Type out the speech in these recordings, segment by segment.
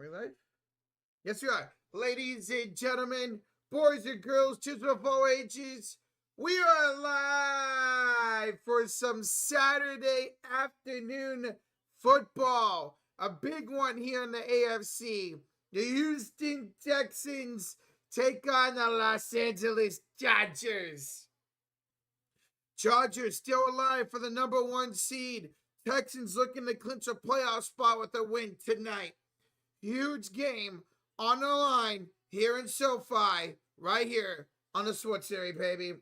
we live? Yes, we are. Ladies and gentlemen, boys and girls, children of all ages, we are live for some Saturday afternoon football. A big one here in the AFC. The Houston Texans take on the Los Angeles Chargers. Chargers still alive for the #1 seed. Texans looking to clinch a playoff spot with a win tonight. Huge game on the line here in SoFi, right here on the Sports Series, baby.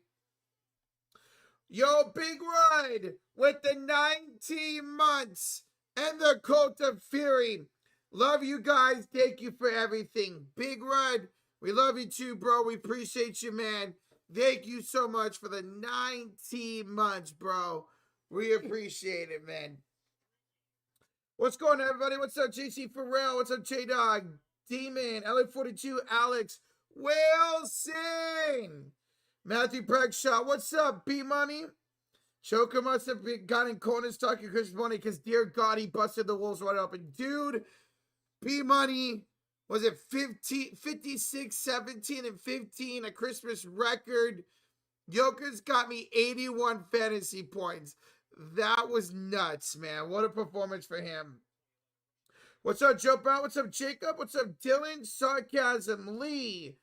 Yo, big ride with the 19 months and the Cult of Fury. Love you guys. Thank you for everything. Big ride. We love you too, bro. We appreciate you, man. Thank you so much for the 19 months, bro. We appreciate it, man. What's going on, everybody? What's up, JC Farrell? What's up, J-Dog? Demon, LA42, Alex, Wilson, Matthew Bragshaw. What's up, B-Money? Choker must have gotten corners talking Christmas money because, dear God, he busted the Wolves right up. And, dude, B-Money, was it 56, 17, and 15, a Christmas record? Joker's got me 81 fantasy points. That was nuts, man. What a performance for him. What's up, Joe Brown? What's up, Jacob? What's up, Dylan? Sarcasm, Lee,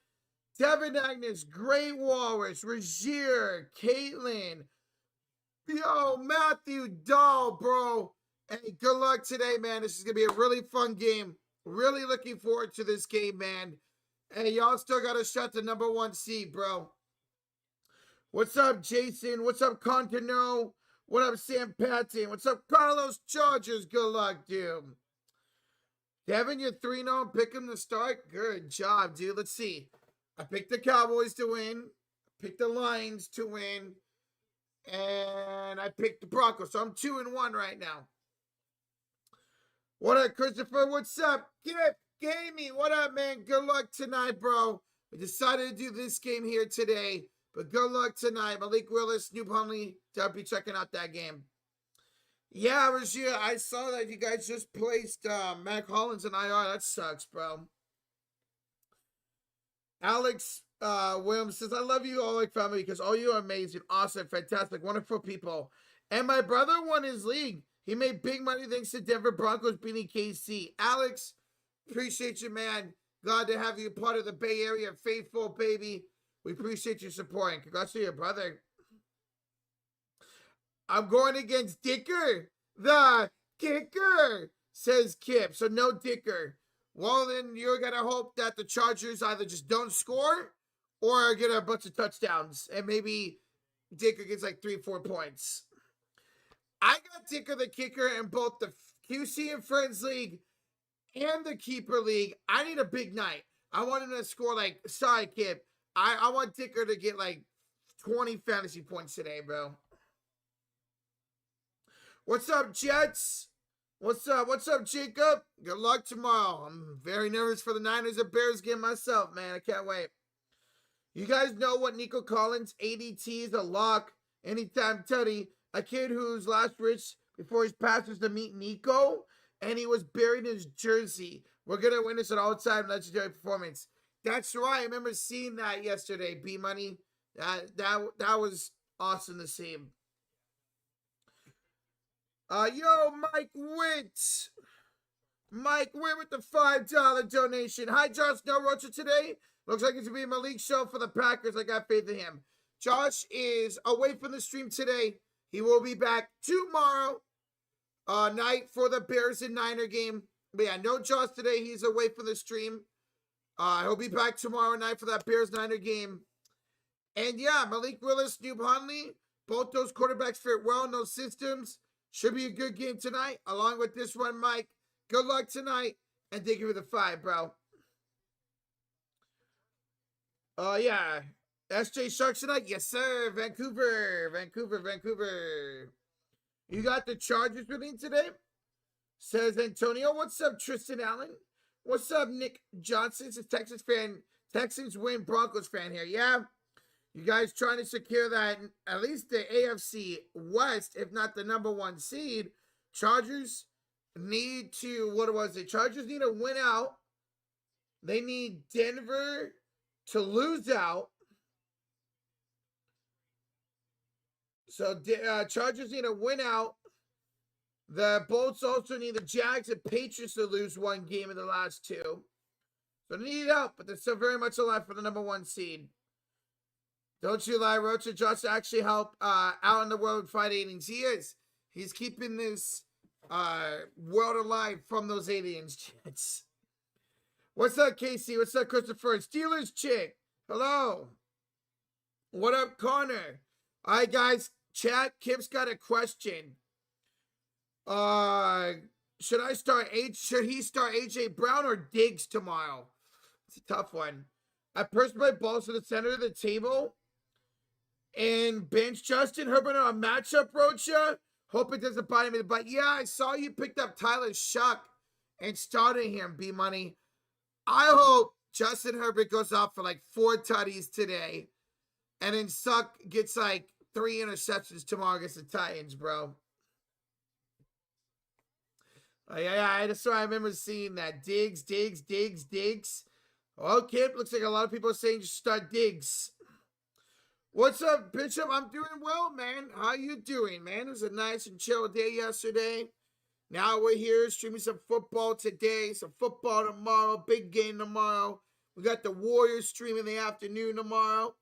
Devin Agnes, Great Walrus, Regier, Caitlin. Yo, Matthew Dahl, bro. Hey, good luck today, man. This is going to be a really fun game. Really looking forward to this game, man. Hey, y'all still got to shut the #1 seed, bro. What's up, Jason? What's up, Contino? What up, Sam Patton? What's up, Carlos Chargers? Good luck, dude. Devin, you're 3-0. Pick him to start. Good job, dude. Let's see. I picked the Cowboys to win. I picked the Lions to win. And I picked the Broncos. So I'm 2-1 right now. What up, Christopher? What's up? Gift Gaming. What up, man? Good luck tonight, bro. We decided to do this game here today. But good luck tonight. Malik Willis, New Huntley. I'll be checking out that game. Yeah, Rashia, I saw that you guys just placed Mac Hollins in IR. That sucks, bro. Alex Williams says, I love you all like family because all you are amazing, awesome, fantastic, wonderful people. And my brother won his league. He made big money thanks to Denver Broncos beating KC. Alex, appreciate you, man. Glad to have you part of the Bay Area faithful, baby. We appreciate your support. And congrats to your brother. I'm going against Dicker, the kicker, says Kip. So no Dicker. Well, then you're going to hope that the Chargers either just don't score or get a bunch of touchdowns. And maybe Dicker gets like 3-4 points. I got Dicker the kicker in both the QC and Friends League and the Keeper League. I need a big night. I want him to score like, sorry, Kip. I want Dicker to get like 20 fantasy points today, bro. What's up, Jets? What's up? What's up, Jacob? Good luck tomorrow. I'm very nervous for the Niners and Bears game myself, man. I can't wait. You guys know what Nico Collins, ADT is a lock. Anytime Teddy, a kid whose last rich before his passes to meet Nico, and he was buried in his jersey. We're going to witness an all-time legendary performance. That's right. I remember seeing that yesterday, B-Money. That was awesome to see him. Yo, Mike Witt. Mike Witt with the $5 donation. Hi, Josh. No Rocha today. Looks like it's going to be a Malik show for the Packers. I got faith in him. Josh is away from the stream today. He will be back tomorrow night for the Bears and Niner game. But yeah, no Josh today. He's away from the stream. He'll be back tomorrow night for that Bears-Niner game. And yeah, Malik Willis, Noob Huntley, both those quarterbacks fit well in those systems. Should be a good game tonight, along with this one, Mike. Good luck tonight, and thank you for the 5, bro. Yeah. SJ Sharks tonight? Yes, sir. Vancouver. You got the Chargers winning today? Says Antonio. What's up, Tristan Allen? What's up, Nick Johnson? It's a Texas fan Texans win, Broncos fan here. Yeah. You guys trying to secure that, at least the AFC West, if not the #1 seed. Chargers need to, what was it? Chargers need to win out. They need Denver to lose out. So Chargers need to win out. The Bolts also need the Jags and Patriots to lose one game in the last two. So they need out, but they're still very much alive for the #1 seed. Don't you lie, Rocha. Josh actually help out in the world fight aliens. He is. He's keeping this world alive from those aliens. What's up, Casey? What's up, Christopher? Steelers chick. Hello. What up, Connor? All right, guys. Chat. Kip's got a question. Should he start AJ Brown or Diggs tomorrow? It's a tough one. I pushed my balls to the center of the table and bench Justin Herbert on a matchup, Rocha. Hope it doesn't bite me in the butt. Yeah, I saw you picked up Tyler Shuck and started him, B-Money. I hope Justin Herbert goes off for like 4 tutties today, and then Suck gets like 3 interceptions tomorrow against the Titans, bro. Yeah, that's why I remember seeing that. Diggs. Okay, looks like a lot of people are saying just start Diggs. What's up, Bishop? I'm doing well, man. How you doing, man? It was a nice and chill day yesterday. Now we're here streaming some football today, some football tomorrow, big game tomorrow. We got the Warriors streaming in the afternoon tomorrow.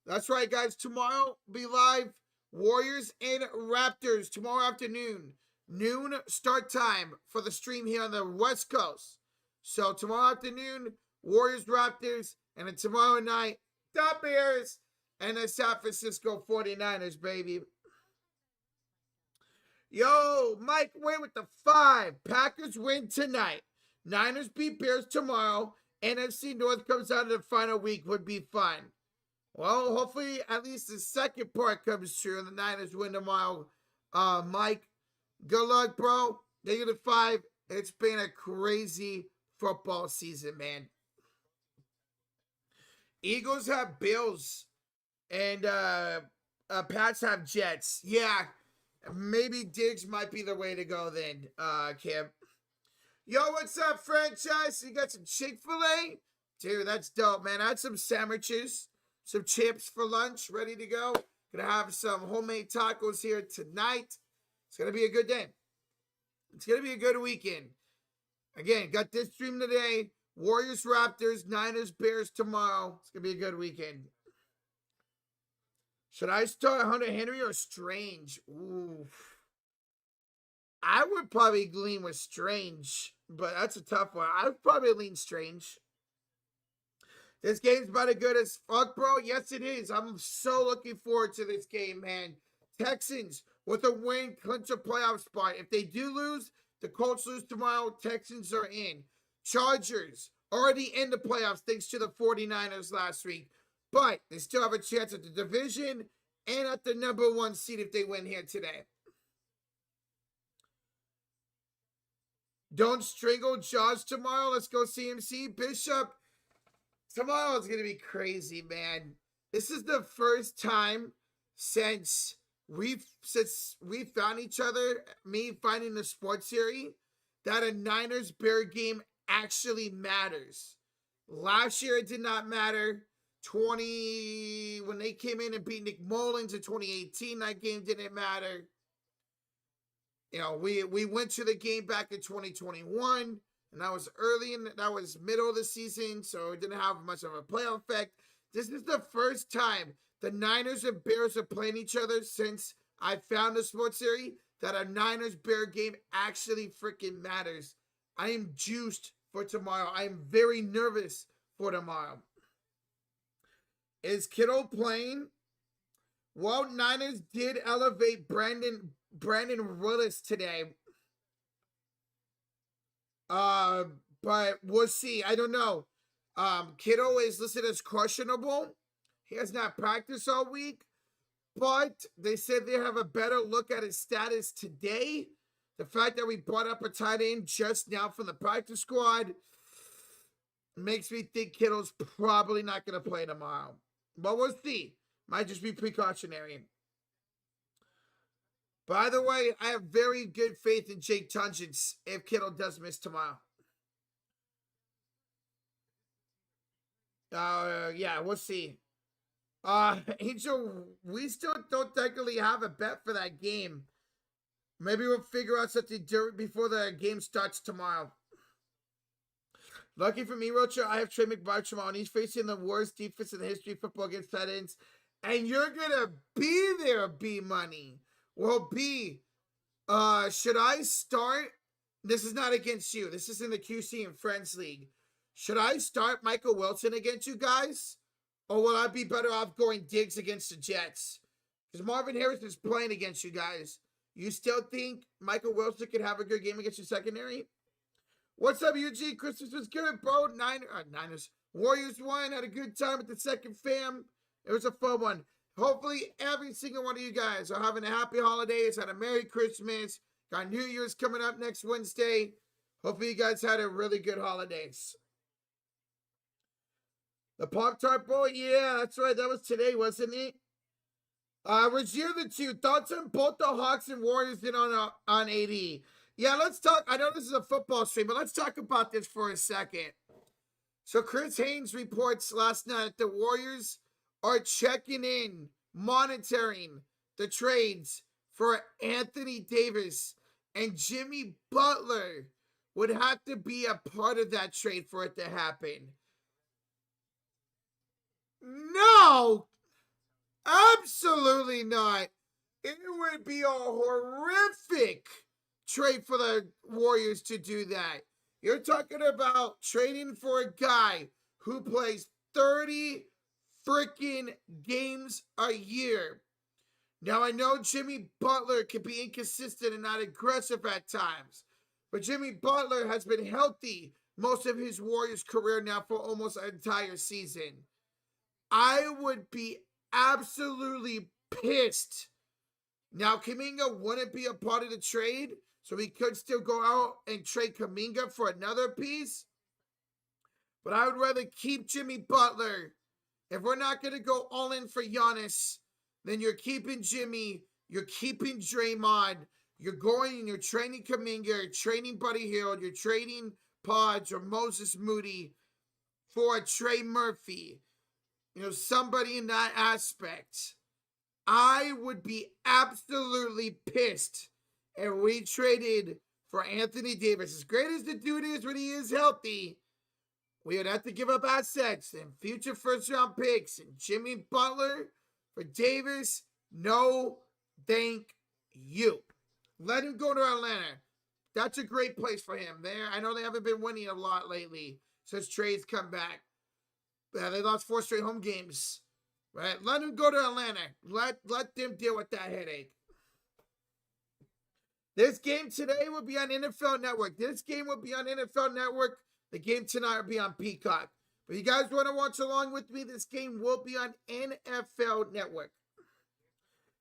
That's right, guys. Tomorrow be live. Warriors and Raptors tomorrow afternoon. Noon start time for the stream here on the West Coast. So tomorrow afternoon, Warriors, Raptors, and then tomorrow night, the Bears and the San Francisco 49ers, baby. Yo, Mike Wayne with the 5. Packers win tonight. Niners beat Bears tomorrow. NFC North comes out of the final week. Would be fun. Well, hopefully at least the second part comes true and the Niners win tomorrow. Mike, good luck, bro. They get a 5. It's been a crazy football season, man. Eagles have Bills, and Pats have Jets. Yeah, maybe Diggs might be the way to go then, Kim. Yo, what's up, franchise? You got some Chick-fil-A? Dude, that's dope, man. I had some sandwiches, some chips for lunch, ready to go. Gonna have some homemade tacos here tonight. It's gonna be a good day. It's gonna be a good weekend. Again, got this stream today. Warriors, Raptors, Niners, Bears tomorrow. It's going to be a good weekend. Should I start Hunter Henry or Strange? Ooh. I would probably lean with Strange, but that's a tough one. I would probably lean Strange. This game's about as good as fuck, bro. Yes, it is. I'm so looking forward to this game, man. Texans with a win, clinch a playoff spot. If they do lose, the Colts lose tomorrow. Texans are in. Chargers already in the playoffs thanks to the 49ers last week. But they still have a chance at the division and at the #1 seed if they win here today. Don't strangle Josh tomorrow. Let's go CMC. Bishop, tomorrow is going to be crazy, man. This is the first time since we found each other, me finding the sports series, that a Niners-Bear game actually matters. Last year it did not matter. When they came in and beat Nick Mullins in 2018, that game didn't matter. You know, we went to the game back in 2021, and that was that was middle of the season, so it didn't have much of a playoff effect. This is the first time the Niners and Bears are playing each other since I found the sports series that a Niners-Bear game actually freaking matters. I am juiced for tomorrow. I am very nervous for tomorrow. Is Kittle playing? Well, Niners did elevate Brandon Willis today. But we'll see. I don't know. Kittle is listed as questionable. He has not practiced all week. But they said they have a better look at his status today. The fact that we brought up a tight end just now from the practice squad makes me think Kittle's probably not going to play tomorrow. But we'll see. Might just be precautionary. By the way, I have very good faith in Jake Tungens if Kittle does miss tomorrow. Yeah, we'll see. Angel, we still don't technically have a bet for that game. Maybe we'll figure out something before the game starts tomorrow. Lucky for me, Rocha, I have Trey McBride tomorrow, and he's facing the worst defense in the history of football against tight ends. And you're gonna be there, B Money. Well, B, should I start? This is not against you. This is in the QC and Friends League. Should I start Michael Wilson against you guys? Or will I be better off going Diggs against the Jets? Because Marvin Harrison is playing against you guys. You still think Michael Wilson could have a good game against your secondary? What's up, UG? Christmas was good, bro. Niners. Warriors won. Had a good time at the second fam. It was a fun one. Hopefully, every single one of you guys are having a happy holidays. Had a Merry Christmas. Got New Year's coming up next Wednesday. Hopefully, you guys had a really good holidays. The Pop-Tart Bowl? Yeah, that's right. That was today, wasn't it? Review the two. Thoughts on both the Hawks and Warriors in on AD. Yeah, let's talk. I know this is a football stream, but let's talk about this for a second. So Chris Haynes reports last night that the Warriors are checking in, monitoring the trades for Anthony Davis, and Jimmy Butler would have to be a part of that trade for it to happen. No! Absolutely not. It would be a horrific trade for the Warriors to do that. You're talking about trading for a guy who plays 30 freaking games a year. Now, I know Jimmy Butler can be inconsistent and not aggressive at times, but Jimmy Butler has been healthy most of his Warriors career now for almost an entire season. I would be absolutely pissed. Now, Kuminga wouldn't be a part of the trade, so we could still go out and trade Kuminga for another piece. But I would rather keep Jimmy Butler. If we're not going to go all in for Giannis, then you're keeping Jimmy, you're keeping Draymond, you're going and you're trading Kuminga, you're trading Buddy Hield, you're trading Podge or Moses Moody for a Trey Murphy. You know, somebody in that aspect. I would be absolutely pissed if we traded for Anthony Davis. As great as the dude is when he is healthy, we would have to give up assets and future first-round picks and Jimmy Butler for Davis. No, thank you. Let him go to Atlanta. That's a great place for him. There, I know they haven't been winning a lot lately since trades come back. They lost 4 straight home games. Right? Let him go to Atlanta. Let them deal with that headache. This game today will be on NFL Network. This game will be on NFL Network. The game tonight will be on Peacock. But you guys want to watch along with me, this game will be on NFL Network.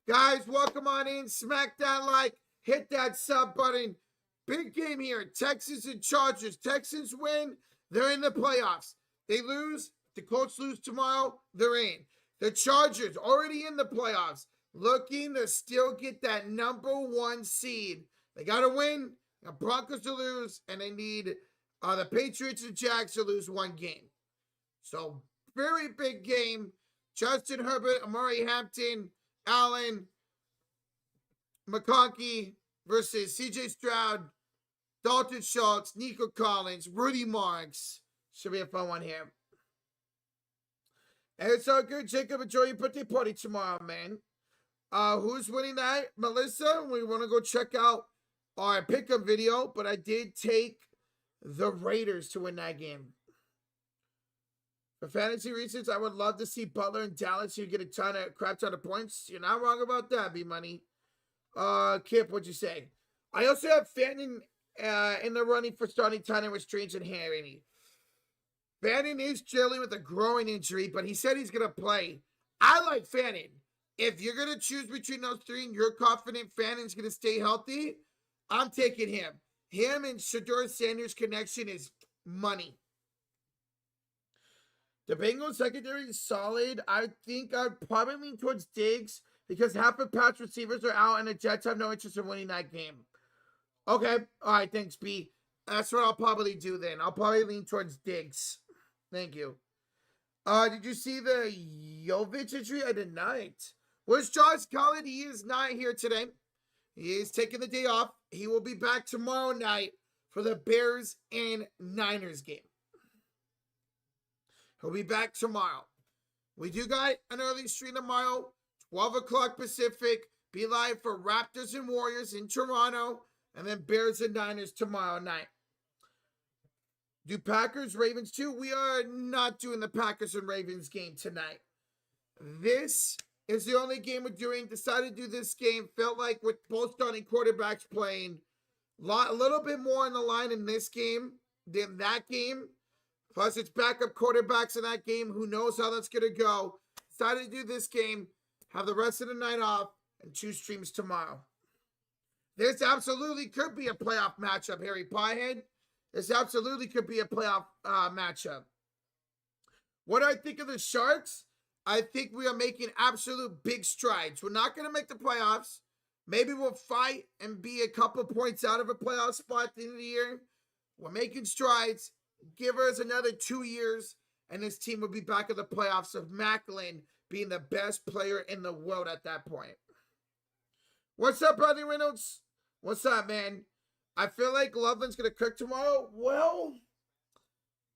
Guys, welcome on in. Smack that like. Hit that sub button. Big game here. Texans and Chargers. Texans win. They're in the playoffs. They lose. The Colts lose tomorrow. They're in. The Chargers already in the playoffs. Looking to still get that #1 seed. They got to win. The Broncos to lose. And they need the Patriots and Jags to lose 1 game. So, very big game. Justin Herbert, Amari Hampton, Allen, McConkey versus CJ Stroud, Dalton Schultz, Nico Collins, Rudy Marks. Should be a fun one here. And it's all good. Jacob, enjoy your birthday party tomorrow, man. Who's winning that? Melissa, we want to go check out our pickup video, but I did take the Raiders to win that game. For fantasy reasons, I would love to see Butler in Dallas. You get a crap ton of points. You're not wrong about that, B-Money. Kip, what'd you say? I also have Fannin in the running for starting Tyler with Strange and Harry. Fannin is dealing with a growing injury, but he said he's going to play. I like Fannin. If you're going to choose between those 3 and you're confident Fannin's going to stay healthy, I'm taking him. Him and Shedeur Sanders' connection is money. The Bengals secondary is solid. I think I'd probably lean towards Diggs because half of Pat's receivers are out and the Jets have no interest in winning that game. Okay. All right. Thanks, B. That's what I'll probably do then. I'll probably lean towards Diggs. Thank you. Did you see the Jovic injury? I did not. Where's Josh Collins? He is not here today. He is taking the day off. He will be back tomorrow night for the Bears and Niners game. He'll be back tomorrow. We do got an early stream tomorrow, 12 o'clock Pacific. Be live for Raptors and Warriors in Toronto, and then Bears and Niners tomorrow night. Do Packers, Ravens too? We are not doing the Packers and Ravens game tonight. This is the only game we're doing. Decided to do this game. Felt like with both starting quarterbacks playing, a little bit more on the line in this game than that game. Plus, it's backup quarterbacks in that game. Who knows how that's going to go. Decided to do this game, have the rest of the night off, and 2 streams tomorrow. This absolutely could be a playoff matchup, Harry Piehead. This absolutely could be a playoff matchup. What do I think of the Sharks? I think we are making absolute big strides. We're not going to make the playoffs. Maybe we'll fight and be a couple points out of a playoff spot at the end of the year. We're making strides. Give us another 2 years, and this team will be back in the playoffs of Macklin being the best player in the world at that point. What's up, Bradley Reynolds? What's up, man? I feel like Loveland's going to cook tomorrow. Well,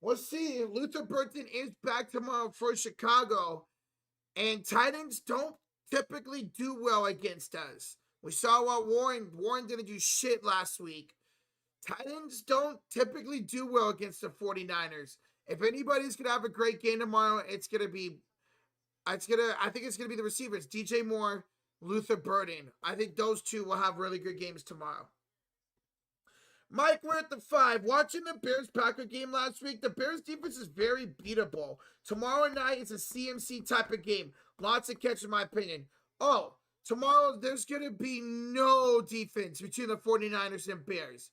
we'll see. Luther Burton is back tomorrow for Chicago, and Titans don't typically do well against us. We saw what Warren didn't do shit last week. Titans don't typically do well against the 49ers. If anybody's going to have a great game tomorrow, I think it's going to be the receivers, DJ Moore, Luther Burden. I think those two will have really good games tomorrow. Mike, we're at the 5. Watching the Bears-Packer game last week, the Bears defense is very beatable. Tomorrow night is a CMC type of game. Lots of catch, in my opinion. Oh, tomorrow there's going to be no defense between the 49ers and Bears.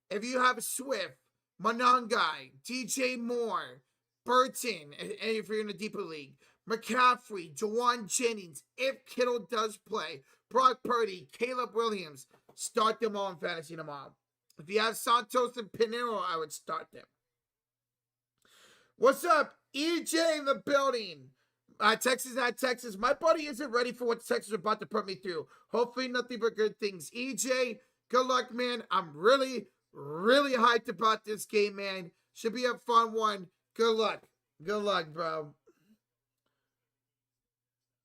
If you have Swift, Monangai, DJ Moore, Burton, and if you're in a deeper league, McCaffrey, Jawan Jennings, if Kittle does play, Brock Purdy, Caleb Williams, start them all in fantasy tomorrow. If you have Santos and Pinero, I would start them. What's up? EJ in the building. Texas at Texas. My buddy isn't ready for what the Texans are about to put me through. Hopefully nothing but good things. EJ, good luck, man. I'm really hyped about this game, man. Should be a fun one. Good luck. Good luck, bro.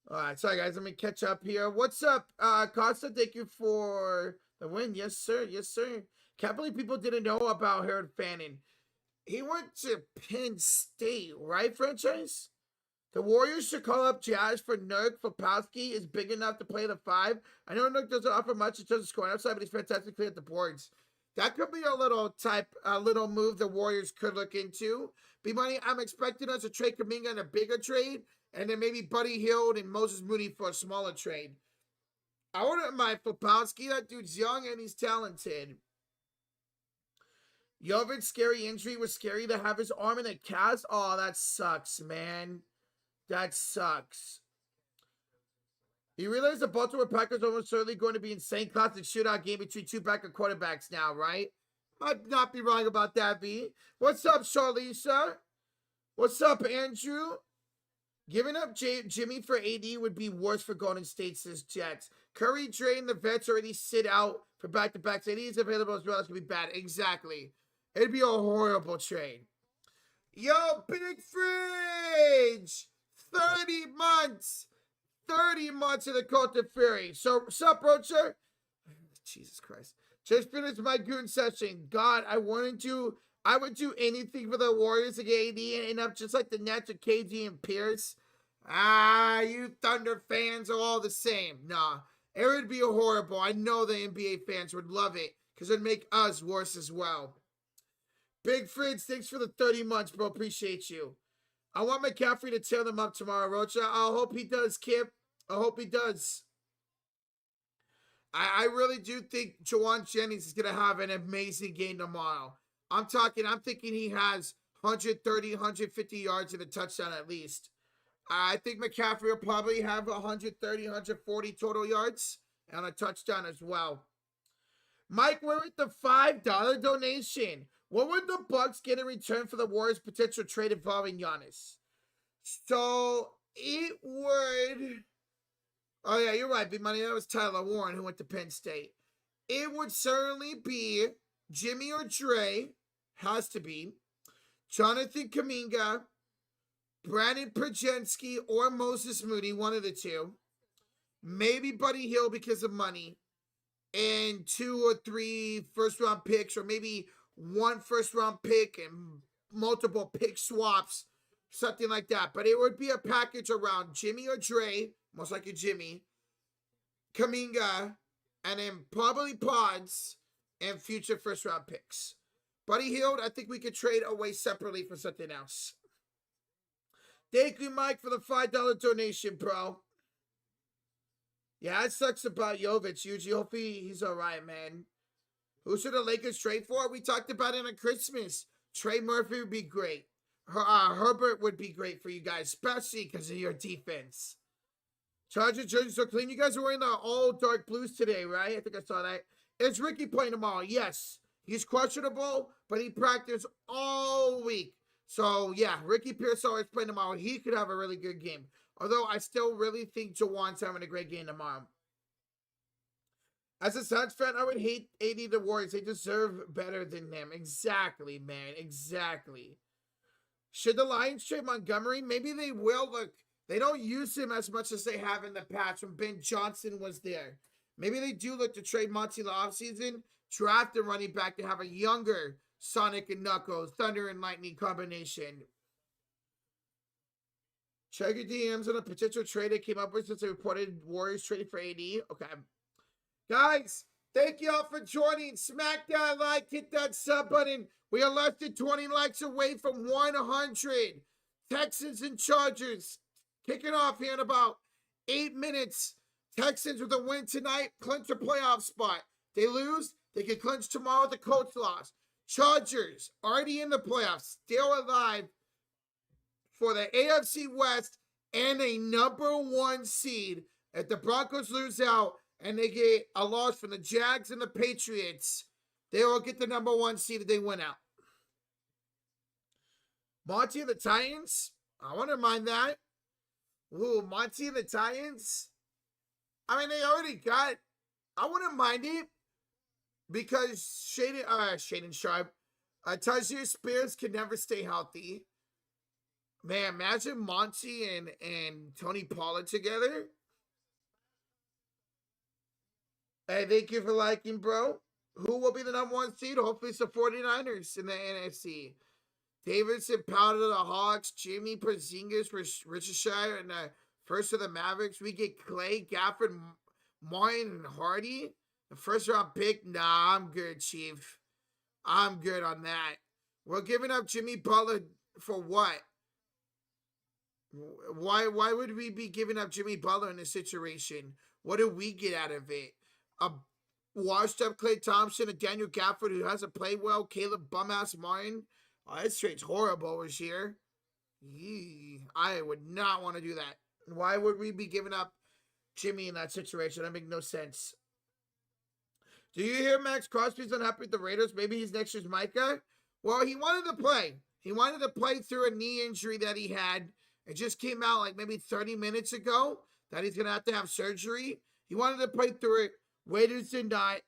All right, sorry, guys. Let me catch up here. What's up, Costa? Thank you for the win. Yes, sir. Yes, sir. Can't believe people didn't know about Harold Fannin. He went to Penn State, right, franchise? The Warriors should call up Jazz for Nurk. Fopowski is big enough to play the 5. I know Nurk doesn't offer much in terms of scoring outside, but he's fantastically at the boards. That could be a little move the Warriors could look into. B-Money, I'm expecting us to trade Kuminga in a bigger trade, and then maybe Buddy Hield and Moses Moody for a smaller trade. I wouldn't mind Fopowski. That dude's young and he's talented. Jovic's scary injury was scary to have his arm in a cast. Oh, that sucks, man. That sucks. You realize the Baltimore Packers are almost certainly going to be insane classic shootout game between 2 backup quarterbacks now, right? Might not be wrong about that, B. What's up, Charlisa? What's up, Andrew? Giving up Jimmy for AD would be worse for Golden State, says Jets. Curry, Dre, and the vets already sit out for back-to-backs. AD is available as well. It's going to be bad. Exactly. It'd be a horrible trade. Yo, Big Fridge! 30 months! 30 months of the Cult of Fury. So, sup, Rocher? Jesus Christ. Just finished my goon session. God, I would do anything for the Warriors to get AD and end up just like the Nets with KD and Pierce. You Thunder fans are all the same. Nah, it would be horrible. I know the NBA fans would love it because it'd make us worse as well. Big Fritz, thanks for the 30 months, bro. Appreciate you. I want McCaffrey to tear them up tomorrow, Rocha. I hope he does, Kip. I hope he does. I really do think Jawan Jennings is going to have an amazing game tomorrow. I'm thinking he has 130, 150 yards and a touchdown at least. I think McCaffrey will probably have 130, 140 total yards and a touchdown as well. Mike, we're at the $5 donation. What would the Bucks get in return for the Warriors' potential trade involving Giannis? So it would. Oh yeah, you're right, Big Money. That was Tyler Warren who went to Penn State. It would certainly be Jimmy or Dre. Has to be. Jonathan Kuminga, Brandon Perjensky, or Moses Moody, one of the two. Maybe Buddy Hill because of money. And 2 or 3 first-round picks, or maybe 1 first-round pick and multiple pick swaps, something like that. But it would be a package around Jimmy or Dre, most likely Jimmy, Kuminga, and then probably Pods and future first-round picks. Buddy Hield, I think we could trade away separately for something else. Thank you, Mike, for the $5 donation, bro. Yeah, it sucks about Jovic, Yuji. Hopefully he's all right, man. Who should the Lakers trade for? We talked about it on Christmas. Trey Murphy would be great. Herbert would be great for you guys, especially because of your defense. Charger jerseys so clean. You guys are wearing the all dark blues today, right? I think I saw that. Is Ricky playing tomorrow? Yes. He's questionable, but he practiced all week. So, yeah, Ricky Pearsall is playing tomorrow. He could have a really good game. Although I still really think Jawan's having a great game tomorrow. As a Suns fan, I would hate 80 the Warriors. They deserve better than them. Exactly, man. Exactly. Should the Lions trade Montgomery? Maybe they will. Look, they don't use him as much as they have in the past when Ben Johnson was there. Maybe they do look to trade Monty in the offseason, draft a running back to have a younger Sonic and Knuckles, Thunder and Lightning combination. Check your DMs on a potential trade they came up with since they reported Warriors trading for AD. Okay. Guys, thank y'all for joining. Smack that like, hit that sub button. We are less than 20 likes away from 100. Texans and Chargers kicking off here in about 8 minutes. Texans with a win tonight, clinch a playoff spot. They lose, they can clinch tomorrow with the Colts loss. Chargers already in the playoffs, still alive for the AFC West and a #1 seed. If the Broncos lose out and they get a loss from the Jags and the Patriots, they will get the #1 seed if they win out. Monty and the Titans, I wouldn't mind that. Ooh, Monty and the Titans. I mean, they already got, I wouldn't mind it because Shaden Sharp, Tajir Spears can never stay healthy. Man, imagine Monty and Tony Pollard together. Hey, thank you for liking, bro. Who will be the #1 seed? Hopefully it's the 49ers in the NFC. Davidson Powder to the Hawks. Jimmy Porzingis for Richardshire and the first of the Mavericks. We get Clay, Gafford, Martin, and Hardy. The first round pick. Nah, I'm good, Chief. I'm good on that. We're giving up Jimmy Butler for what? Why would we be giving up Jimmy Butler in this situation? What do we get out of it? A washed up Klay Thompson, a Daniel Gafford who hasn't played well, Caleb Bumass Martin. Oh, this trade's horrible this year. Yee, I would not want to do that. Why would we be giving up Jimmy in that situation? That makes no sense. Do you hear Max Crosby's unhappy with the Raiders? Maybe he's next year's Micah? Well, he wanted to play. He wanted to play through a knee injury that he had. It just came out like maybe 30 minutes ago that he's going to have surgery. He wanted to play through it. Raiders did not.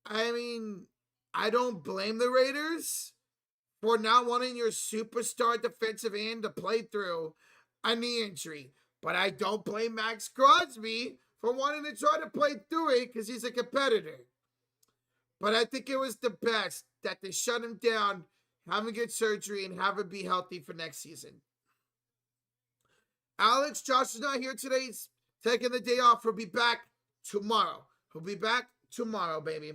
I mean, I don't blame the Raiders for not wanting your superstar defensive end to play through a knee injury. But I don't blame Max Crosby for wanting to try to play through it because he's a competitor. But I think it was the best that they shut him down, have him get surgery, and have him be healthy for next season. Alex, Josh is not here today. He's taking the day off. He'll be back tomorrow. He'll be back tomorrow, baby.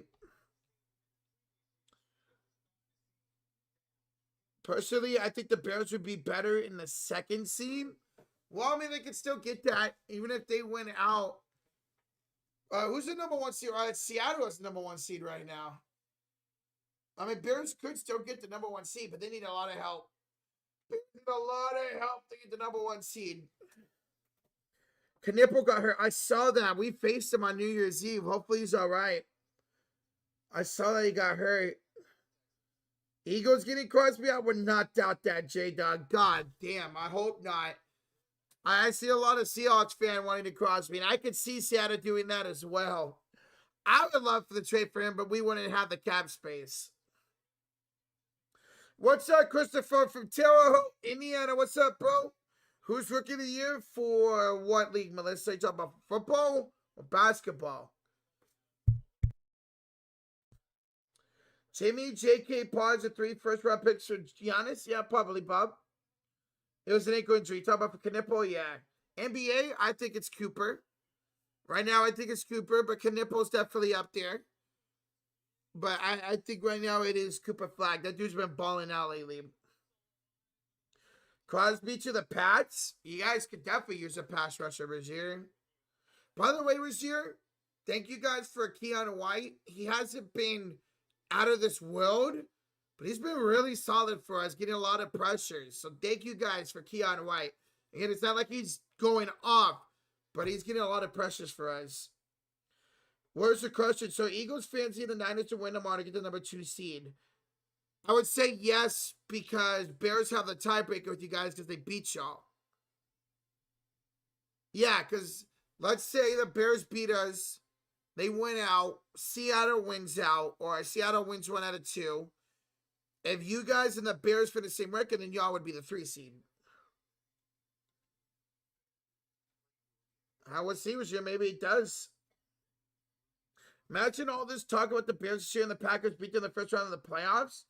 Personally, I think the Bears would be better in the 2nd seed. Well, I mean, they could still get that even if they win out. Who's the #1 seed? Seattle is the #1 seed right now. I mean, Bears could still get the #1 seed, but they need a lot of help. They need a lot of help to get the #1 seed. Knipple got hurt. I saw that. We faced him on New Year's Eve. Hopefully he's all right. I saw that he got hurt. Eagles getting Crosby. I would not doubt that, J-Dog. God damn, I hope not. I see a lot of Seahawks fan wanting to Crosby, and I could see Seattle doing that as well. I would love for the trade for him, but we wouldn't have the cap space. What's up, Christopher from Terre Haute, Indiana? What's up, bro? Who's Rookie of the Year for what league, Melissa? You talking about football or basketball? Jimmy, J.K. Pause, the 3 first-round picks for Giannis? Yeah, probably, Bob. It was an ankle injury. You talking about for Knipple? Yeah. NBA, I think it's Cooper. Right now, I think it's Cooper, but Knipple's definitely up there. But I think right now it is Cooper Flag. That dude's been balling out lately. Crosby to the Pats. You guys could definitely use a pass rusher, Rozier. By the way, Rozier, thank you guys for Keon White. He hasn't been out of this world, but he's been really solid for us, getting a lot of pressures. So thank you guys for Keon White. Again, it's not like he's going off, but he's getting a lot of pressures for us. Where's the question? So Eagles fans need the Niners to win tomorrow to get the #2 seed. I would say yes, because Bears have the tiebreaker with you guys because they beat y'all. Yeah, because let's say the Bears beat us. They win out. Seattle wins out, or Seattle wins 1 out of 2. If you guys and the Bears for the same record, then y'all would be the 3 seed. I would see with you. Maybe it does. Imagine all this talk about the Bears this year and the Packers beat them in the first round of the playoffs.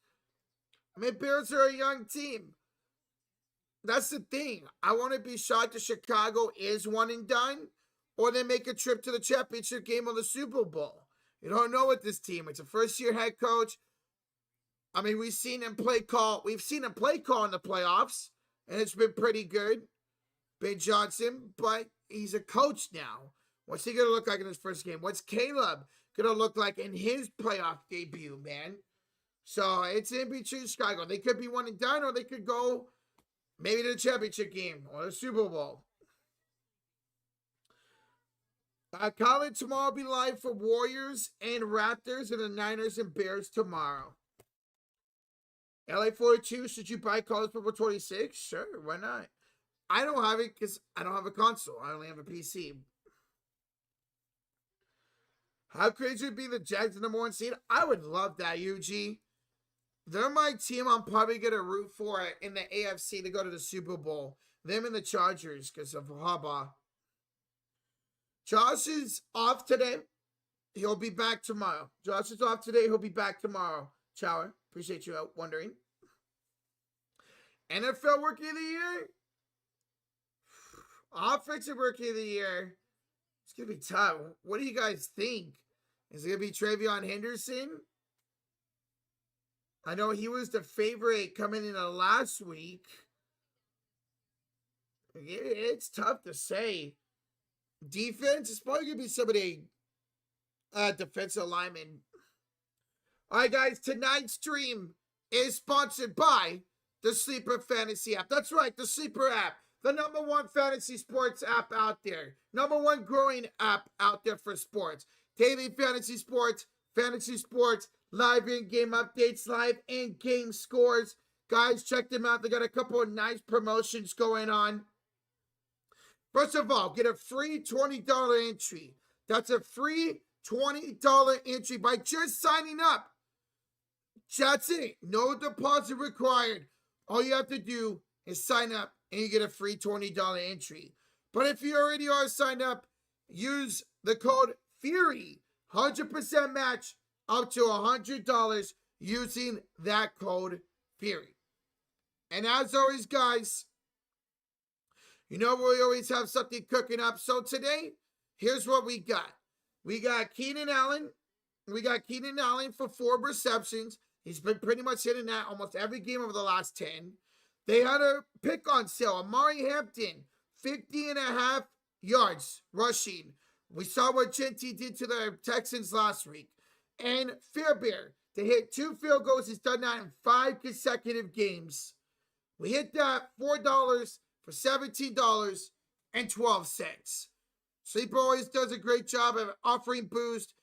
I mean, Bears are a young team. That's the thing. I want to be shocked if Chicago is 1 and done, or they make a trip to the championship game or the Super Bowl. You don't know with this team. It's a first-year head coach. I mean, we've seen him play call. We've seen him play call in the playoffs, and it's been pretty good. Ben Johnson, but he's a coach now. What's he going to look like in his first game? What's Caleb going to look like in his playoff debut, man? So it's in between Chicago. They could be 1 and done, or they could go maybe to the championship game or the Super Bowl. Colin, tomorrow will be live for Warriors and Raptors and the Niners and Bears tomorrow. LA 42, should you buy College Football 26? Sure, why not? I don't have it because I don't have a console. I only have a PC. How crazy would be the Jags in the #1 seed? I would love that, UG. They're my team I'm probably going to root for in the AFC to go to the Super Bowl. Them and the Chargers because of Haba. Josh is off today. He'll be back tomorrow. Josh is off today. He'll be back tomorrow. Chower. Appreciate you wondering. NFL Rookie of the Year. Offensive Rookie of the Year. It's going to be tough. What do you guys think? Is it going to be Travion Henderson? I know he was the favorite coming in last week. It's tough to say. Defense is probably going to be somebody, defensive lineman. All right, guys, tonight's stream is sponsored by the Sleeper Fantasy app. That's right, the Sleeper app. The #1 fantasy sports app out there. #1 growing app out there for sports. Daily fantasy sports, live in-game updates, live in-game scores. Guys, check them out. They got a couple of nice promotions going on. First of all, get a free $20 entry. That's a free $20 entry by just signing up. That's it. No deposit required. All you have to do is sign up and you get a free $20 entry. But if you already are signed up, use the code FURY. 100% match up to $100 using that code FURY. And as always, guys, you know we always have something cooking up. So today, here's what we got. We got Keenan Allen. We got Keenan Allen for 4 receptions. He's been pretty much hitting that almost every game over the last 10. They had a pick on sale. Amari Hampton, 50.5 yards rushing. We saw what Genty did to the Texans last week. And Fairbear, to hit 2 field goals. He's done that in 5 consecutive games. We hit that $4 for $17.12. Sleeper always does a great job of offering boost,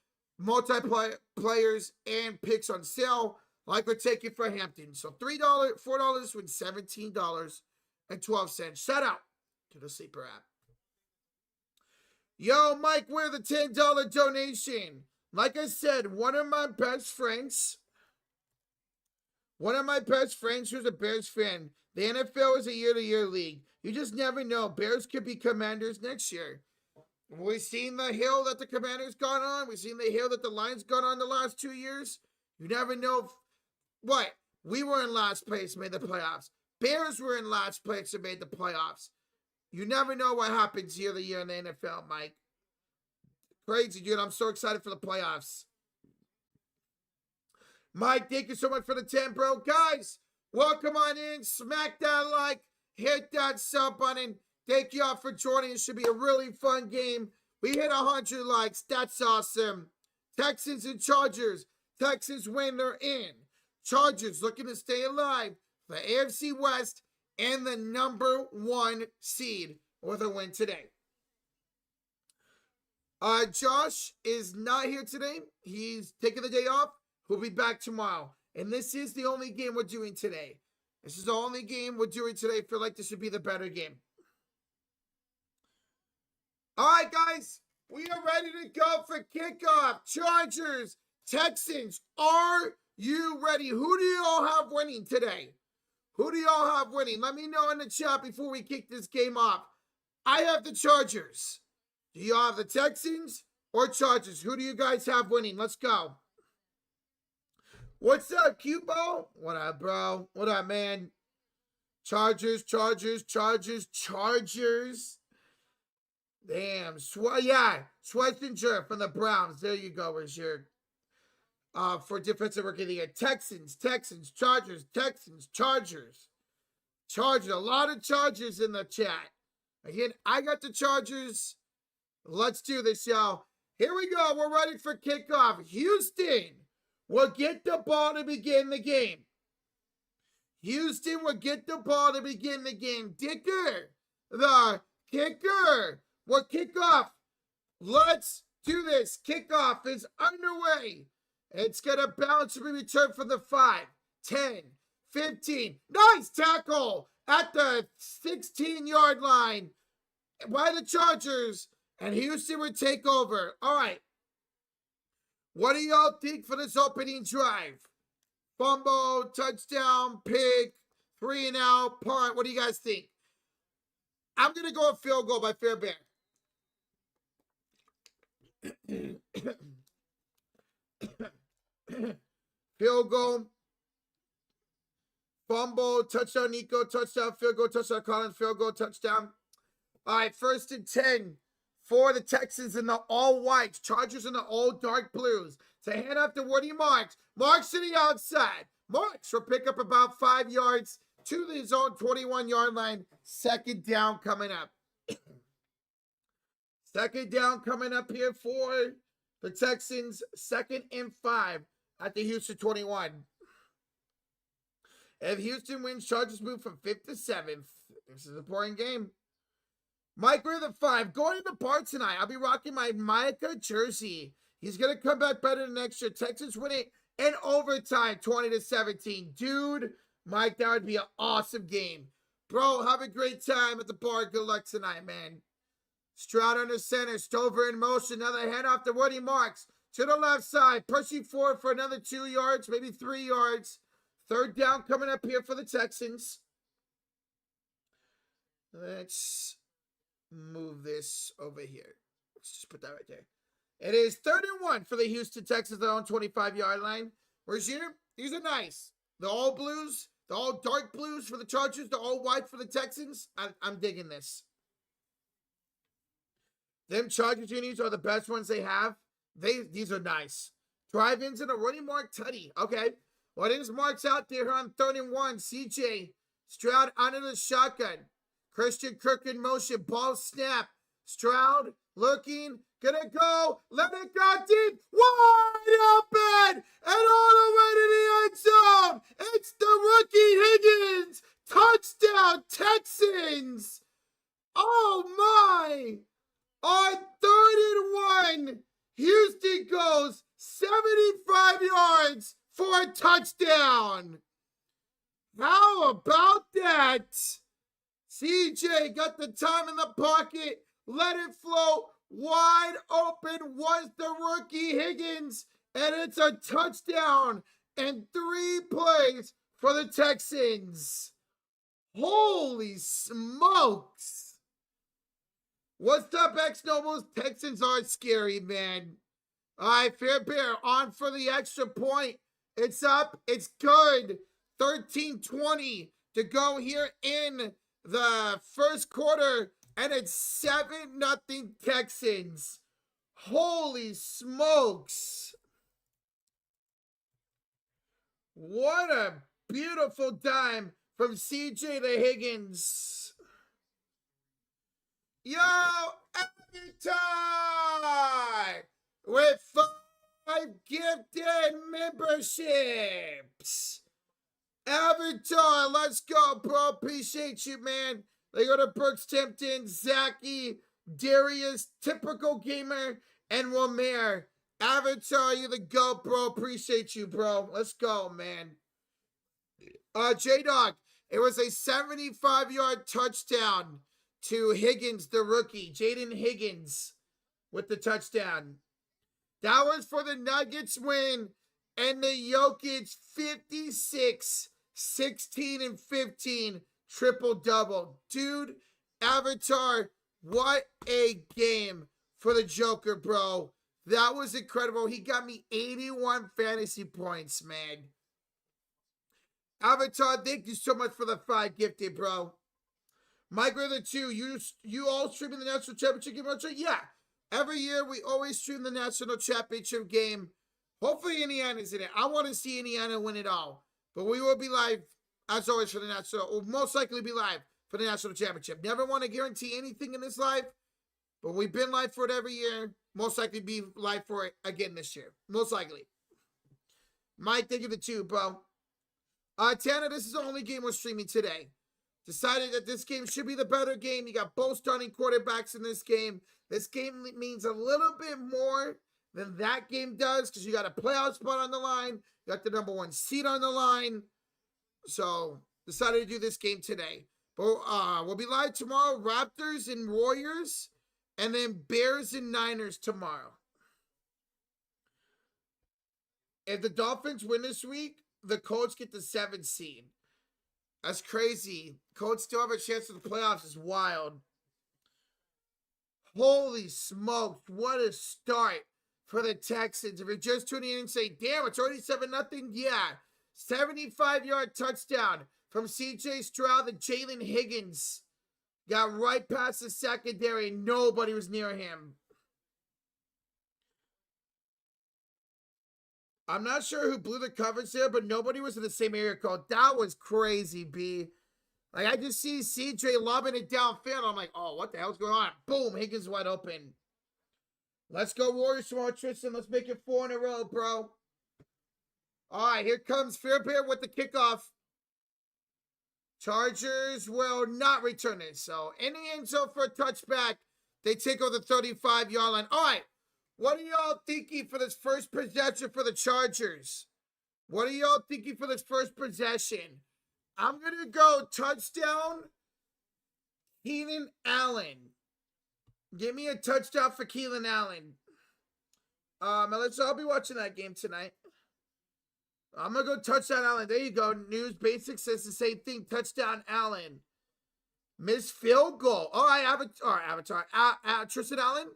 multiplayers, and picks on sale, like we're taking for Hampton. So $4 with $17.12. Shout out to the Sleeper app. Yo, Mike, we're the $10 donation. Like I said, one of my best friends who's a Bears fan, the NFL is a year-to-year league. You just never know. Bears could be Commanders next year. We've seen the hill that the Commanders gone on. We've seen the hill that the Lions gone on the last 2 years. You never know. We were in last place, made the playoffs. Bears were in last place and made the playoffs. You never know what happens year to year in the NFL, Mike. Crazy, dude. I'm so excited for the playoffs. Mike, thank you so much for the 10, bro. Guys, welcome on in. Smack that like. Hit that sub button. Thank you all for joining. It should be a really fun game. We hit 100 likes. That's awesome. Texans and Chargers. Texans win. They're in. Chargers looking to stay alive. The AFC West and the #1 seed with a win today. Josh is not here today. He's taking the day off. He'll be back tomorrow. And this is the only game we're doing today. This is the only game we're doing today. I feel like this should be the better game. All right, guys. We are ready to go for kickoff. Chargers, Texans, are you ready? Who do you all have winning today? Who do y'all have winning? Let me know in the chat before we kick this game off. I have the Chargers. Do y'all have the Texans or Chargers? Who do you guys have winning? Let's go. What's up, Cubo? What up, bro? What up, man? Chargers, Chargers, Chargers, Chargers. Damn. Schwarzenegger from the Browns. There you go. Where's your for defensive rookie of the year? Texans, Texans, Chargers, Texans, Chargers. Chargers. A lot of Chargers in the chat. Again, I got the Chargers. Let's do this, y'all. Here we go. We're ready for kickoff. Houston will get the ball to begin the game. Houston will get the ball to begin the game. Dicker, the kicker, will kick off. Let's do this. Kickoff is underway. It's going to bounce and be returned from the 5, 10, 15. Nice tackle at the 16-yard line by the Chargers. And Houston would take over. All right. What do y'all think for this opening drive? Fumble, touchdown, pick, 3 and out, punt. What do you guys think? I'm going to go a field goal by Fairbairn. Field goal. Fumble, touchdown, Nico, touchdown, field goal, touchdown, Collins, field goal, touchdown. All right, 1st and 10. For the Texans in the all whites, Chargers in the all dark blues. To hand off to Woody Marks. Marks to the outside. Marks will pick up about 5 yards to the zone 21-yard line. 2nd down coming up. 2nd down coming up here for the Texans. 2nd and 5 at the Houston 21. If Houston wins, Chargers move from 5th to 7th. This is an important game. Mike, we're the 5. Going to the bar tonight. I'll be rocking my Micah jersey. He's going to come back better than next year. Texans winning in overtime, 20-17. Dude, Mike, that would be an awesome game. Bro, have a great time at the bar. Good luck tonight, man. Stroud under center. Stover in motion. Another handoff to Woody Marks. To the left side. Pushing forward for another 2 yards, maybe 3 yards. 3rd down coming up here for the Texans. Let's move this over here. Let's just put that right there. It is 3rd and 1 for the Houston Texans. They're on 25-yard line. Where's here? These are nice. The all blues, the all dark blues for the Chargers, the all white for the Texans. I'm digging this. Them Chargers unis are the best ones they have. These are nice. Drive-ins and a running mark tutty. Okay. Well, there's Marks out there on 3rd and 1. CJ Stroud under the shotgun. Christian Kirk in motion. Ball snap. Stroud looking, gonna go, let it go deep, wide open, and all the way to the end zone. It's the rookie Higgins. Touchdown, Texans. Oh my. On 3rd and 1, Houston goes 75 yards for a touchdown. How about that? CJ got the time in the pocket, let it flow, wide open was the rookie Higgins, and it's a touchdown and 3 plays for the Texans. Holy smokes. What's up, X-Nobles? Texans are scary, man. All right, Fair Bear on for the extra point. It's up. It's good. 13:20 to go here in the first quarter, and it's 7-0 Texans. Holy smokes. What a beautiful dime from CJ to Higgins. Yo, Avatar with 5 gifted memberships. Avatar, let's go, bro. Appreciate you, man. They go to Brooks Timpton, Zachy, Darius, Typical Gamer, and Womer. Avatar, you the GOAT, bro. Appreciate you, bro. Let's go, man. J-Dog, it was a 75-yard touchdown to Higgins, the rookie. Jaden Higgins with the touchdown. That was for the Nuggets win, and the Jokic 56, 16, and 15 triple-double. Dude, Avatar, what a game for the Joker, bro. That was incredible. He got me 81 fantasy points, man. Avatar, thank you so much for the 5 gifted, bro. Mike Brother 2, you all streaming the National Championship game? Yeah. Every year we always stream the National Championship game. Hopefully Indiana's in it. I want to see Indiana win it all. But we will be live, as always, for the National, or most likely be live for the National Championship. Never want to guarantee anything in this life, but we've been live for it every year. Most likely be live for it again this year. Most likely. Mike, thank you to 2, bro. Tana, this is the only game we're streaming today. Decided that this game should be the better game. You got both starting quarterbacks in this game. This game means a little bit more than that game does because you got a playoff spot on the line. You got the #1 seed on the line. So, decided to do this game today. But we'll be live tomorrow. Raptors and Warriors. And then Bears and Niners tomorrow. If the Dolphins win this week, the Colts get the 7th seed. That's crazy. Colts still have a chance at the playoffs. It's wild. Holy smokes. What a start for the Texans. If you're just tuning in and say, damn, it's already 7-0. Yeah. 75-yard touchdown from C.J. Stroud and Jalen Higgins. Got right past the secondary. Nobody was near him. I'm not sure who blew the coverage there, but nobody was in the same area code. That was crazy, B. Like, I just see CJ lobbing it downfield. I'm like, oh, what the hell's going on? Boom, Higgins wide open. Let's go Warriors tomorrow, Tristan. Let's make it 4 in a row, bro. All right, here comes Fair Bear with the kickoff. Chargers will not return it. So, in the end zone for a touchback, they take over the 35-yard line. All right. What are y'all thinking for this first possession for the Chargers? What are y'all thinking for this first possession? I'm going to go touchdown, Keenan Allen. Give me a touchdown for Keenan Allen. I'll be watching that game tonight. I'm going to go touchdown Allen. There you go. News Basics says the same thing. Touchdown Allen. Missed field goal. All right, Avatar. Tristan Allen.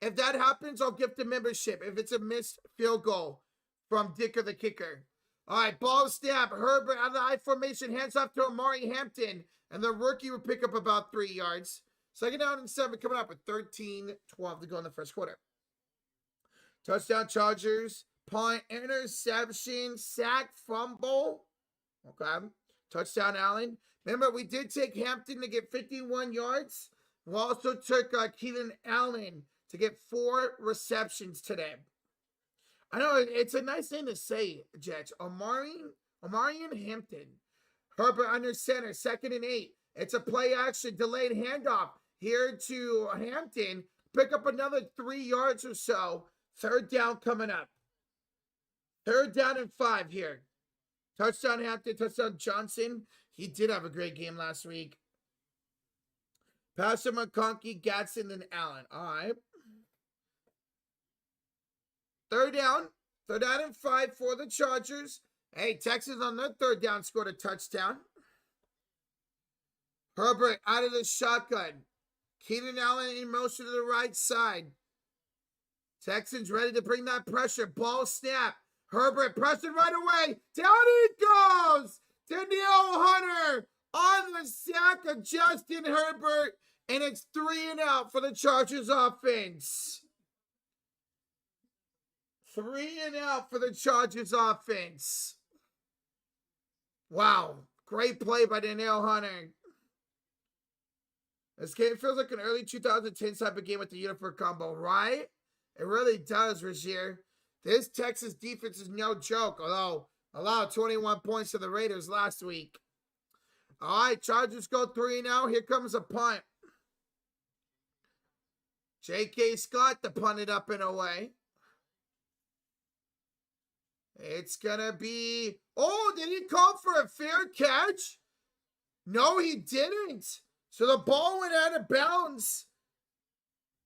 If that happens, I'll gift a membership. If it's a missed field goal from Dicker the Kicker. All right, ball snap. Herbert out of the I formation. Hands off to Amari Hampton. And the rookie will pick up about 3 yards. 2nd down and 7 coming up with 13-12 to go in the first quarter. Touchdown Chargers. Punt, interception, sack, fumble. Okay. Touchdown Allen. Remember, we did take Hampton to get 51 yards. We also took Keenan Allen to get 4 receptions today. I know it's a nice thing to say, Jets. Omarion Hampton. Herbert under center, 2nd and 8. It's a play action, delayed handoff here to Hampton. Pick up another 3 yards or so. 3rd down coming up. 3rd down and 5 here. Touchdown Hampton, touchdown Johnson. He did have a great game last week. Passer McConkey, Gatson, and Allen. All right. 3rd down. 3rd down and 5 for the Chargers. Hey, Texans on their 3rd down scored a touchdown. Herbert out of the shotgun. Keenan Allen in motion to the right side. Texans ready to bring that pressure. Ball snap. Herbert pressing right away. Down he goes. Danielle Hunter on the sack of Justin Herbert. And it's 3 and out for the Chargers offense. 3 and out for the Chargers offense. Wow. Great play by Danielle Hunter. This game feels like an early 2010 type of game with the uniform combo, right? It really does, Rozier. This Texas defense is no joke, although allowed 21 points to the Raiders last week. All right, Chargers go 3 now. Here comes a punt. J.K. Scott to punt it up and away. It's going to be... Oh, did he call for a fair catch? No, he didn't. So the ball went out of bounds.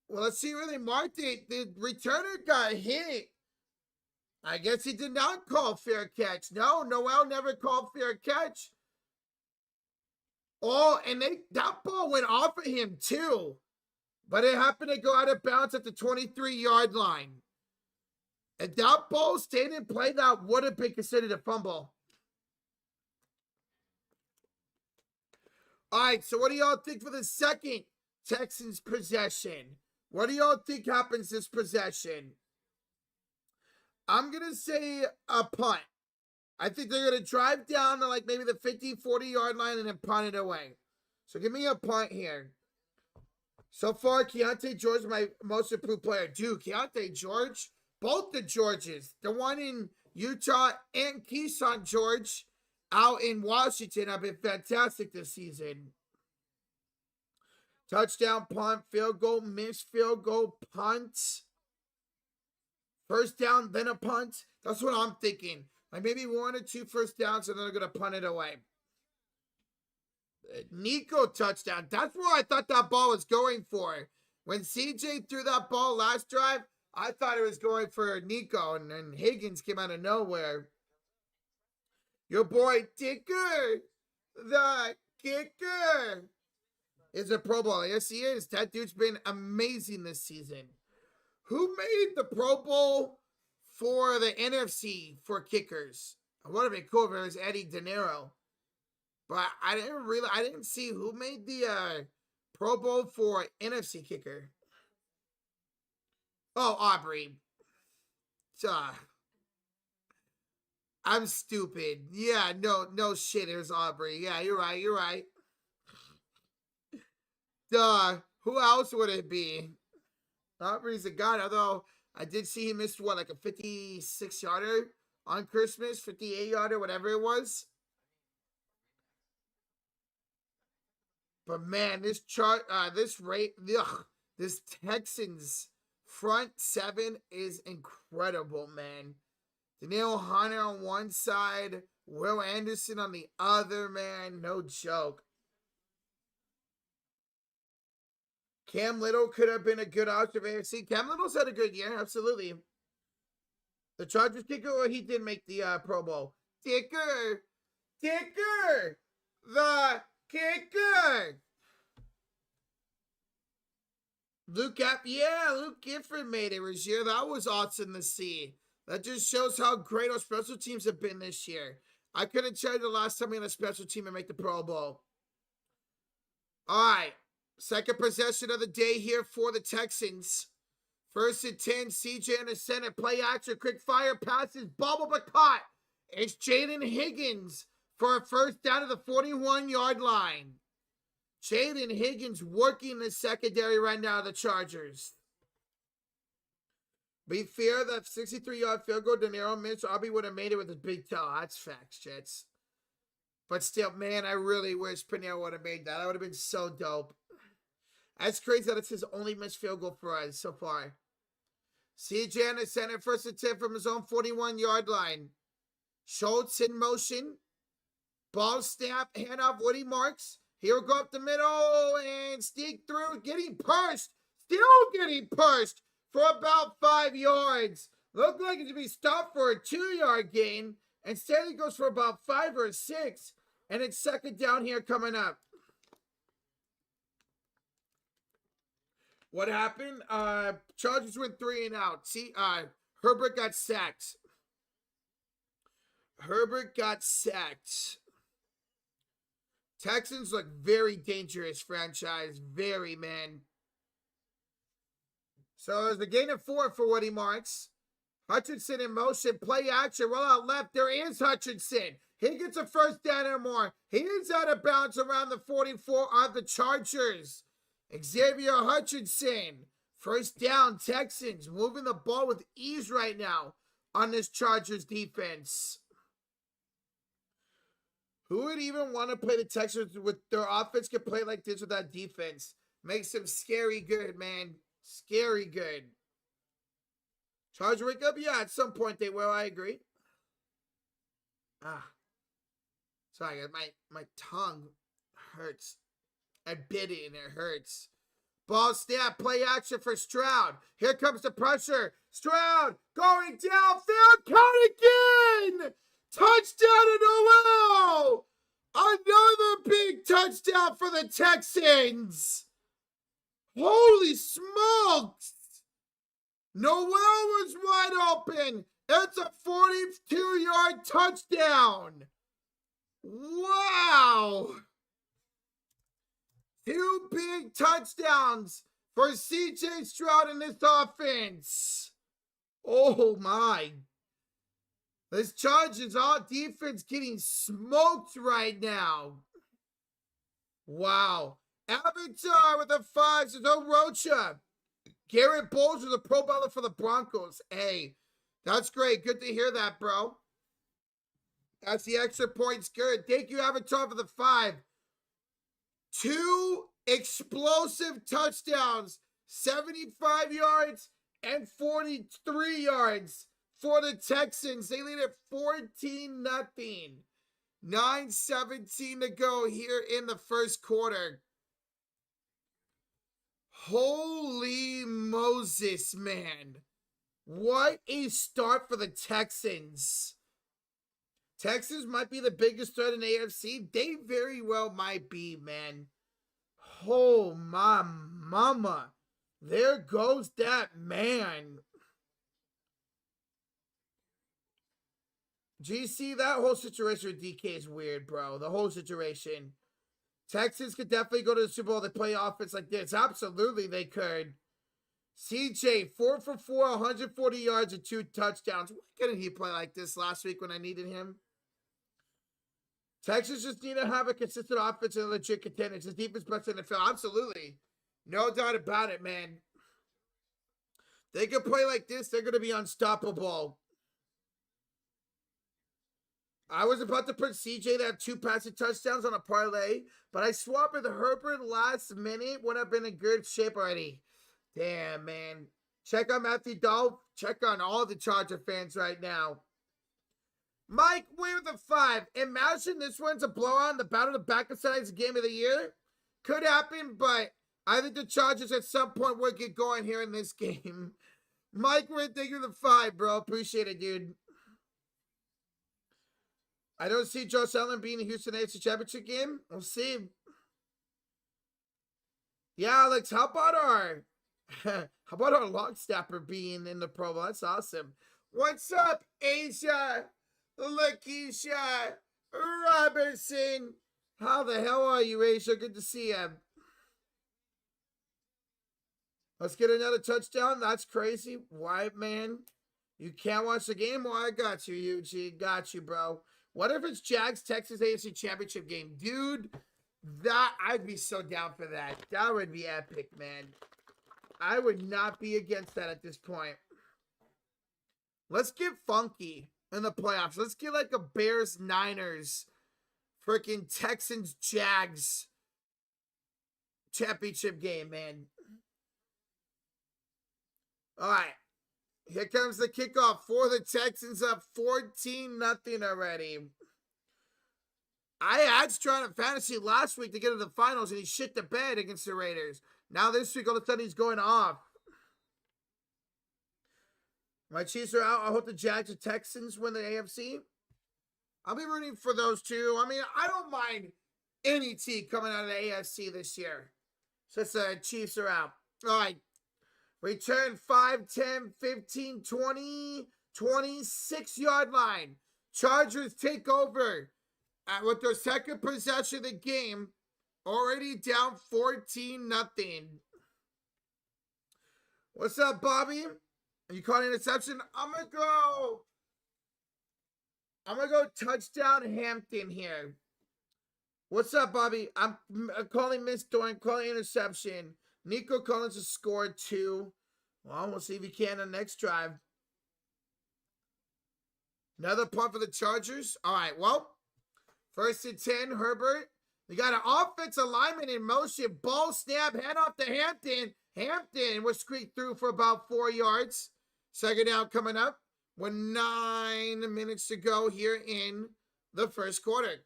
Well, let's see where they marked it. The returner got hit. I guess he did not call fair catch. No, Noel never called fair catch. Oh, and that ball went off of him too. But it happened to go out of bounds at the 23-yard line. If that ball stayed in play, that would have been considered a fumble. All right, so what do y'all think for the second Texans possession? What do y'all think happens this possession? I'm going to say a punt. I think they're going to drive down to like maybe the 50, 40-yard line and then punt it away. So give me a punt here. So far, Keontae George, my most improved player. Dude, Keontae George, both the Georges, the one in Utah and Keyshawn George out in Washington have been fantastic this season. Touchdown, punt, field goal, missed field goal, punt. 1st down, then a punt. That's what I'm thinking. Like maybe 1 or 2 first downs and then they're going to punt it away. Nico touchdown. That's where I thought that ball was going for. When CJ threw that ball last drive, I thought it was going for Nico, and then Higgins came out of nowhere. Your boy Dicker, the kicker, is a Pro Bowl. Yes, he is. That dude's been amazing this season. Who made the Pro Bowl for the NFC for kickers? It would have been cool if it was Eddie De Niro. But I didn't see who made the Pro Bowl for NFC kicker. Oh, Aubrey. I'm stupid. Yeah, no shit, it was Aubrey. Yeah, you're right. Duh. Who else would it be? Aubrey's a god, although I did see he missed, what, like a 56-yarder on Christmas? 58-yarder, whatever it was. But man, this Texans front 7 is incredible, man. Danielle Hunter on one side, Will Anderson on the other, man. No joke. Cam Little could have been a good option. See, Cam Little's had a good year, absolutely. The Chargers kicker, or he did make the Pro Bowl. Dicker, the kicker. Luke Gifford made it, Rozier. That was awesome to see. That just shows how great our special teams have been this year. I couldn't tell you the last time we had a special team and make the Pro Bowl. All right. Second possession of the day here for the Texans. 1st and 10, CJ in the center. Play action, quick fire passes, bubble but caught. It's Jaden Higgins for a 1st down to the 41-yard line. Jaden Higgins working the secondary right now, the Chargers. Be fair, that 63-yard field goal, De Niro missed. Aubrey would have made it with a big toe. That's facts, Jets. But still, man, I really wish Pinero would have made that. That would have been so dope. That's crazy that it's his only missed field goal for us so far. CJ in the center, first and 10 from his own 41-yard line. Schultz in motion. Ball snap, handoff, Woody Marks. He'll go up the middle and sneak through. Getting pushed. Still getting pushed for about 5 yards. Looked like it to be stopped for a 2-yard gain. Instead, he goes for about 5 or 6. And it's second down here coming up. What happened? Chargers went 3 and out. See, Herbert got sacked. Texans look very dangerous franchise. Very, man. So there's the gain of 4 for Woody Marks. Hutchinson in motion. Play action. Roll out left. There is Hutchinson. He gets a first down or more. He is out of bounds around the 44 of the Chargers. Xavier Hutchinson. First down, Texans. Moving the ball with ease right now on this Chargers defense. Who would even want to play the Texans with their offense can play like this with that defense? Makes them scary good, man. Scary good. Charger wake up? Yeah, at some point they will. I agree. Sorry, my tongue hurts. I bit it and it hurts. Ball snap, play action for Stroud. Here comes the pressure. Stroud going downfield, count again! Touchdown in a row! Another big touchdown for the Texans! Holy smokes! Noel was wide open. It's a 42-yard touchdown. Wow! 2 big touchdowns for C.J. Stroud in this offense. Oh, my. This Chargers all defense getting smoked right now. Wow. Avatar with a 5. So Rocha. Garrett Bowles was a Pro Bowler for the Broncos. Hey, that's great. Good to hear that, bro. That's the extra points. Good. Thank you, Avatar, for the 5. 2 explosive touchdowns. 75 yards and 43 yards for the Texans. They lead at 14-0. 9:17 to go here in the first quarter. Holy Moses, man. What a start for the Texans. Texans might be the biggest threat in AFC. They very well might be, man. Oh, my mama. There goes that man. GC, that whole situation with DK is weird, bro. The whole situation. Texans could definitely go to the Super Bowl. They play offense like this. Absolutely, they could. CJ, 4 for 4, 140 yards and 2 touchdowns. Why couldn't he play like this last week when I needed him? Texans just need to have a consistent offense and a legit contender. It's his defense best in the NFL. Absolutely. No doubt about it, man. They can play like this. They're going to be unstoppable. I was about to put CJ to have 2 passing touchdowns on a parlay, but I swapped with Herbert last minute. Would have been in good shape already. Damn, man. Check on Matthew Dolph. Check on all the Charger fans right now. Mike Way with a 5. Imagine this one's a blowout in the battle of the back sides game of the year. Could happen, but I think the Chargers at some point will get going here in this game. Mike Way, thank you for the 5, bro. Appreciate it, dude. I don't see Josh Allen being in the Houston AFC Championship game. We'll see. Yeah, Alex, how about our long snapper being in the Pro Bowl? That's awesome. What's up, Asia, Lakeisha, Robertson? How the hell are you, Asia? Good to see you. Let's get another touchdown. That's crazy. Why, man? You can't watch the game? Well, I got you, Eugene. Got you, bro. What if it's Jags Texas AFC Championship game? Dude, That, I'd be so down for that. That would be epic, man. I would not be against that at this point. Let's get funky in the playoffs. Let's get like a Bears-Niners, freaking Texans-Jags championship game, man. All right. Here comes the kickoff for the Texans, up 14-0 already. I had trying to fantasy last week to get to the finals, and he shit the bed against the Raiders. Now this week, all of a sudden, he's going off. My Chiefs are out. I hope the Jags and Texans win the AFC. I'll be rooting for those two. I mean, I don't mind any team coming out of the AFC this year. Since the Chiefs are out. All right. Return 5, 10, 15, 20, 26-yard line. Chargers take over with their second possession of the game. Already down 14-0. What's up, Bobby? Are you calling an interception? I'm gonna go touchdown Hampton here. What's up, Bobby? I'm calling Miss Doran, calling interception. Nico Collins has scored 2. Well, we'll see if he can on the next drive. Another punt for the Chargers. All right, well, 1st and 10, Herbert. We got an offensive lineman in motion. Ball snap, hand off to Hampton. Hampton was squeaked through for about 4 yards. 2nd down coming up with 9 minutes to go here in the first quarter.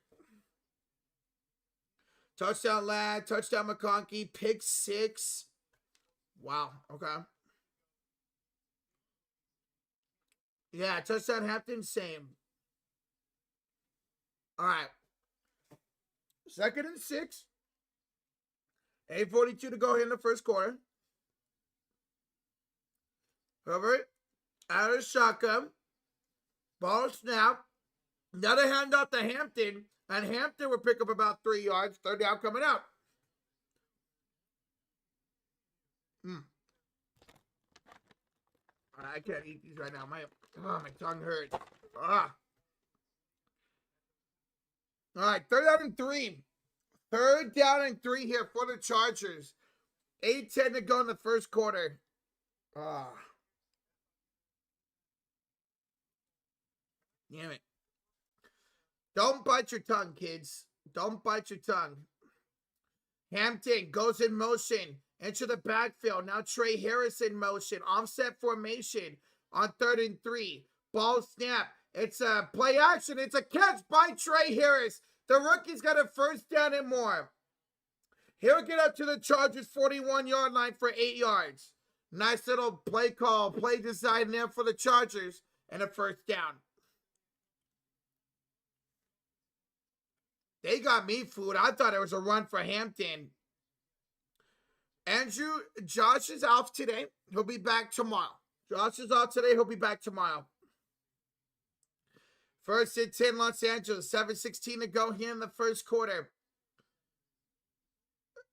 Touchdown Ladd, touchdown McConkey, pick 6. Wow, okay. Yeah, touchdown Hampton, same. All right. 2nd and 6. 8:42 to go here in the first quarter. Herbert, out of shotgun. Ball snap. Another handoff to Hampton. And Hampton will pick up about 3 yards. 3rd down coming up. I can't eat these right now. My tongue hurts. All right, 3rd down and 3. 3rd down and 3 here for the Chargers. 8:10 to go in the first quarter. Damn it. Don't bite your tongue, kids. Don't bite your tongue. Hampton goes in motion into the backfield. Now Trey Harris in motion. Offset formation on 3rd and 3. Ball snap. It's a play action. It's a catch by Trey Harris. The rookie's got a 1st down and more. He'll get up to the Chargers 41-yard line for 8 yards. Nice little play call, play design there for the Chargers and a 1st down. They got me fooled. I thought it was a run for Hampton. Josh is off today. He'll be back tomorrow. Josh is off today. He'll be back tomorrow. 1st and 10, Los Angeles. 7:16 to go here in the first quarter.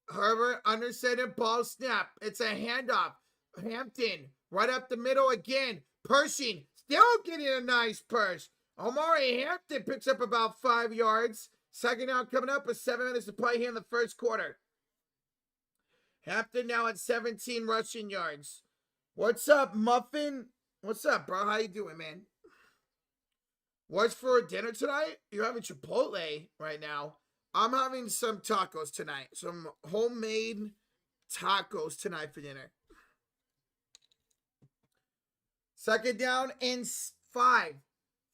Herbert under center, ball snap. It's a handoff. Hampton right up the middle again. Pershing still getting a nice push. Omari Hampton picks up about 5 yards. 2nd down coming up with 7 minutes to play here in the first quarter. Hampton now at 17 rushing yards. What's up, Muffin? What's up, bro? How you doing, man? What's for dinner tonight? You're having Chipotle right now. I'm having some tacos tonight. Some homemade tacos tonight for dinner. 2nd down and 5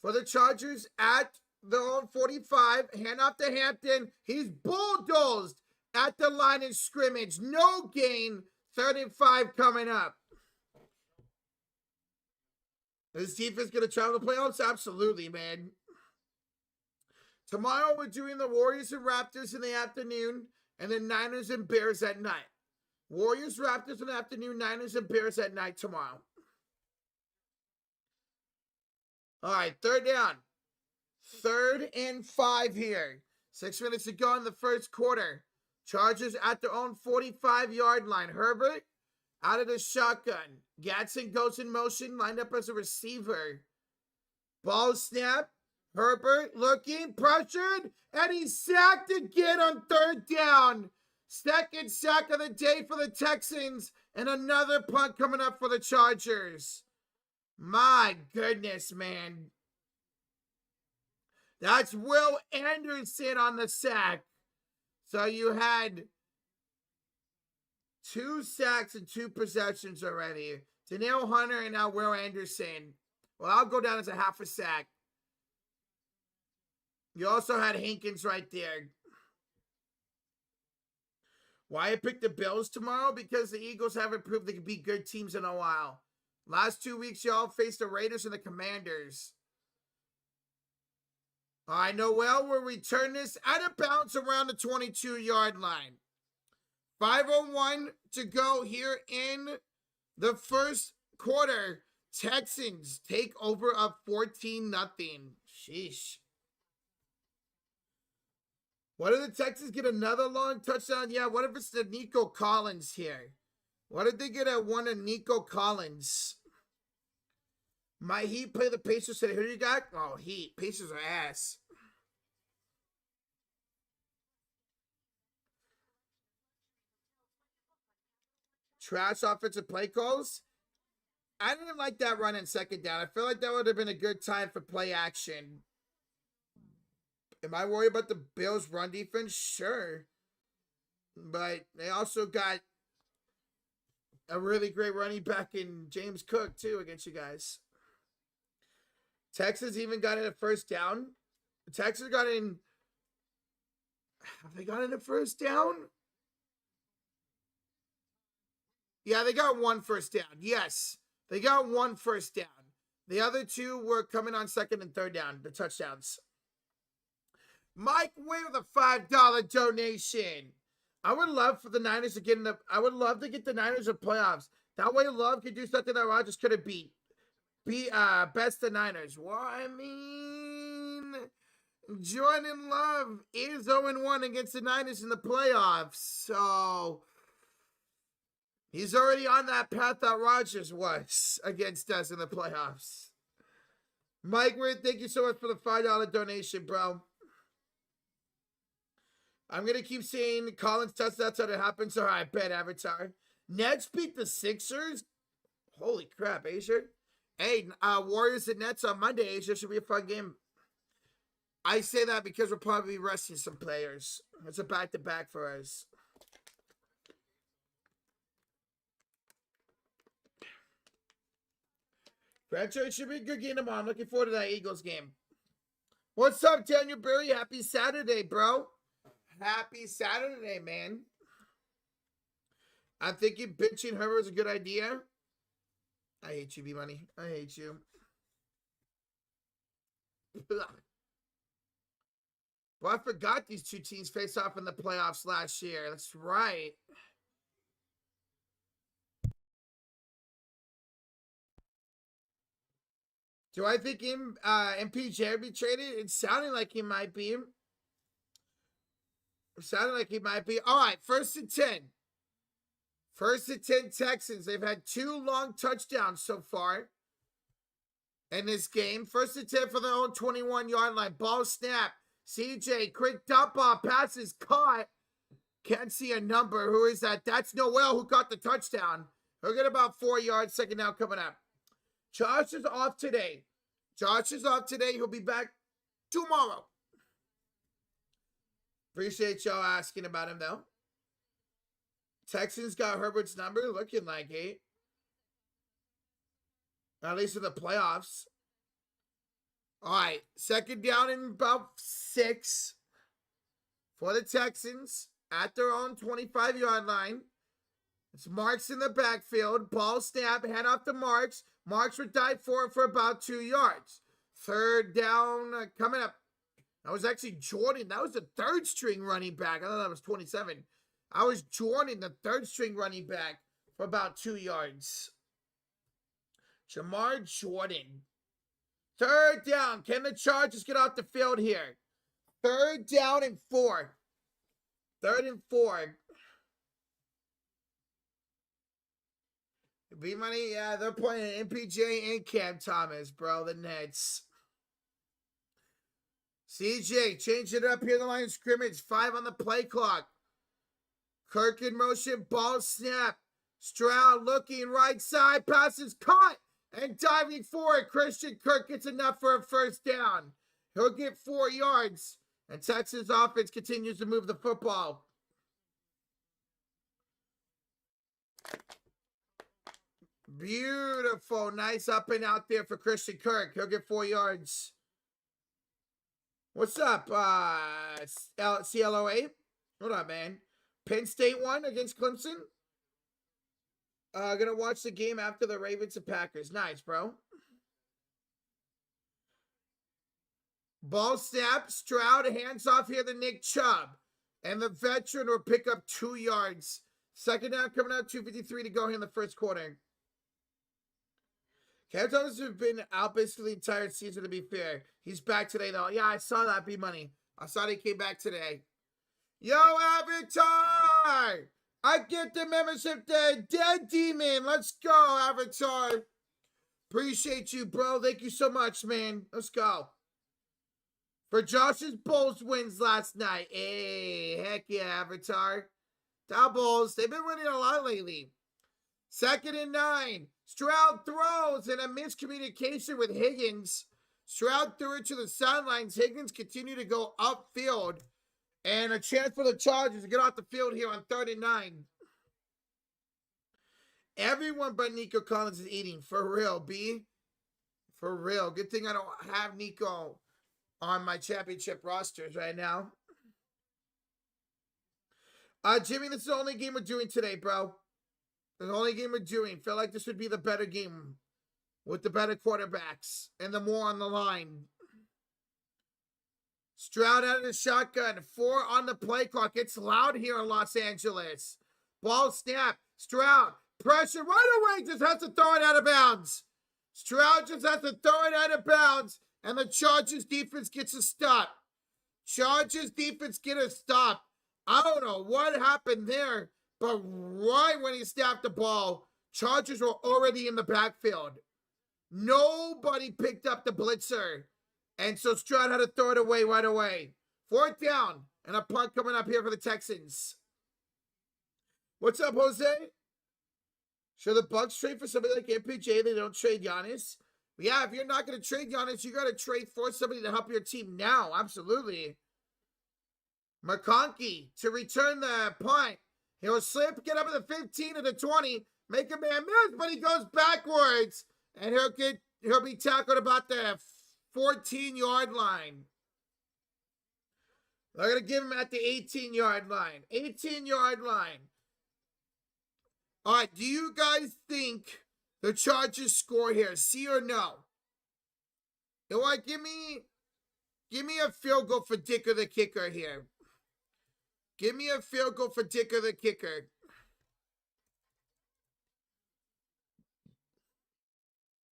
for the Chargers at their own 45. Hand off to Hampton. He's bulldozed at the line of scrimmage. No gain. 3rd and 5 coming up. Is defense going to travel the playoffs? Absolutely, man. Tomorrow we're doing the Warriors and Raptors in the afternoon, and then Niners and Bears at night. Warriors, Raptors in the afternoon, Niners and Bears at night tomorrow. All right, 3rd down. 3rd and 5 here. 6 minutes to go in the first quarter. Chargers at their own 45-yard line. Herbert out of the shotgun. Gatson goes in motion, lined up as a receiver. Ball snap. Herbert looking, pressured, and he's sacked again on 3rd down. Second sack of the day for the Texans, and another punt coming up for the Chargers. My goodness, man. That's Will Anderson on the sack. So you had 2 sacks and 2 possessions already. Danielle Hunter and now Will Anderson. Well, I'll go down as a half a sack. You also had Hankins right there. Why I picked the Bills tomorrow? Because the Eagles haven't proved they can beat good teams in a while. Last 2 weeks, y'all faced the Raiders and the Commanders. All right, Noel will return this out of bounds around the 22-yard line. 5:01 to go here in the first quarter. Texans take over up 14-0. Sheesh. What if the Texans get another long touchdown? Yeah, what if it's the Nico Collins here? What if they get at one of Nico Collins? My Heat play the Pacers today. Who do you got? Oh, Heat. Pacers are ass. Trash offensive play calls. I didn't like that run in 2nd down. I feel like that would have been a good time for play action. Am I worried about the Bills' run defense? Sure. But they also got a really great running back in James Cook, too, against you guys. Texans even got in a 1st down. The Texans got in. Have they got in a 1st down? Yeah, they got 1 1st down. Yes, they got 1 1st down. The other 2 were coming on 2nd and 3rd down, the touchdowns. Mike Way with a $5 donation. I would love for the Niners to get in the. I would love to get the Niners in playoffs. That way, Love could do something that Rodgers could have beat. Best the Niners. Well, I mean, Jordan Love is 0-1 against the Niners in the playoffs, so he's already on that path that Rodgers was against us in the playoffs. Mike Way, thank you so much for the $5 donation, bro. I'm going to keep saying Collins touchdowns until it happens. All right, bet, Avatar. Nets beat the Sixers? Holy crap, Asia. Hey, Warriors and Nets on Monday, Asia. Should be a fun game. I say that because we'll probably be resting some players. It's a back-to-back for us. Franchise should be a good game tomorrow. I'm looking forward to that Eagles game. What's up, Daniel Berry? Happy Saturday, bro. Happy Saturday, man. I'm thinking benching Herbert is a good idea. I hate you, B-Money. I hate you. Well, I forgot these 2 teams faced off in the playoffs last year. That's right. Do I think MPJ will be traded? It's sounding like he might be. All right, 1st and 10. 1st and 10 Texans. They've had 2 long touchdowns so far in this game. 1st and 10 for their own 21-yard line. Ball snap. CJ, quick dump off. Passes caught. Can't see a number. Who is that? That's Noel who got the touchdown. He'll get about 4 yards. 2nd down coming up. Josh is off today. He'll be back tomorrow. Appreciate y'all asking about him, though. Texans got Herbert's number. Looking like it. At least in the playoffs. All right. 2nd down and about 6 for the Texans at their own 25-yard line. It's Marks in the backfield. Ball snap. Hand off to Marks. Marks would dive for about 2 yards. 3rd down coming up. That was actually Jordan. That was the 3rd string running back. I thought that was 27. I was Jordan, the 3rd string running back, for about 2 yards. Jamar Jordan. 3rd down. Can the Chargers get off the field here? 3rd down and 4. 3rd and 4. B-Money, they're playing MPJ and Cam Thomas, bro. The Nets. CJ, change it up here in the line of scrimmage. 5 on the play clock. Kirk in motion, ball snap. Stroud looking right side, passes caught, and diving forward. Christian Kirk gets enough for a first down. He'll get 4 yards, and Texas offense continues to move the football. Beautiful. Nice up and out there for Christian Kirk. He'll get 4 yards. What's up, CLOA? Hold on, man. Penn State won against Clemson. Gonna watch the game after the Ravens and Packers. Nice, bro. Ball snap. Stroud hands off here to Nick Chubb. And the veteran will pick up 2 yards. Second down coming out, 2:53 to go here in the first quarter. Cam Thomas has been out basically the entire season, to be fair. He's back today, though. Yeah, I saw that, B-Money. I saw that he came back today. Yo, Avatar! I get the membership there. Dead Demon. Let's go, Avatar. Appreciate you, bro. Thank you so much, man. Let's go. For Josh's Bulls wins last night. Hey, heck yeah, Avatar. Doubles. They've been winning a lot lately. 2nd and 9. Stroud throws and a miscommunication with Higgins. Stroud threw it to the sidelines. Higgins continued to go upfield. And a chance for the Chargers to get off the field here on 3rd and 9. Everyone but Nico Collins is eating. For real, B. For real. Good thing I don't have Nico on my championship rosters right now. Jimmy, this is the only game we're doing today, bro. The only game we're doing. Feel like this would be the better game with the better quarterbacks and the more on the line. Stroud out of the shotgun. 4 on the play clock. It's loud here in Los Angeles. Ball snap. Stroud. Pressure right away. Just has to throw it out of bounds. Stroud just has to throw it out of bounds. And the Chargers defense gets a stop. Chargers defense get a stop. I don't know what happened there. But right when he snapped the ball, Chargers were already in the backfield. Nobody picked up the blitzer. And so Stroud had to throw it away right away. 4th down. And a punt coming up here for the Texans. What's up, Jose? Should the Bucks trade for somebody like MPJ? They don't trade Giannis. Yeah, if you're not going to trade Giannis, you got to trade for somebody to help your team now. Absolutely. McConkey to return the punt. He'll slip, get up to the 15 to the 20, make a man miss, but he goes backwards. And he'll be tackled about the 14-yard line. They're going to give him at the 18-yard line. 18-yard line. All right, do you guys think the Chargers score here? See or no? You know what? Give me a field goal for Dicker the kicker here. Give me a field goal for Dicker the kicker.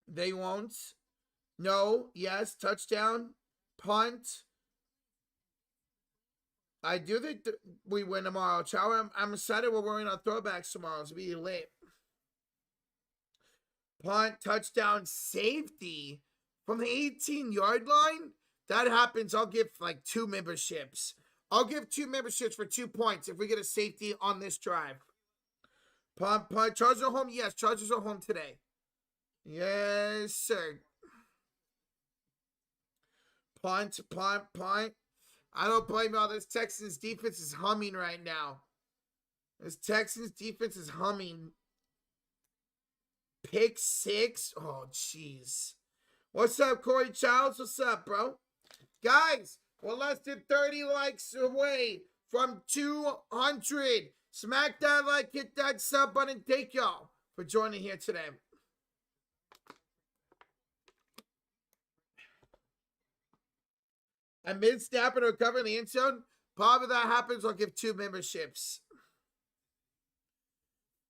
They won't. No. Yes. Touchdown. Punt. I do think we win tomorrow. Chow, I'm excited we're wearing our throwbacks tomorrow. It's going to be late. Punt. Touchdown. Safety. From the 18-yard line? That happens. I'll give like 2 memberships. I'll give 2 memberships for 2 points if we get a safety on this drive. Punt. Chargers are home? Yes, Chargers are home today. Yes, sir. Punt. I don't blame you all. This Texans defense is humming right now. This Texans defense is humming. Pick 6? Oh, jeez. What's up, Corey Childs? What's up, bro? Guys, we're less than 30 likes away from 200. Smack that like, hit that sub button. Thank y'all for joining here today. I mid-snap and recover in the end zone. Probably that happens, I'll give 2 memberships.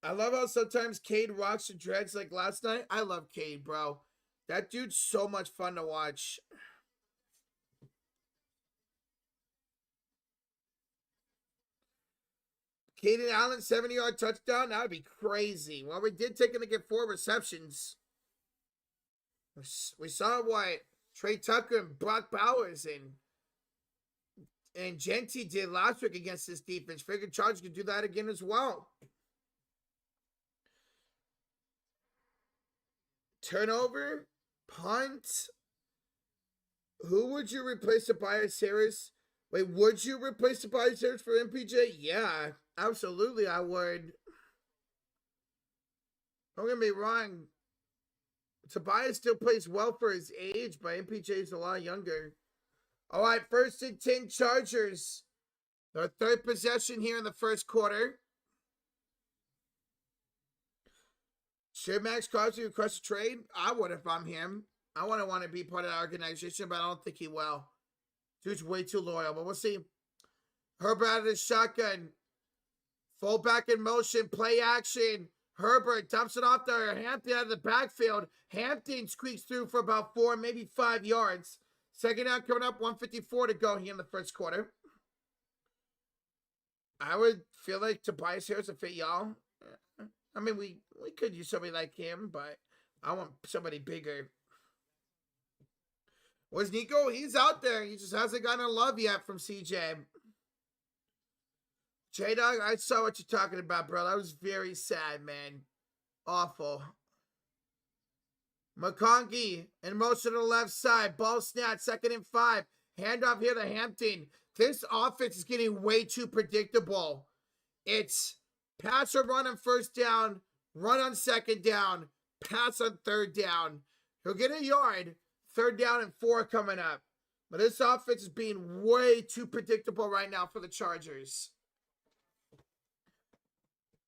I love how sometimes Cade rocks the dreads like last night. I love Cade, bro. That dude's so much fun to watch. Kaden Allen, 70-yard touchdown. That would be crazy. Well, we did take him to get 4 receptions. We saw what Trey Tucker and Brock Bowers and and Genti did last week against this defense. Figured Chargers could do that again as well. Turnover, punt. Who would you replace Tobias Harris? Wait, would you replace Tobias Harris for MPJ? Yeah, absolutely I would. Don't get me wrong. Tobias still plays well for his age, but MPJ is a lot younger. All right, 1st and 10 Chargers. Their 3rd possession here in the 1st quarter. Should Max Crosby request a trade? I would if I'm him. I wouldn't want to be part of the organization, but I don't think he will. Dude's way too loyal, but we'll see. Herbert out of the shotgun. Fullback in motion, play action. Herbert dumps it off to Hampton out of the backfield. Hampton squeaks through for about 4, maybe 5 yards. 2nd down coming up, 1:54 to go here in the 1st quarter. I would feel like Tobias Harris would fit y'all. I mean, we could use somebody like him, but I want somebody bigger. Where's Nico? He's out there. He just hasn't gotten a love yet from CJ. J-Dog, I saw what you're talking about, bro. That was very sad, man. Awful. McConkey in motion to the left side. Ball snap, 2nd and 5. Handoff here to Hampton. This offense is getting way too predictable. It's pass or run on 1st down, run on 2nd down, pass on 3rd down. He'll get a yard. 3rd down and 4 coming up. But this offense is being way too predictable right now for the Chargers.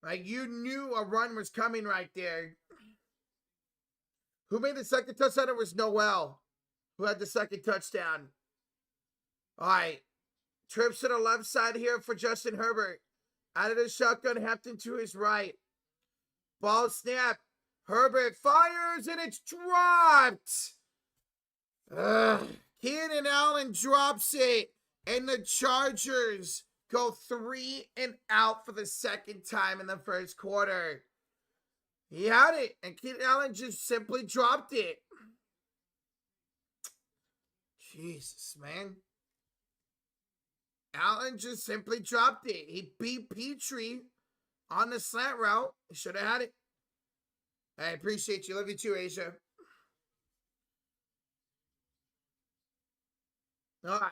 Like, you knew a run was coming right there. Who made the 2nd touchdown? It was Noel who had the 2nd touchdown. All right. Trips to the left side here for Justin Herbert. Out of the shotgun, Hampton to his right. Ball snap. Herbert fires, and it's dropped. Keenan Allen drops it, and the Chargers go 3 and out for the 2nd time in the 1st quarter. He had it, and Keenan Allen just simply dropped it. Jesus, man. Allen just simply dropped it. He beat Petrie on the slant route. He should have had it. I appreciate you. Love you too, Asia. All right.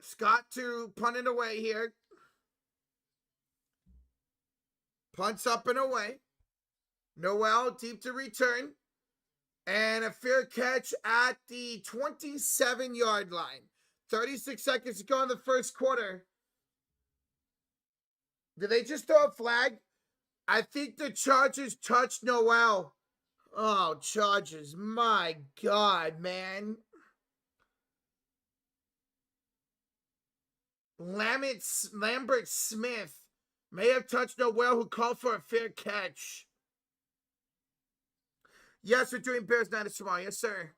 Scott to punt it away here. Punts up and away. Noel deep to return. And a fair catch at the 27-yard line. 36 seconds to go in the 1st quarter. Did they just throw a flag? I think the Chargers touched Noel. Oh, Chargers. My God, man. Lambert Smith may have touched Noel, who called for a fair catch. Yes, we're doing Bears Niners tomorrow. Yes, sir.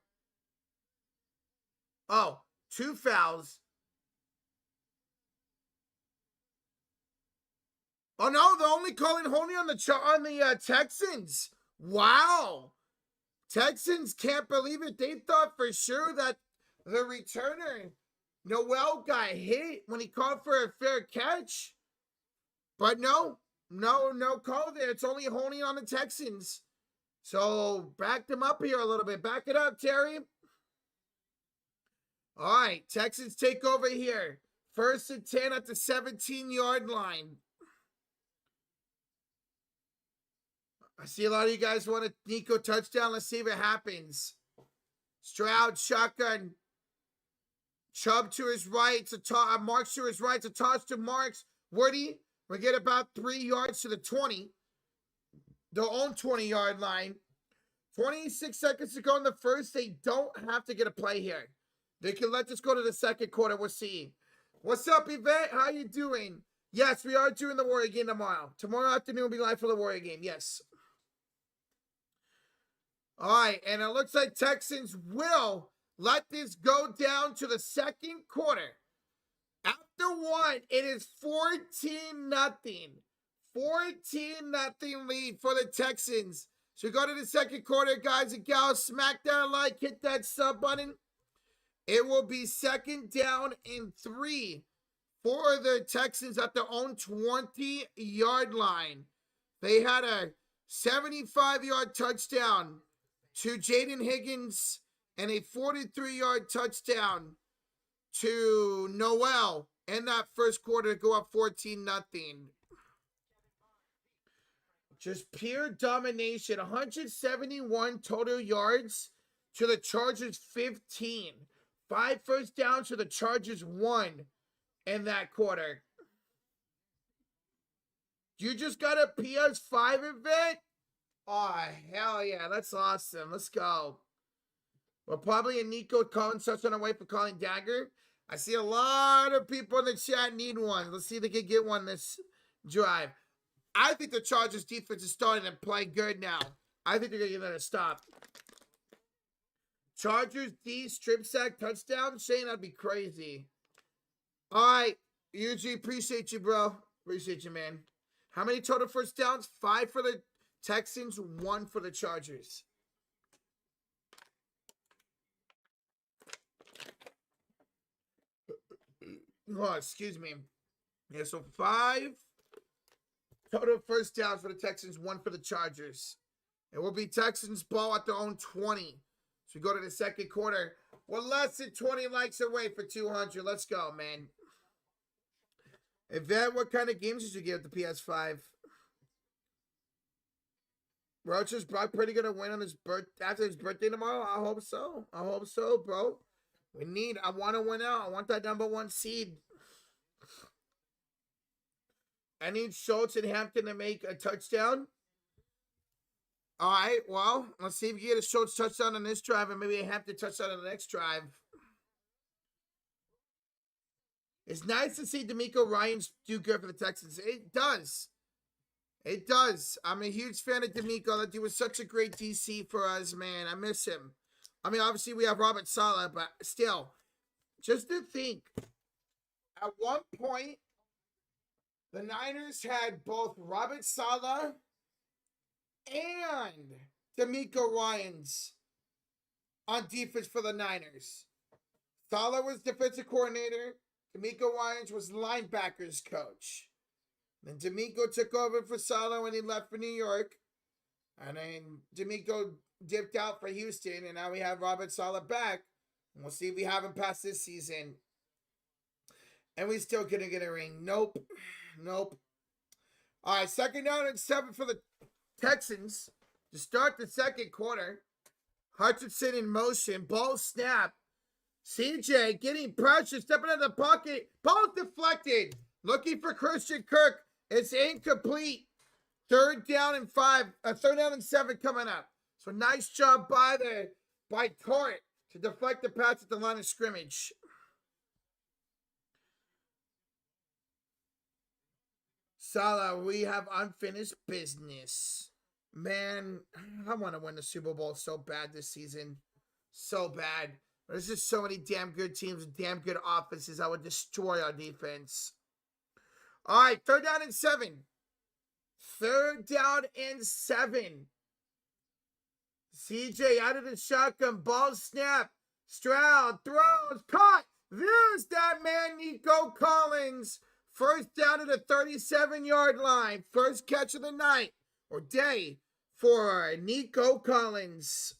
Oh, 2 fouls. Oh no, they're only calling holding on the Texans. Wow. Texans can't believe it. They thought for sure that the returner Noel got hit when he called for a fair catch. But no call there. It's only holding on the Texans. So back them up here a little bit. Back it up, Terry. All right, Texans take over here. 1st and 10 at the 17-yard line. I see a lot of you guys want a Nico touchdown. Let's see if it happens. Stroud, shotgun. Chubb to his right. Marks to his right. It's a toss to Marks. Woody, we get about 3 yards to the 20. Their own 20-yard line. 26 seconds to go in the 1st. They don't have to get a play here. They can let this go to the 2nd quarter. We'll see. What's up, Yvette? How you doing? Yes, we are doing the Warrior game tomorrow. Tomorrow afternoon will be live for the Warrior game. Yes. All right, and it looks like Texans will let this go down to the 2nd quarter. After 1, it is 14-0. 14-0 lead for the Texans. So go to the 2nd quarter, guys and gals. Smack that like, hit that sub button. It will be 2nd down and 3 for the Texans at their own 20-yard line. They had a 75-yard touchdown to Jaden Higgins and a 43-yard touchdown to Noel in that first quarter to go up 14-0. Just pure domination. 171 total yards to the Chargers 15. 5 first downs to the Chargers 1 in that quarter. You just got a PS5 event? Oh, hell yeah. That's awesome. Let's go. We're probably a Nico Collins touchdown away for calling Dagger. I see a lot of people in the chat need one. Let's see if they can get one this drive. I think the Chargers defense is starting to play good now. I think they're going to get a stop. Chargers D strip sack touchdown. Shane, that'd be crazy. All right. UG, appreciate you, bro. Appreciate you, man. How many total first downs? 5 for the Texans, 1 for the Chargers. Oh, excuse me. Yeah, so 5 total first downs for the Texans, 1 for the Chargers. It will be Texans ball at their own 20. So we go to the second quarter. We're less than 20 likes away for 200. Let's go, man. Yvette, what kind of games did you get at the PS5? Roach is probably pretty gonna win on his after his birthday tomorrow. I hope so. I hope so, bro. I want to win out. I want that #1 seed. I need Schultz and Hampton to make a touchdown. All right, well, let's see if we can get a Schultz touchdown on this drive and maybe a Hampton touchdown on the next drive. It's nice to see D'Amico Ryans do good for the Texans. It does. It does. I'm a huge fan of D'Amico. That dude was such a great DC for us, man. I miss him. I mean, obviously we have Robert Saleh, but still, just to think, at one point, the Niners had both Robert Saleh and D'Amico Ryans on defense for the Niners. Saleh was defensive coordinator. D'Amico Ryans was linebackers coach. Then D'Amico took over for Saleh when he left for New York. And then D'Amico dipped out for Houston. And now we have Robert Saleh back. And we'll see if we have him past this season. And we still couldn't get a ring. Nope. Nope. All right, 2nd down and 7 for the Texans to start the second quarter. Hutchinson in motion. Ball snap. CJ getting pressure. Stepping in the pocket. Ball deflected. Looking for Christian Kirk. It's incomplete. 3rd down and 5. 3rd down and 7 coming up. So nice job by Torrent to deflect the pass at the line of scrimmage. Saleh, we have unfinished business. Man, I want to win the Super Bowl so bad this season. So bad. There's just so many damn good teams and damn good offenses that would destroy our defense. All right, 3rd down and 7. 3rd down and 7. CJ out of the shotgun. Ball snap. Stroud throws. Caught. There's that man, Nico Collins. 1st down to the 37-yard line. First catch of the night or day for Nico Collins.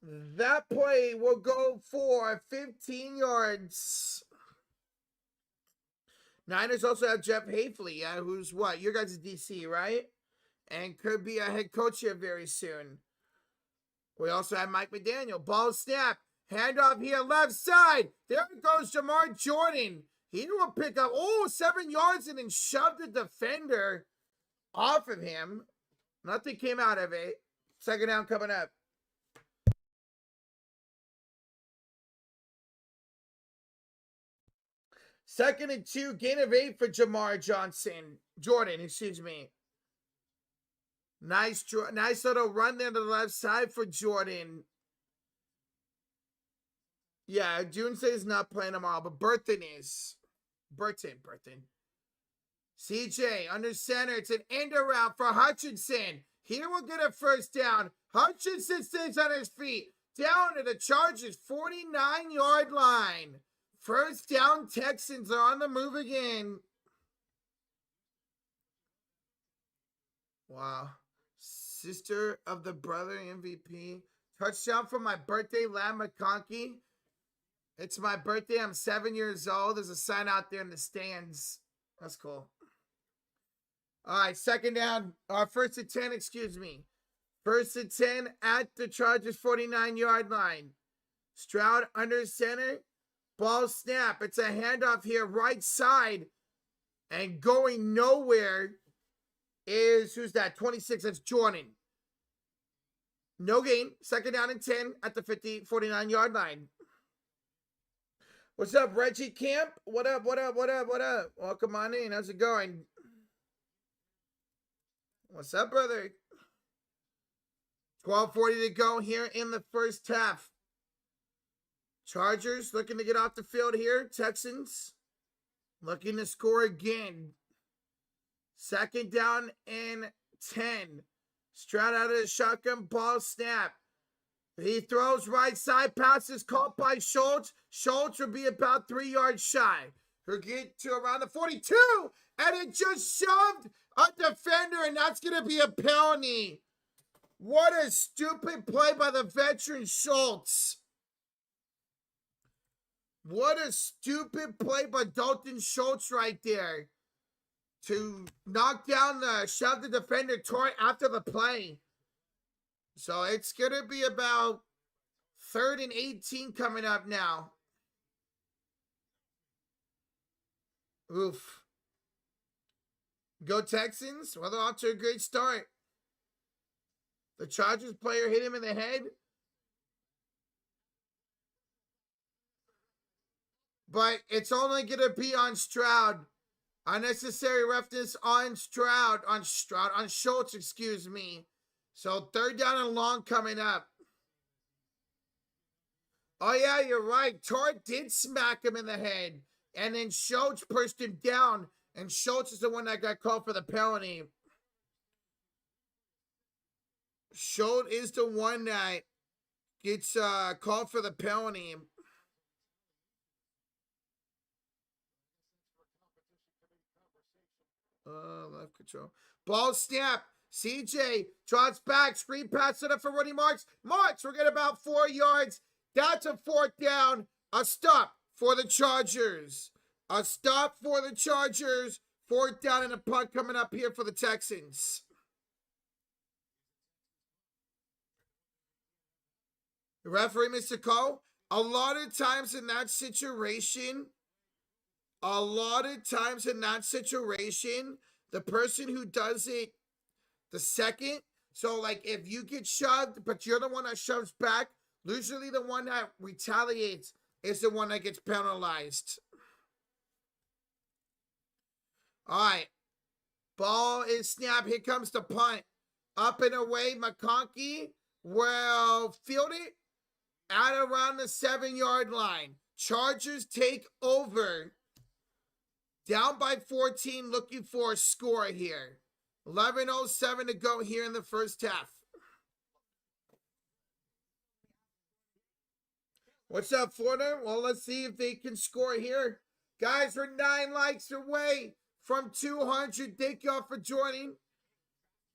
That play will go for 15 yards. Niners also have Jeff Hafley, who's what? Your guys' DC, right? And could be a head coach here very soon. We also have Mike McDaniel. Ball snap. Handoff here, left side. There goes Jamar Jordan. He will pick up, 7 yards and then shoved the defender off of him. Nothing came out of it. 2nd down coming up. 2nd and 2, gain of 8 for Jordan, excuse me. Nice little run there to the left side for Jordan. Yeah, June says not playing tomorrow, but Burton is. Burton. CJ under center. It's an end around for Hutchinson. Here we'll get a 1st down. Hutchinson stays on his feet. down to the Chargers 49-yard line. First down, Texans are on the move again. Wow. Sister of the brother MVP. Touchdown for my birthday, Lam McConkey. It's my birthday. I'm 7 years old. There's a sign out there in the stands. That's cool. All right, second down. First and 10, excuse me. First and 10 at the Chargers 49-yard line. Stroud under center. Ball snap. It's a handoff here, right side. And going nowhere is, who's that? 26, that's Jordan. No gain. Second down and 10 at the 49-yard line. What's up, Reggie Camp? What up, what up, what up, what up? Welcome on in. How's it going? What's up, brother? 12:40 to go here in the first half. Chargers looking to get off the field here. Texans looking to score again. Second down and 10. Stroud out of the shotgun, ball snap. He throws right side, passes caught by Schultz. Schultz will be about 3 yards shy. He'll get to around the 42, and it just shoved a defender, and that's going to be a penalty. What a stupid play by the veteran Schultz. What a stupid play by Dalton Schultz right there. To knock down shove the defender toward after the play. So it's going to be about 3rd and 18 coming up now. Oof. Go Texans. Well, they're off to a great start. The Chargers player hit him in the head. But it's only going to be on Stroud. Unnecessary roughness on Schultz, excuse me. So 3rd down and long coming up. Oh, yeah, you're right. Tort did smack him in the head. And then Schultz pushed him down. And Schultz is the one that got called for the penalty. Schultz is the one that gets called for the penalty. Left control. Ball snap. CJ trots back. Screen pass it up for Woody Marks. Marks, we're getting about 4 yards. That's a 4th down. A stop for the Chargers. A stop for the Chargers. 4th down and a punt coming up here for the Texans. The referee, Mr. Cole, a lot of times in that situation, the person who does it the second, so like if you get shoved, but you're the one that shoves back, usually the one that retaliates is the one that gets penalized. All right. Ball is snapped. Here comes the punt. Up and away. McConkey will field it at around the 7-yard line. Chargers take over. Down by 14, looking for a score here. 11:07 to go here in the first half. What's up, Florida? Well, let's see if they can score here. Guys, we're 9 likes away from 200. Thank y'all for joining.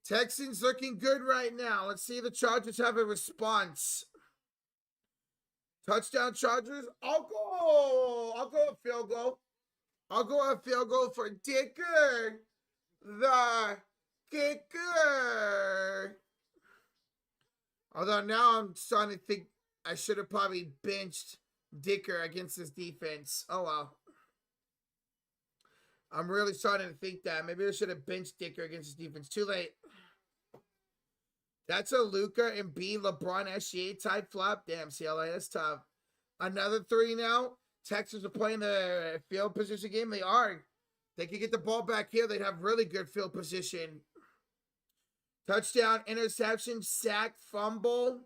Texans looking good right now. Let's see if the Chargers have a response. Touchdown Chargers. I'll go a field goal. I'll go a field goal for Dicker, the kicker. Although now I'm starting to think I should have probably benched Dicker against this defense. Oh, well. I'm really starting to think that. Maybe I should have benched Dicker against this defense. Too late. That's a Luka and B LeBron SGA type flop. Damn, CLA, that's tough. Another 3 now. Texans are playing the field position game. They are. They could get the ball back here. They'd have really good field position. Touchdown, interception, sack, fumble.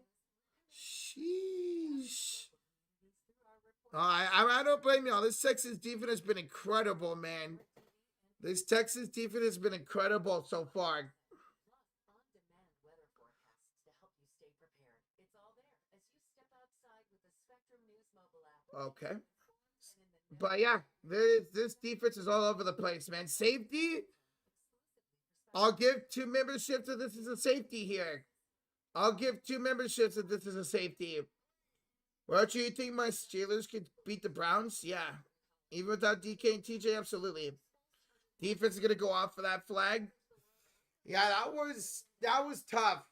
Sheesh. I don't blame y'all. This Texans defense has been incredible, man. This Texans defense has been incredible so far. Okay. But yeah, this defense is all over the place, man. Safety, I'll give 2 memberships if this is a safety here. I'll give 2 memberships if this is a safety. Well, do you think my Steelers could beat the Browns? Yeah. Even without DK and TJ, absolutely. Defense is gonna go off for that flag. Yeah, that was tough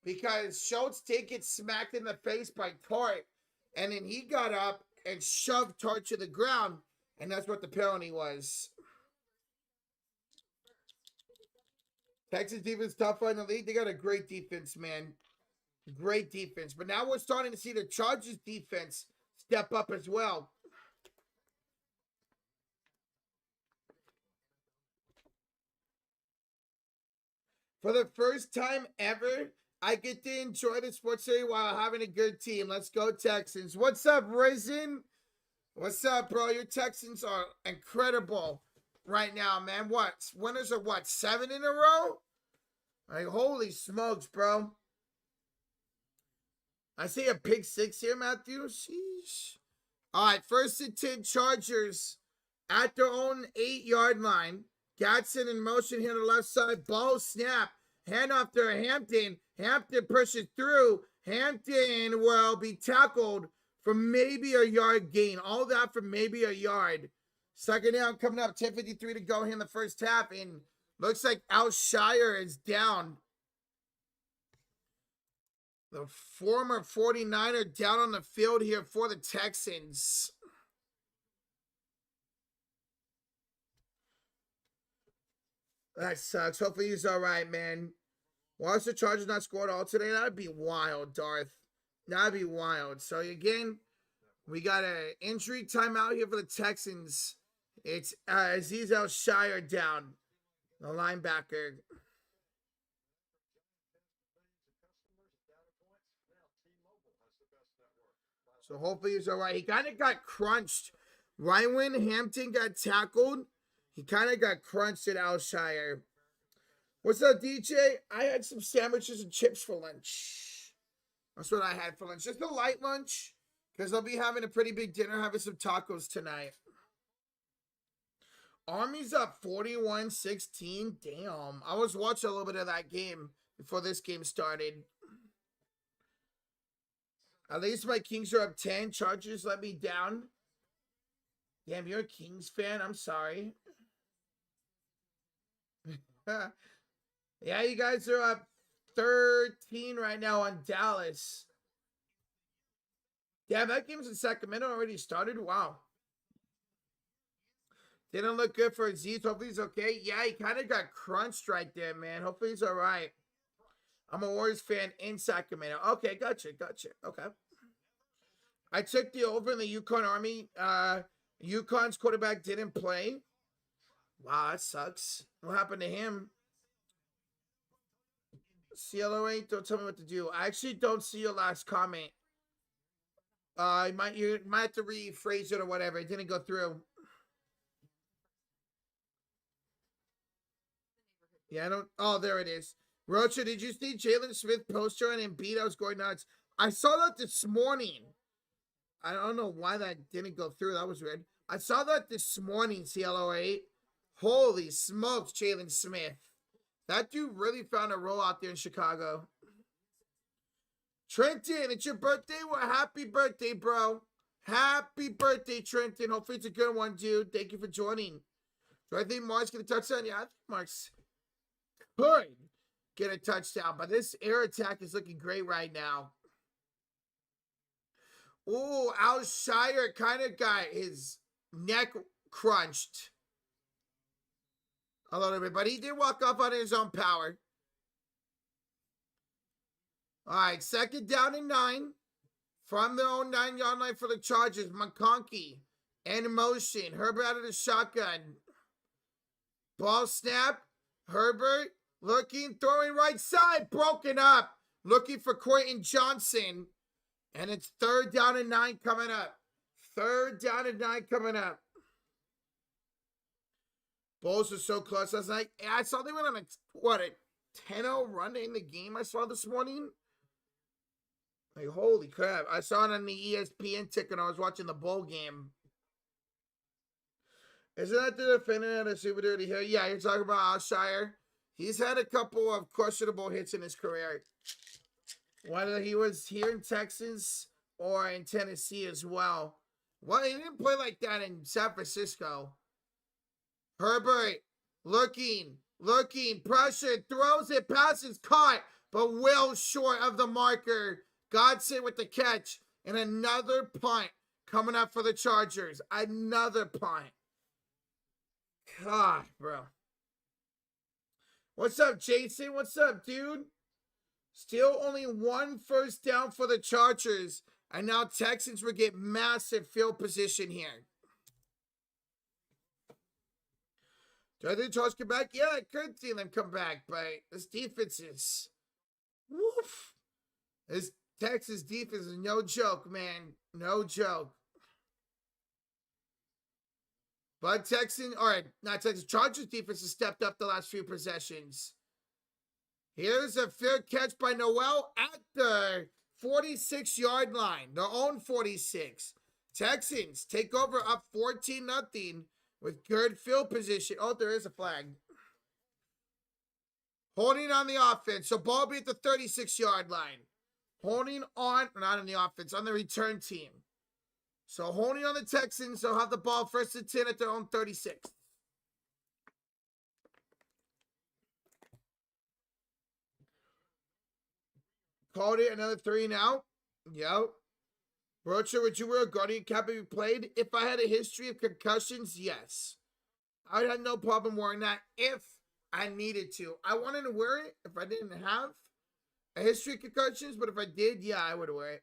because Schultz did get smacked in the face by Tart, and then he got up and shoved Tart to the ground, and that's what the penalty was. Texas defense tough in the league. They got a great defense, man. Great defense. But now we're starting to see the Chargers defense step up as well. For the first time ever, I get to enjoy the sports series while having a good team. Let's go, Texans. What's up, Risen? What's up, bro? Your Texans are incredible right now, man. What? Winners are what? 7 in a row? Like, holy smokes, bro. I see a pick 6 here, Matthew. Sheesh. All right, 1st and 10 Chargers at their own 8-yard line. Gatson in motion here on the left side. Ball snap. Hand off to Hampton. Hampton pushes through. Hampton will be tackled for maybe a yard gain. All that for maybe a yard. 2nd down coming up. 10:53 to go here in the first half. And looks like Alshire is down. The former 49er down on the field here for the Texans. That sucks. Hopefully he's all right, man. Why is the Chargers not scored all today? That'd be wild, Darth. That'd be wild. So, again, we got an injury timeout here for the Texans. It's Aziz Alshire down, the linebacker. So hopefully he's all right. He kind of got crunched. Right when Hampton got tackled, he kind of got crunched at Alshire. What's up, DJ? I had some sandwiches and chips for lunch. That's what I had for lunch. Just a light lunch, because I'll be having a pretty big dinner, having some tacos tonight. Army's up 41-16. Damn. I was watching a little bit of that game before this game started. At least my Kings are up 10. Chargers let me down. Damn, you're a Kings fan? I'm sorry. Yeah, you guys are up 13 right now on Dallas. Damn, that game's in Sacramento already started? Wow. Didn't look good for Aziz. Hopefully he's okay. Yeah, he kind of got crunched right there, man. Hopefully he's all right. I'm a Warriors fan in Sacramento. Okay, gotcha. Okay. I took the over in the Yukon Army. Yukon's quarterback didn't play. Wow, that sucks. What happened to him? CLOA, don't tell me what to do. I actually don't see your last comment. You might have to rephrase it or whatever. It didn't go through. Yeah, I don't. Oh, there it is. Rocha, did you see Jalen Smith poster on Embiid? I was going nuts. I saw that this morning. I don't know why that didn't go through. That was weird. I saw that this morning, CLO8. Holy smokes, Jalen Smith. That dude really found a role out there in Chicago. Trenton, it's your birthday? Well, happy birthday, bro. Happy birthday, Trenton. Hopefully it's a good one, dude. Thank you for joining. Do I think Mark's going to touchdown? Yeah, I think Mark's could get a touchdown, but this air attack is looking great right now. Ooh, Alshire kind of got his neck crunched a little bit, but he did walk off on his own power. All right, 2nd down and 9 from their own 9-yard line for the Chargers. McConkey in motion. Herbert out of the shotgun. Ball snap. Herbert looking, throwing right side, broken up. Looking for Quentin Johnson. And it's 3rd down and 9 coming up. 3rd down and 9 coming up. Bulls are so close. I was like, I saw they went on a 10-0 run in the game I saw this morning. Like, holy crap. I saw it on the ESPN ticket when I was watching the bowl game. Isn't that the defendant at a Super Duty here? Yeah, you're talking about Alshire. He's had a couple of questionable hits in his career. Whether he was here in Texas or in Tennessee as well. Well, he didn't play like that in San Francisco. Herbert, looking, pressure, throws it, passes, caught, but well short of the marker. Godson with the catch, and another punt coming up for the Chargers. Another punt. God, bro. What's up, Jason? What's up, dude? Still only one first down for the Chargers. And now Texans will get massive field position here. Do I think the Chargers come back? Yeah, I could see them come back, but this defense is... Woof. This Texas defense is no joke, man. No joke. But Chargers defense has stepped up the last few possessions. Here's a fair catch by Noel at the 46-yard line. Their own 46. Texans take over up 14-0 with good field position. Oh, there is a flag. Holding on the offense. So ball be at the 36-yard line. Holding on, not on the offense, on the return team. So holding on the Texans, they'll have the ball first and 10 at their own 36. Called it another 3 now. Yep. Rocha, would you wear a Guardian cap if you played? If I had a history of concussions, yes. I would have no problem wearing that if I needed to. I wanted to wear it if I didn't have a history of concussions, but if I did, yeah, I would wear it.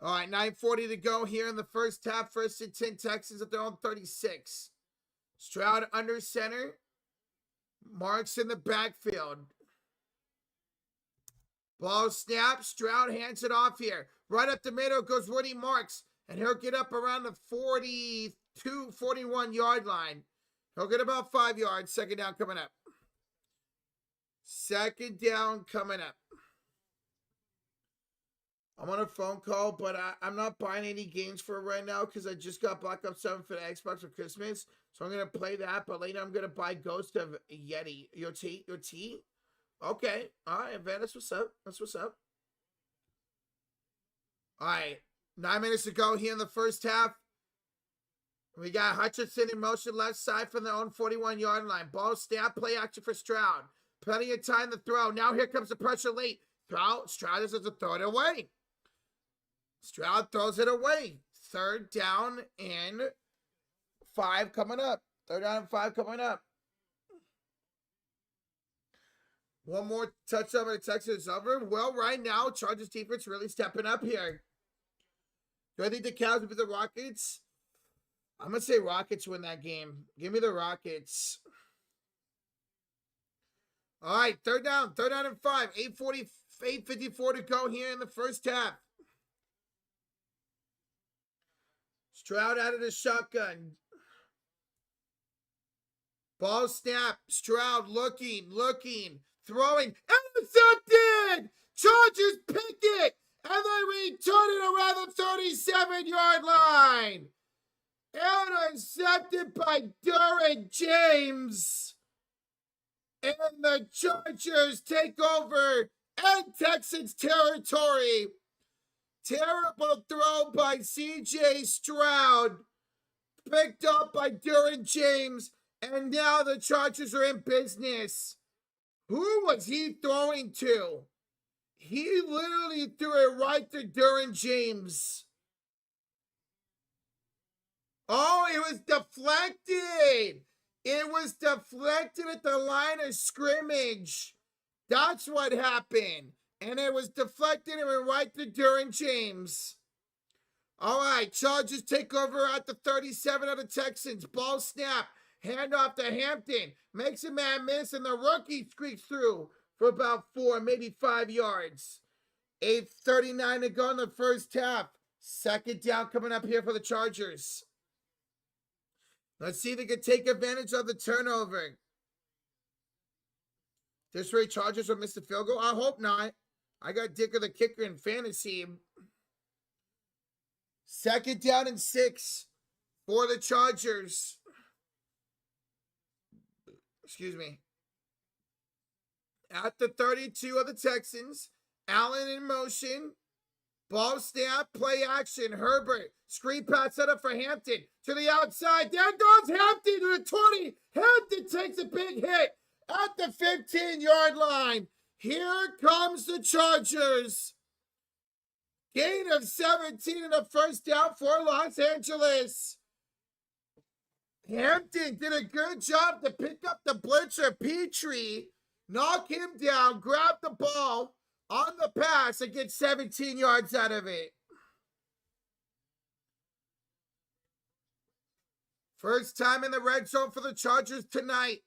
All right, 9:40 to go here in the first half. First and 10 Texans at their own 36. Stroud under center. Marks in the backfield. Ball snap. Stroud hands it off here. Right up the middle goes Woody Marks. And he'll get up around the 42, 41-yard line. He'll get about 5 yards. Second down coming up. Second down coming up. I'm on a phone call, but I'm not buying any games for it right now because I just got Black Ops 7 for the Xbox for Christmas. So I'm going to play that, but later I'm going to buy Ghost of Yeti. Your tea? Okay. All right, man. That's what's up. That's what's up. All right. 9 minutes to go here in the first half. We got Hutchinson in motion left side from their own 41-yard line. Ball snap, play action for Stroud. Plenty of time to throw. Now here comes the pressure late. Stroud is to throw it away. Stroud throws it away. Third down and 5 coming up. Third down and 5 coming up. One more touchdown by the Texans over. Well, right now, Chargers defense really stepping up here. Do I think the Cavs will be the Rockets? I'm going to say Rockets win that game. Give me the Rockets. All right, third down and 5. 8:54 to go here in the first half. Stroud out of the shotgun. Ball snap. Stroud looking, throwing. Intercepted! Chargers pick it! And they return it around the 37-yard line. Intercepted by Derwin James. And the Chargers take over in Texans territory. Terrible throw by C.J. Stroud. Picked up by Derwin James. And now the Chargers are in business. Who was he throwing to? He literally threw it right to Derwin James. Oh, it was deflected. It was deflected at the line of scrimmage. That's what happened. And it was deflected and went right to Derwin James. All right, Chargers take over at the 37 of the Texans. Ball snap. Hand off to Hampton. Makes a man miss, and the rookie squeaks through for about 4, maybe 5 yards. 8:39 to go in the first half. Second down coming up here for the Chargers. Let's see if they can take advantage of the turnover. This way, Chargers will miss the field goal. I hope not. I got Dicker the kicker in fantasy. 2nd down and 6 for the Chargers. Excuse me. At the 32 of the Texans. Allen in motion. Ball snap, play action. Herbert, screen pass set up for Hampton. To the outside. There goes Hampton to the 20. Hampton takes a big hit at the 15-yard line. Here comes the Chargers. Gain of 17 and a first down for Los Angeles. Hampton did a good job to pick up the blitzer. Petrie, knock him down, grab the ball on the pass and get 17 yards out of it. First time in the red zone for the Chargers tonight.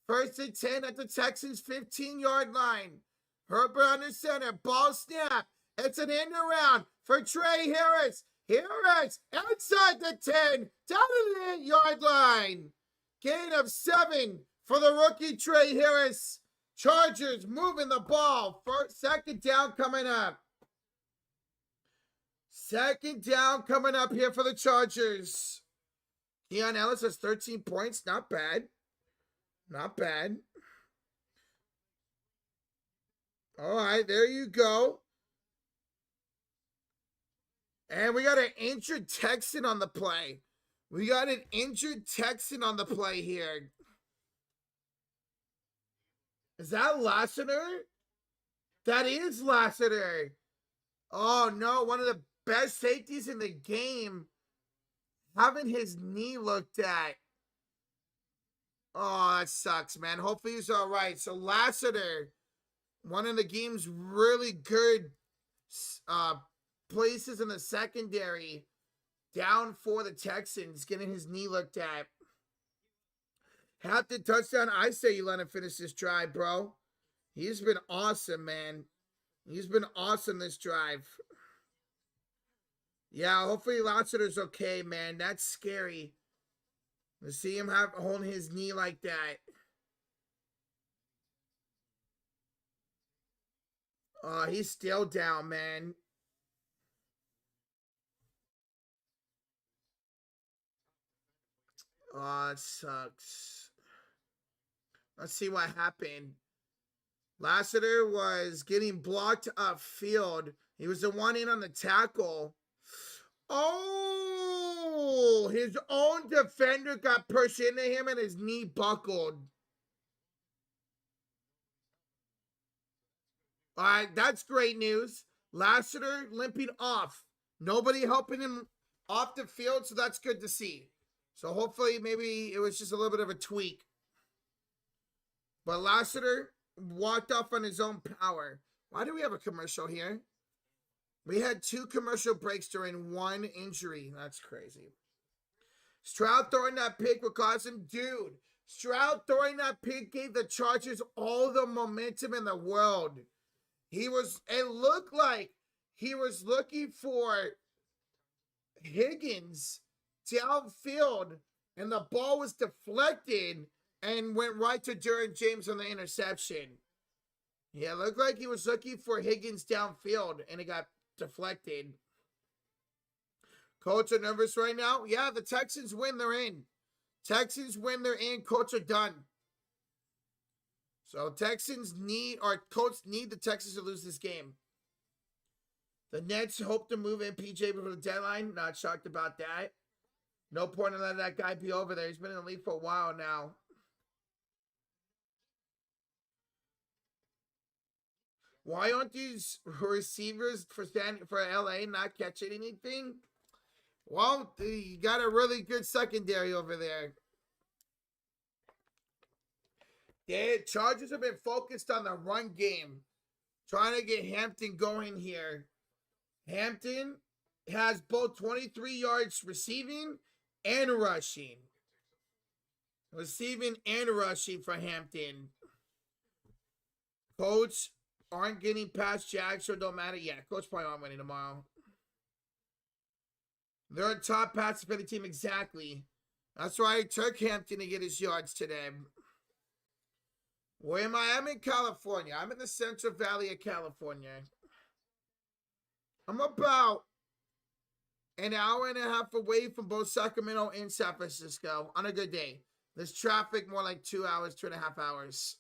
1st and 10 at the Texans' 15-yard line. Herbert under center. Ball snap. It's an end around for Trey Harris. Harris outside the 10. Down to the 8-yard line. Gain of 7 for the rookie Trey Harris. Chargers moving the ball. 2nd down coming up. 2nd down coming up here for the Chargers. Keon Ellis has 13 points. Not bad. Not bad. All right, there you go. And we got an injured Texan on the play. We got an injured Texan on the play here. Is that Lassiter? That is Lassiter. Oh, no. One of the best safeties in the game having his knee looked at. Oh, that sucks, man. Hopefully he's all right. So Lassiter, one of the game's really good places in the secondary, down for the Texans, getting his knee looked at. Hampton touchdown. I say you let him finish this drive, bro. He's been awesome, man. He's been awesome this drive. Yeah, hopefully Lassiter's okay, man. That's scary. To see him holding his knee like that. Oh, he's still down, man. Oh, it sucks. Let's see what happened. Lassiter was getting blocked upfield. He was the one in on the tackle. Oh, his own defender got pushed into him and his knee buckled. All right, that's great news. Lassiter limping off. Nobody helping him off the field, so that's good to see. So hopefully maybe it was just a little bit of a tweak. But Lassiter walked off on his own power. Why do we have a commercial here? We had 2 commercial breaks during 1 injury. That's crazy. Stroud throwing that pick would cause him. Dude, Stroud throwing that pick gave the Chargers all the momentum in the world. It looked like he was looking for Higgins downfield, and the ball was deflected and went right to Derwin James on the interception. Yeah, it looked like he was looking for Higgins downfield, and it got deflected. Colts are nervous right now. Yeah, the Texans win, they're in. Texans win, they're in. Colts are done. So Colts need the Texans to lose this game. The Nets hope to move in PJ before the deadline. Not shocked about that. No point in letting that guy be over there. He's been in the league for a while now. Why aren't these receivers for LA not catching anything? Well, you got a really good secondary over there. The Chargers have been focused on the run game, trying to get Hampton going here. Hampton has both 23 yards receiving and rushing. Receiving and rushing for Hampton. Colts aren't getting past Jags, so it don't matter. Yeah, Colts probably aren't winning tomorrow. They're a top pass defending team, exactly. That's why I took Hampton to get his yards today. Where am I? I'm in California. I'm in the Central Valley of California. I'm about an hour and a half away from both Sacramento and San Francisco on a good day. There's traffic more like 2 hours, 2.5 hours.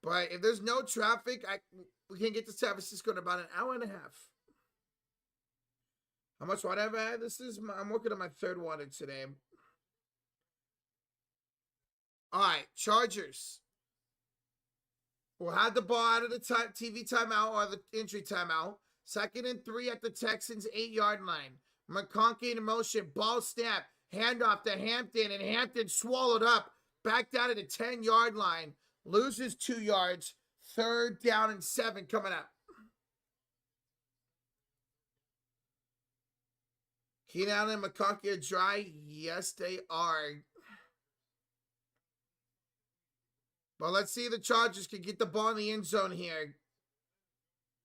But if there's no traffic, we can get to San Francisco in about an hour and a half. How much water have I had? I'm working on my third water today. All right, Chargers. We'll have the ball out of the TV timeout or the injury timeout. 2nd and 3 at the Texans' 8-yard line. McConkey in motion, ball snap, handoff to Hampton, and Hampton swallowed up, back down to the 10-yard line. Loses 2 yards. 3rd down and 7 coming up. Keenan Allen and McConkey are dry. Yes, they are. But let's see if the Chargers can get the ball in the end zone here.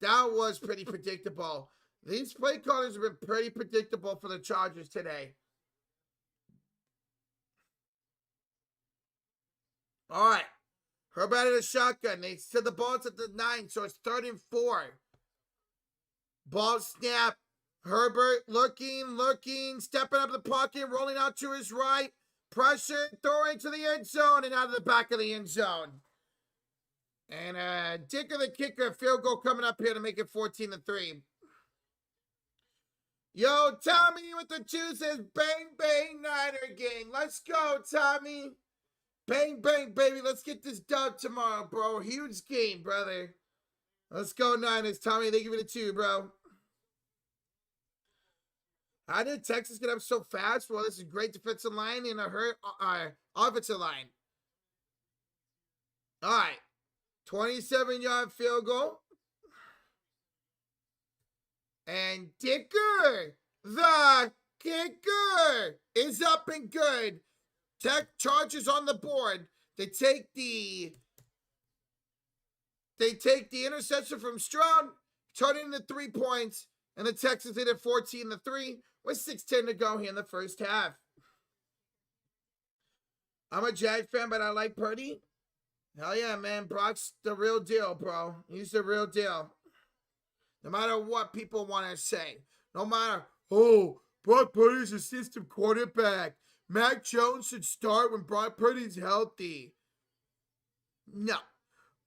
That was pretty predictable. These play callers have been pretty predictable for the Chargers today. All right. Herbert out of the shotgun. They said the ball's at the 9, so it's 3rd and 4. Ball snap. Herbert looking, stepping up the pocket, rolling out to his right. Pressure, throwing to the end zone and out of the back of the end zone. And Dicker the kicker, field goal coming up here to make it 14-3. Yo, Tommy with the 2 says, bang, bang, Niner gang. Let's go, Tommy. Bang, bang, baby. Let's get this done tomorrow, bro. Huge game, brother. Let's go, Niners. Tommy, they give it a 2, bro. How did Texas get up so fast? Well, this is great defensive line and a hurt offensive line. All right. 27-yard field goal. And Dicker, the kicker, is up and good. Chargers on the board. They take the interception from Stroud, turn it into 3 points, and the Texans hit it 14-3 with 6:10 to go here in the first half. I'm a Jag fan, but I like Purdy. Hell yeah, man. Brock's the real deal, bro. He's the real deal. No matter what people want to say. No matter, oh, Brock Purdy's a system quarterback. Mac Jones should start when Brock Purdy's healthy. No.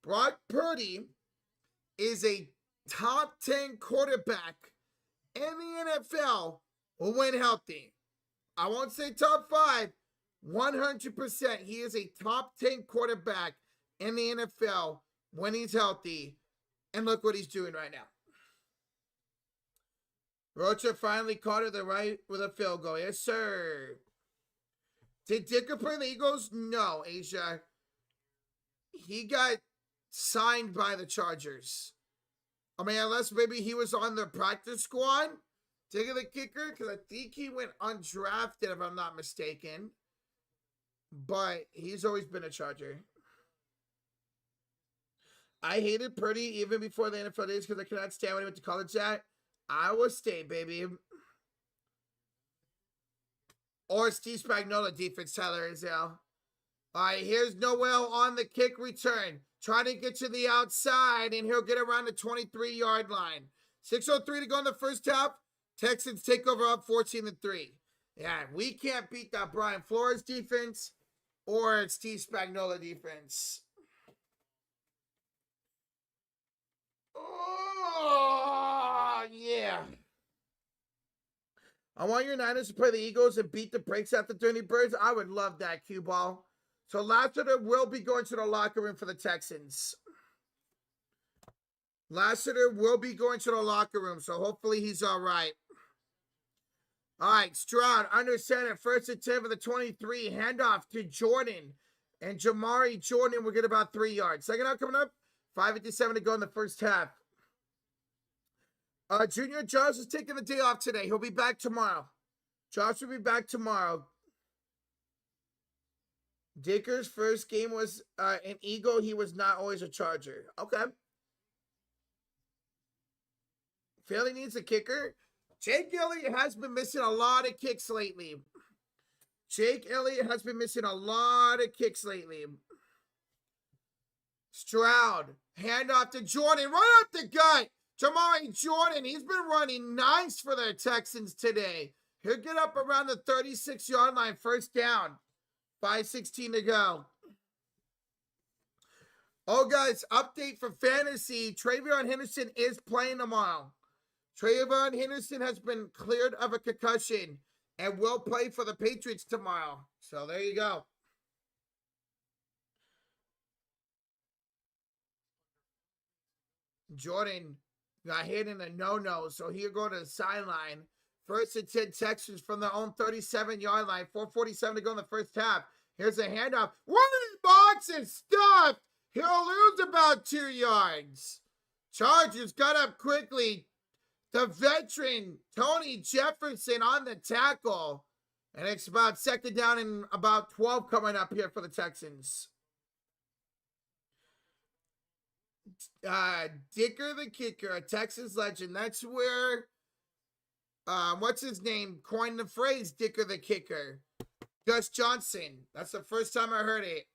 Brock Purdy is a top 10 quarterback in the NFL when healthy. I won't say top 5. 100%. He is a top 10 quarterback in the NFL when he's healthy. And look what he's doing right now. Rocha finally caught it right with a field goal. Yes, sir. Did Dicker play the Eagles? No, Asia. He got signed by the Chargers. I mean, unless maybe he was on the practice squad. Dicker the kicker, because I think he went undrafted, if I'm not mistaken. But he's always been a Charger. I hated Purdy even before the NFL days because I could not stand when he went to college at Iowa State, baby. Or Steve Spagnuolo defense, Tyler Izell. All right, here's Noel on the kick return. Trying to get to the outside, and he'll get around the 23-yard line. 6:03 to go in the first half. Texans take over up 14-3. Yeah, we can't beat that Brian Flores defense or Steve Spagnuolo defense. Oh, yeah. I want your Niners to play the Eagles and beat the brakes out the Dirty Birds. I would love that, cue ball. So Lassiter will be going to the locker room for the Texans. Lassiter will be going to the locker room, so hopefully he's all right. All right, Stroud under center, 1st and 10 for the 23. Handoff to Jordan. And Jamari Jordan will get about 3 yards. Second out coming up, 5:57 to go in the first half. Junior Josh is taking the day off today. He'll be back tomorrow. Josh will be back tomorrow. Dicker's first game was an Eagle. He was not always a Charger. Okay. Philly needs a kicker. Jake Elliott has been missing a lot of kicks lately. Stroud, hand off to Jordan, right up the gut. Jamari Jordan, he's been running nice for the Texans today. He'll get up around the 36-yard line, first down. 5:16 to go. Oh, guys, update for fantasy. Travion Henderson is playing tomorrow. Travion Henderson has been cleared of a concussion and will play for the Patriots tomorrow. So there you go. Jordan got hit in a no-no, so he'll go to the sideline. First and 10 Texans from their own 37-yard line. 4:47 to go in the first half. Here's a handoff. One box is stuffed. He'll lose about 2 yards. Chargers got up quickly. The veteran Tony Jefferson on the tackle. And it's about second down and about 12 coming up here for the Texans. Dicker the kicker, a Texas legend. That's where, what's his name, coined the phrase Dicker the kicker. Gus Johnson. That's the first time I heard it.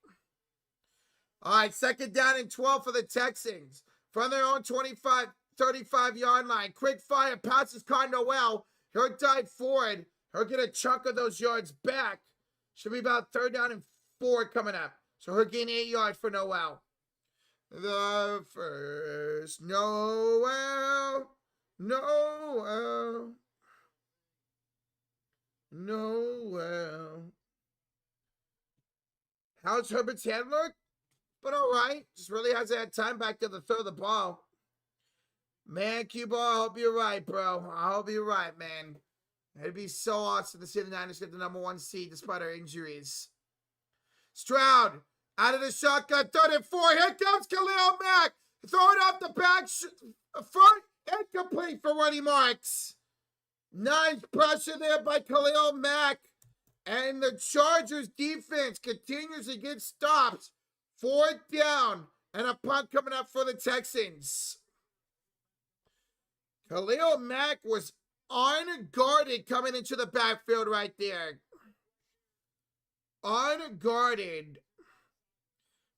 All right, second down and 12 for the Texans. From their own 25, 35-yard line. Quick fire, passes caught Noel. He'll dive forward. He'll get a chunk of those yards back. Should be about third down and 4 coming up. So he'll gain 8 yards for Noel. The first Noel. How's Herbert's hand look? But all right. Just really hasn't had time back to throw the ball. Man, Q-Ball, I hope you're right, bro. I hope you're right, man. It'd be so awesome to see the Niners get the #1 seed despite our injuries. Stroud, out of the shotgun, 3rd and 4. Here comes Khalil Mack. Throw it off the back front. Incomplete for Runny Marks. Nice pressure there by Khalil Mack. And the Chargers defense continues to get stops. 4th down. And a punt coming up for the Texans. Khalil Mack was unguarded coming into the backfield right there. Unguarded.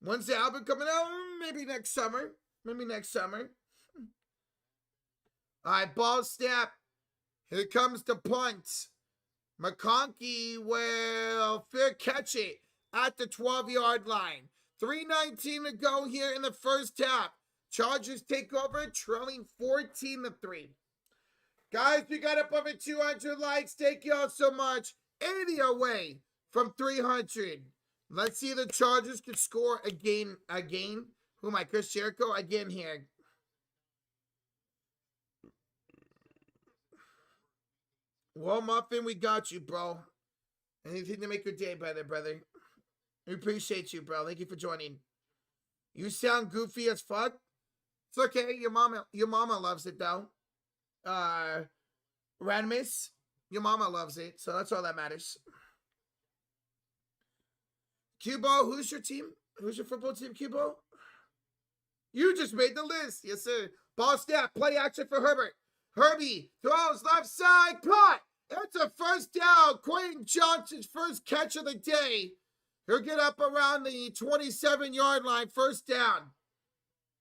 When's the album coming out? Maybe next summer. All right, ball snap. Here comes the punt. McConkey will fair catch it at the 12-yard line. 3:19 to go here in the first half. Chargers take over, trailing 14-3. Guys, we got up over 200 likes. Thank y'all so much. 80 away from 300. Let's see if the Chargers can score again. Who am I? Chris Jericho again here. Well, Muffin, we got you, bro. Anything to make your day better, brother. We appreciate you, bro. Thank you for joining. You sound goofy as fuck. It's okay. Your mama loves it, though. Ranmis, your mama loves it, so that's all that matters. Cubo, who's your team? Who's your football team, Cubo? You just made the list. Yes, sir. Ball snap, play action for Herbert. Herbie throws left side, caught. It's a first down. Quentin Johnson's first catch of the day. He'll get up around the 27-yard line, first down.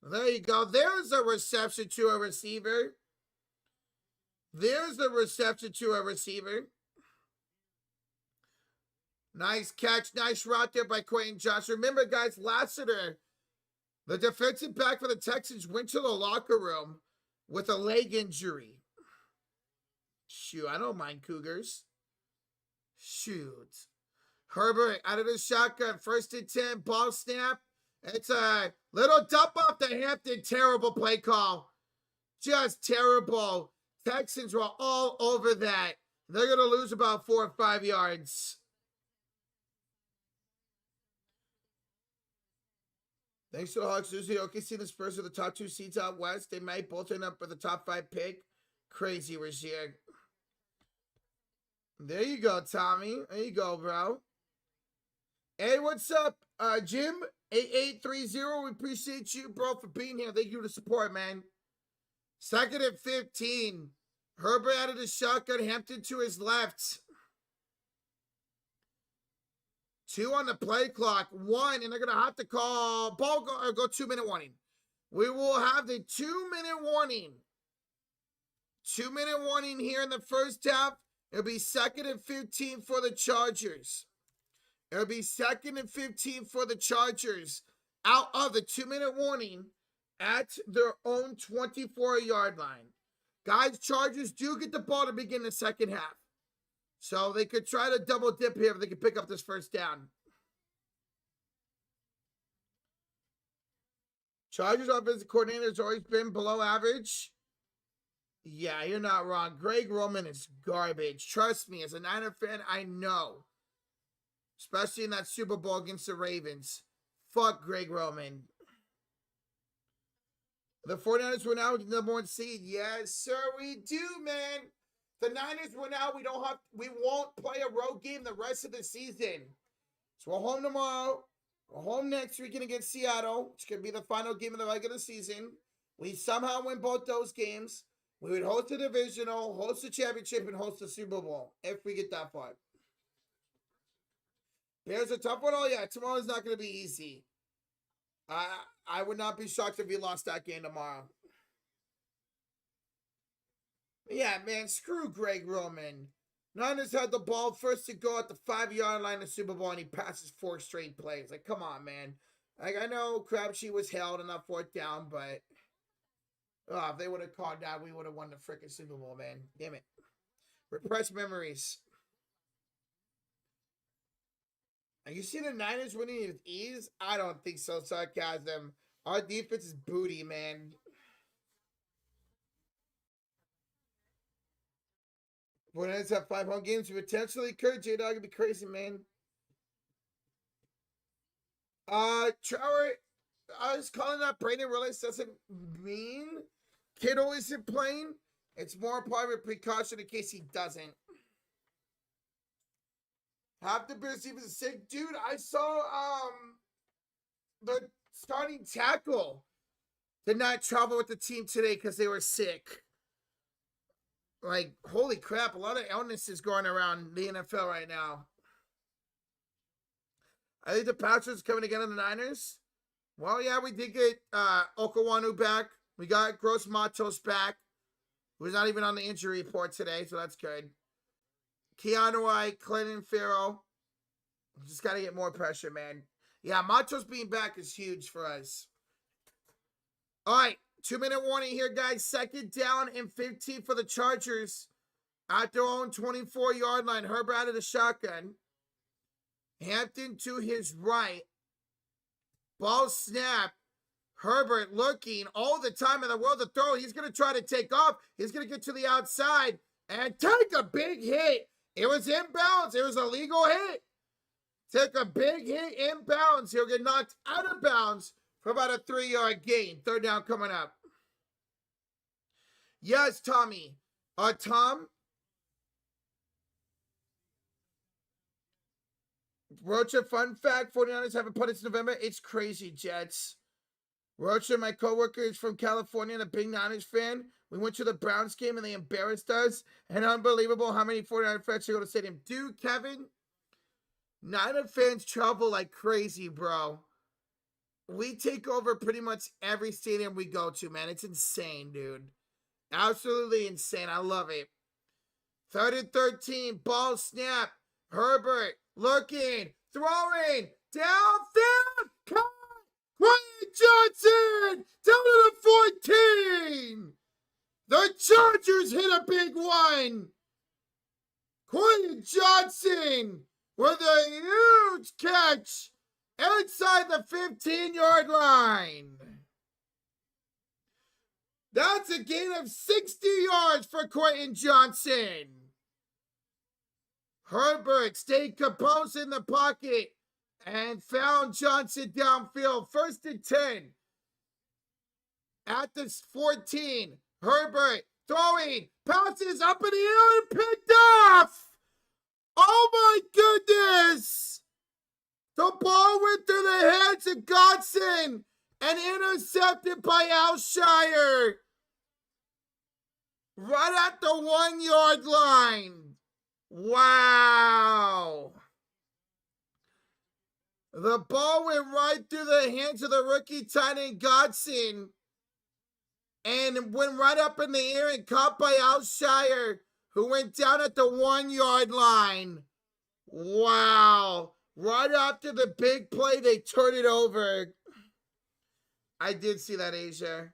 There you go. There's a reception to a receiver. There's the reception to a receiver. Nice catch. Nice route there by Quentin Johnson. Remember, guys, Lassiter, the defensive back for the Texans, went to the locker room with a leg injury. Shoot, I don't mind Cougars. Shoot. Herbert out of the shotgun. 1st and 10. Ball snap. It's a little dump off the Hampton. Terrible play call. Just terrible. Texans were all over that. They're going to lose about 4 or 5 yards. Thanks to the Hawks. Usually OKC and the Spurs are the top 2 seeds out west. They might both end up with the top 5 pick. Crazy Rozier. There you go, Tommy. There you go, bro. Hey, what's up, Jim? 8830. We appreciate you, bro, for being here. Thank you for the support, man. 2nd and 15. Herbert out of the shotgun. Hampton to his left. 2 on the play clock. 1, and they're going to have to call ball go 2-minute warning. We will have the 2-minute warning. 2-minute warning here in the first half. It'll be 2nd and 15 for the Chargers. It'll be 2nd and 15 for the Chargers out of the 2-minute warning at their own 24-yard line. Guys, Chargers do get the ball to begin the second half. So they could try to double dip here if they can pick up this first down. Chargers offensive coordinator has always been below average. Yeah, you're not wrong. Greg Roman is garbage. Trust me, as a Niner fan, I know. Especially in that Super Bowl against the Ravens. Fuck Greg Roman. The 49ers were now the number 1 seed. Yes, sir, we do, man. The Niners were now. We won't play a road game the rest of the season. So we're home tomorrow. We're home next weekend against Seattle, which could be the final game of the regular season. We somehow win both those games. We would host the divisional, host the championship, and host the Super Bowl if we get that far. Bears a tough one. Oh, yeah, tomorrow's not going to be easy. I would not be shocked if we lost that game tomorrow. Yeah, man, screw Greg Roman. Niners had the ball first to go at the 5-yard line of the Super Bowl, and he passes 4 straight plays. Like, come on, man. Like, I know Crabtree was held on that 4th down, but if they would have called that, we would have won the freaking Super Bowl, man. Damn it. Repressed memories. And you see the Niners winning with ease? I don't think so, sarcasm. Our defense is booty, man. When it's have 5 home games, you potentially could. J-Dog would be crazy, man. Trower, I was calling that Brandon Willis doesn't mean Kittle isn't playing. It's more part of a precaution in case he doesn't. Half the Bears team is sick. Dude, I saw the starting tackle did not travel with the team today because they were sick. Like, holy crap, a lot of illnesses going around the NFL right now. I think the Patriots coming again on the Niners. Well, yeah, we did get Okawanu back. We got Gross Matos back, who's not even on the injury report today, so that's good. Keanu White, Clinton Farrell. Just got to get more pressure, man. Yeah, Matos being back is huge for us. All right, 2-minute warning here, guys. 2nd down and 15 for the Chargers at their own 24-yard line. Herbert out of the shotgun. Hampton to his right. Ball snap. Herbert looking all the time in the world to throw. He's going to try to take off. He's going to get to the outside and take a big hit. It was inbounds. It was a legal hit. Take a big hit inbounds. He'll get knocked out of bounds for about a 3-yard gain. 3rd down coming up. Yes, Tommy. Tom? Rocha, fun fact, 49ers haven't punted since November. It's crazy, Jets. Rocha, my coworker, is from California and a big Niners fan. We went to the Browns game and they embarrassed us. And unbelievable how many 49er fans go to the stadium. Dude, Kevin, Niner fans travel like crazy, bro. We take over pretty much every stadium we go to, man. It's insane, dude. Absolutely insane. I love it. 3rd and 13. Ball snap. Herbert looking. Throwing. Downfield. Cut. Quentin Johnson. Down to the 14. The Chargers hit a big one. Quentin Johnson with a huge catch inside the 15-yard line. That's a gain of 60 yards for Quentin Johnson. Herbert stayed composed in the pocket and found Johnson downfield. 1st and 10. At the 14, Herbert throwing, passes up in the air and picked off. Oh my goodness! The ball went through the hands of Godson and intercepted by Alshire. Right at the 1-yard line. Wow. The ball went right through the hands of the rookie tight end Godson and went right up in the air and caught by Alshire, who went down at the 1 yard line. Wow. Right after the big play, they turned it over. I did see that, Asia.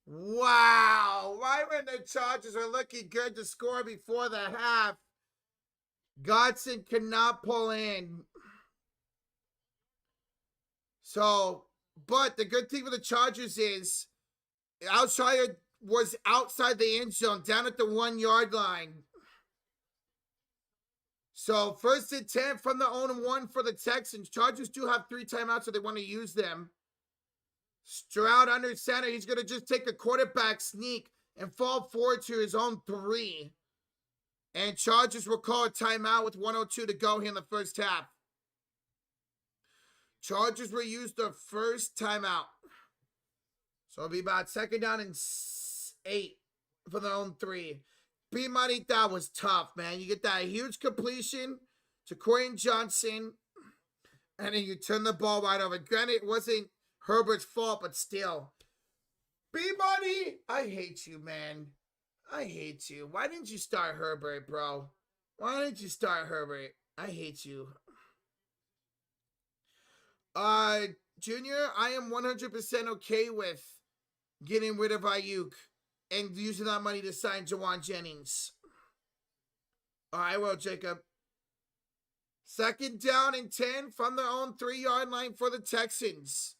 Wow. Right when the Chargers were looking good to score before the half, Godson could not pull in. So, but the good thing for the Chargers is Alshire was outside the end zone, down at the 1 yard line. So, 1st and 10 from the own 1 for the Texans. Chargers do have 3 timeouts, so they want to use them. Stroud under center. He's going to just take a quarterback sneak and fall forward to his own 3. And Chargers will call a timeout with 1:02 to go here in the first half. Chargers will use the first timeout. So it'll be about 2nd down and 8 for their own 3. B-Money, that was tough, man. You get that huge completion to Quentin Johnson, and then you turn the ball right over. Granted, it wasn't Herbert's fault, but still. B-Money, I hate you, man. I hate you. Why didn't you start Herbert, bro? Why didn't you start Herbert? I hate you. Junior, I am 100% okay with getting rid of Ayuk and using that money to sign Jawan Jennings. I will, Jacob. 2nd down and 10 from their own 3 yard line for the Texans.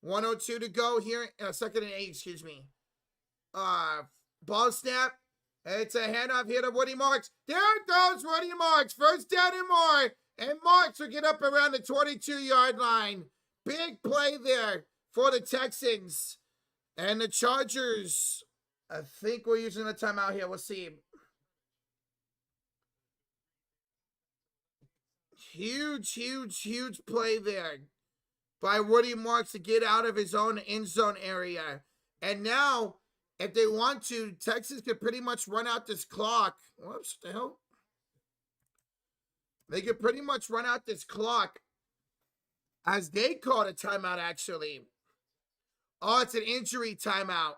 1:02 to go here. 2nd and 8, excuse me. Ball snap. It's a handoff here to Woody Marks. There goes Woody Marks. 1st down and more. And Marks will get up around the 22 yard line. Big play there for the Texans. And the Chargers, I think we're using a timeout here. We'll see. Huge play there by Woody Marks to get out of his own end zone area. And now, if they want to, Texas could pretty much run out this clock. Whoops, the hell? They could pretty much run out this clock as they called a timeout, actually. Oh, it's an injury timeout.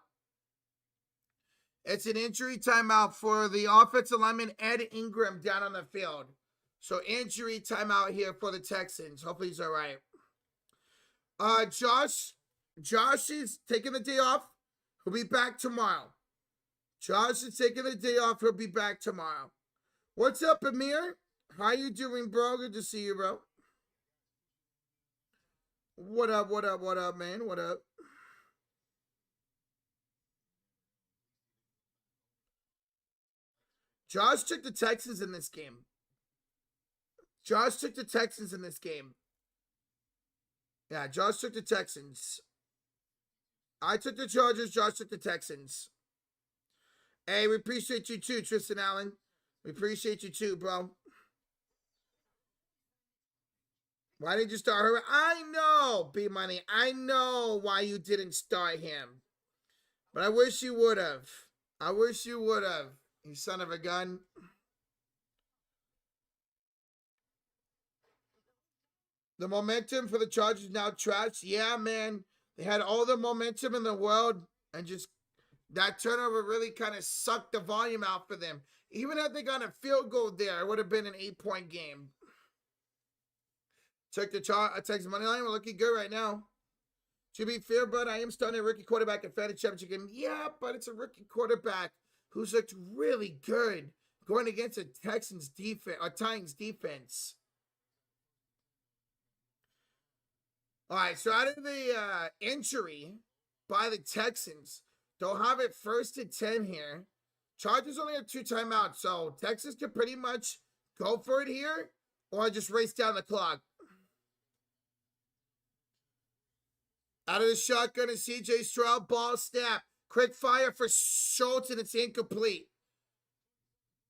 It's an injury timeout for the offensive lineman Ed Ingram down on the field. So injury timeout here for the Texans. Hopefully he's all right. Josh is taking the day off. He'll be back tomorrow. Josh is taking the day off. He'll be back tomorrow. What's up, Amir? How you doing, bro? Good to see you, bro. What up, man? What up? Josh took the Texans in this game. Yeah, Josh took the Texans. I took the Chargers. Josh took the Texans. Hey, we appreciate you too, Tristan Allen. We appreciate you too, bro. Why did you start her? I know, B-Money. I know why you didn't start him. But I wish you would have. You son of a gun. The momentum for the Chargers now trashed. Yeah, man. They had all the momentum in the world, and just that turnover really kind of sucked the volume out for them. Even if they got a field goal there, it would have been an 8-point game. Check the Texas money line. We're looking good right now. To be fair, but I am starting a rookie quarterback in fantasy championship game. Yeah, but it's a rookie quarterback who's looked really good going against a Texans defense or Titans defense. All right, so out of the injury by the Texans, they'll have it 1st and 10 here. Chargers only have 2 timeouts, so Texas can pretty much go for it here or just race down the clock. Out of the shotgun is C.J. Stroud, ball snap. Quick fire for Schultz, and it's incomplete.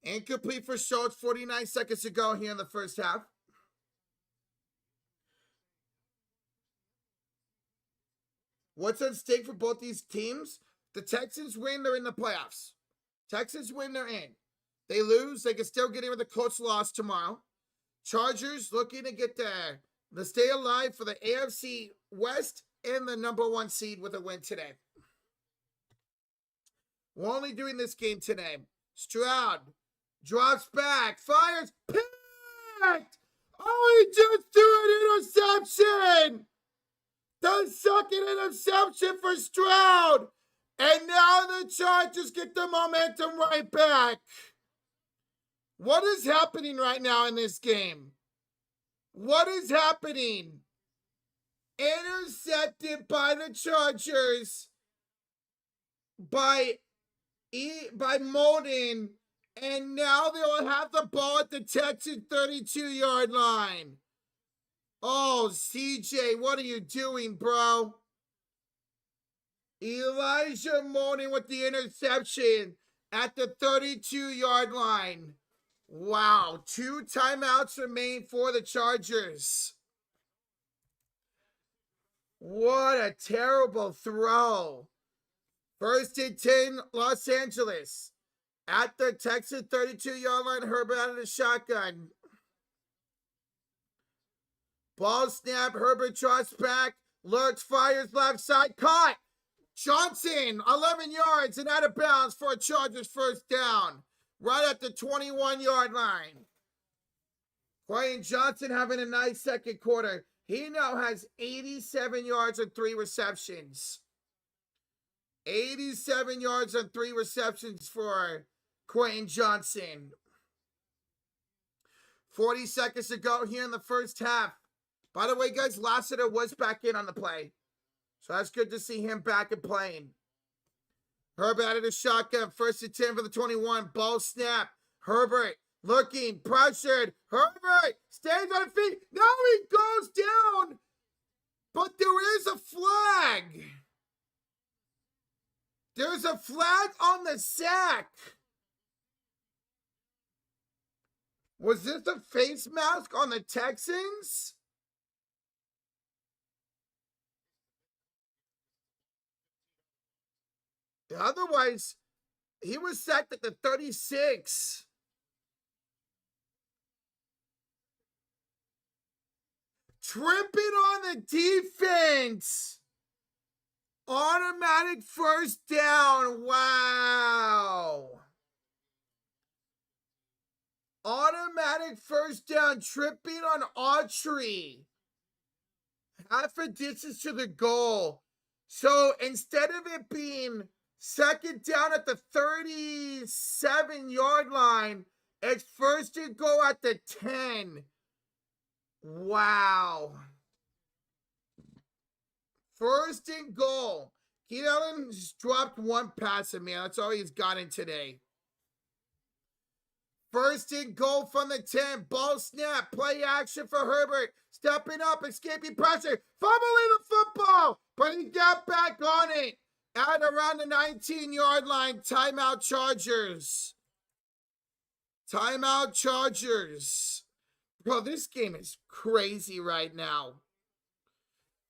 Incomplete for Schultz, 49 seconds to go here in the first half. What's at stake for both these teams? The Texans win, they're in the playoffs. Texans win, they're in. They lose, they can still get in with a close loss tomorrow. Chargers looking to get the stay alive for the AFC West and the #1 seed with a win today. We're only doing this game today. Stroud drops back, fires, picked! Oh, he just threw an interception! The second interception for Stroud! And now the Chargers get the momentum right back. What is happening right now in this game? What is happening? Intercepted by the Chargers by Molden, and now they'll have the ball at the Texans 32-yard line. Oh, CJ, what are you doing, bro? Elijah Molden with the interception at the 32-yard line. Wow, 2 timeouts remain for the Chargers. What a terrible throw. 1st and 10, Los Angeles. At the Texas 32-yard line, Herbert out of the shotgun. Ball snap, Herbert trots back, looks, fires left side, caught. Johnson, 11 yards and out of bounds for a Chargers 1st down. Right at the 21-yard line. Quentin Johnson having a nice second quarter. He now has 87 yards and 3 receptions. 87 yards and 3 receptions for Quentin Johnson. 40 seconds to go here in the first half. By the way, guys, Lassiter was back in on the play. So that's good to see him back and playing. Herbert out of the shotgun. 1st and 10 for the 21. Ball snap. Herbert looking, pressured. Herbert stays on his feet. Now he goes down. But there is a flag. There's a flag on the sack. Was this a face mask on the Texans? Otherwise, he was sacked at the 36. Tripping on the defense. Automatic 1st down. Wow. Automatic 1st down. Tripping on Autry. Half a distance to the goal. So instead of it being 2nd down at the 37-yard line, it's 1st and goal at the 10. Wow. 1st and goal. Keenan Allen just dropped 1 pass at me. That's all he's gotten today. 1st and goal from the 10. Ball snap. Play action for Herbert. Stepping up. Escaping pressure. Fumbling the football. But he got back on it. At around the 19-yard line. Timeout Chargers. Timeout Chargers. Bro, this game is crazy right now.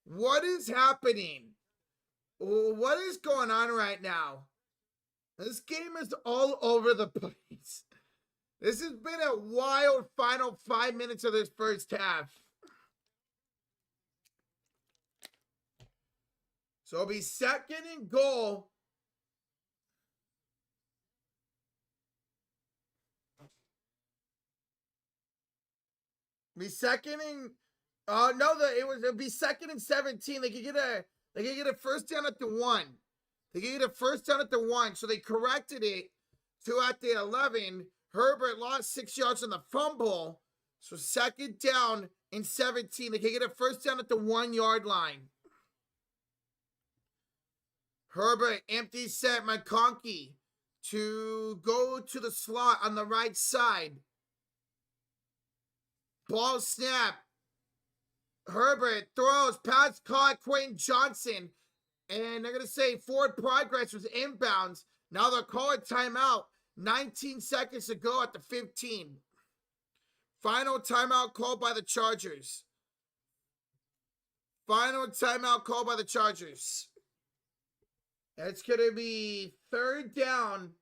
What is happening? What is going on right now? This game is all over the place. This has been a wild final 5 minutes of this first half. So it'll be 2nd and goal. Be 2nd and it'll be 2nd and 17. They could get a 1st down at the 1. They could get a 1st down at the 1. So they corrected it to at the 11. Herbert lost 6 yards on the fumble. So 2nd down and 17. They could get a 1st down at the 1-yard line. Herbert empty set McConkey to go to the slot on the right side. Ball snap. Herbert throws, pass caught, Quentin Johnson. And they're going to say forward progress was inbounds. Now they'll call a timeout. 19 seconds to go at the 15. Final timeout called by the Chargers. Final timeout called by the Chargers. It's going to be 3rd down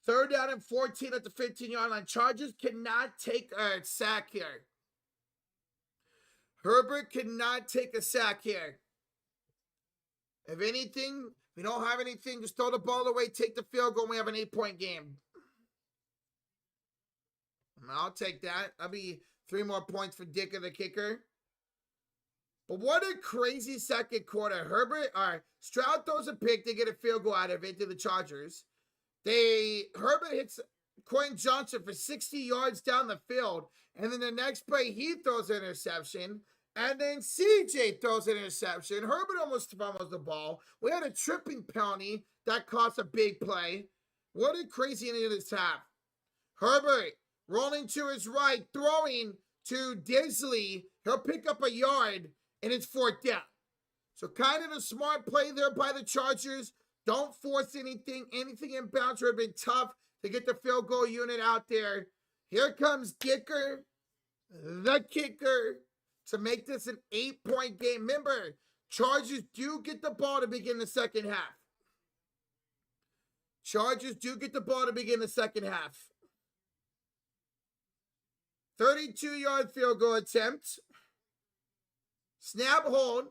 Third down and 14 at the 15-yard line. Chargers cannot take a sack here. Herbert cannot take a sack here. If anything, we don't have anything, just throw the ball away, take the field goal, and we have an 8-point game. I'll take that. That'll be 3 more points for Dicker, the kicker. But what a crazy second quarter. Stroud throws a pick. They get a field goal out of it to the Chargers. Herbert hits Quentin Johnson for 60 yards down the field. And then the next play, he throws an interception. And then CJ throws an interception. Herbert almost fumbles the ball. We had a tripping penalty that cost a big play. What a crazy ending of this half. Herbert rolling to his right, throwing to Disley. He'll pick up a yard, and it's 4th down. So kind of a smart play there by the Chargers. Don't force anything. Anything in bounds would have been tough to get the field goal unit out there. Here comes Dicker, the kicker, to make this an 8-point game. Remember, Chargers do get the ball to begin the second half. Chargers do get the ball to begin the second half. 32-yard field goal attempt. Snap, hold.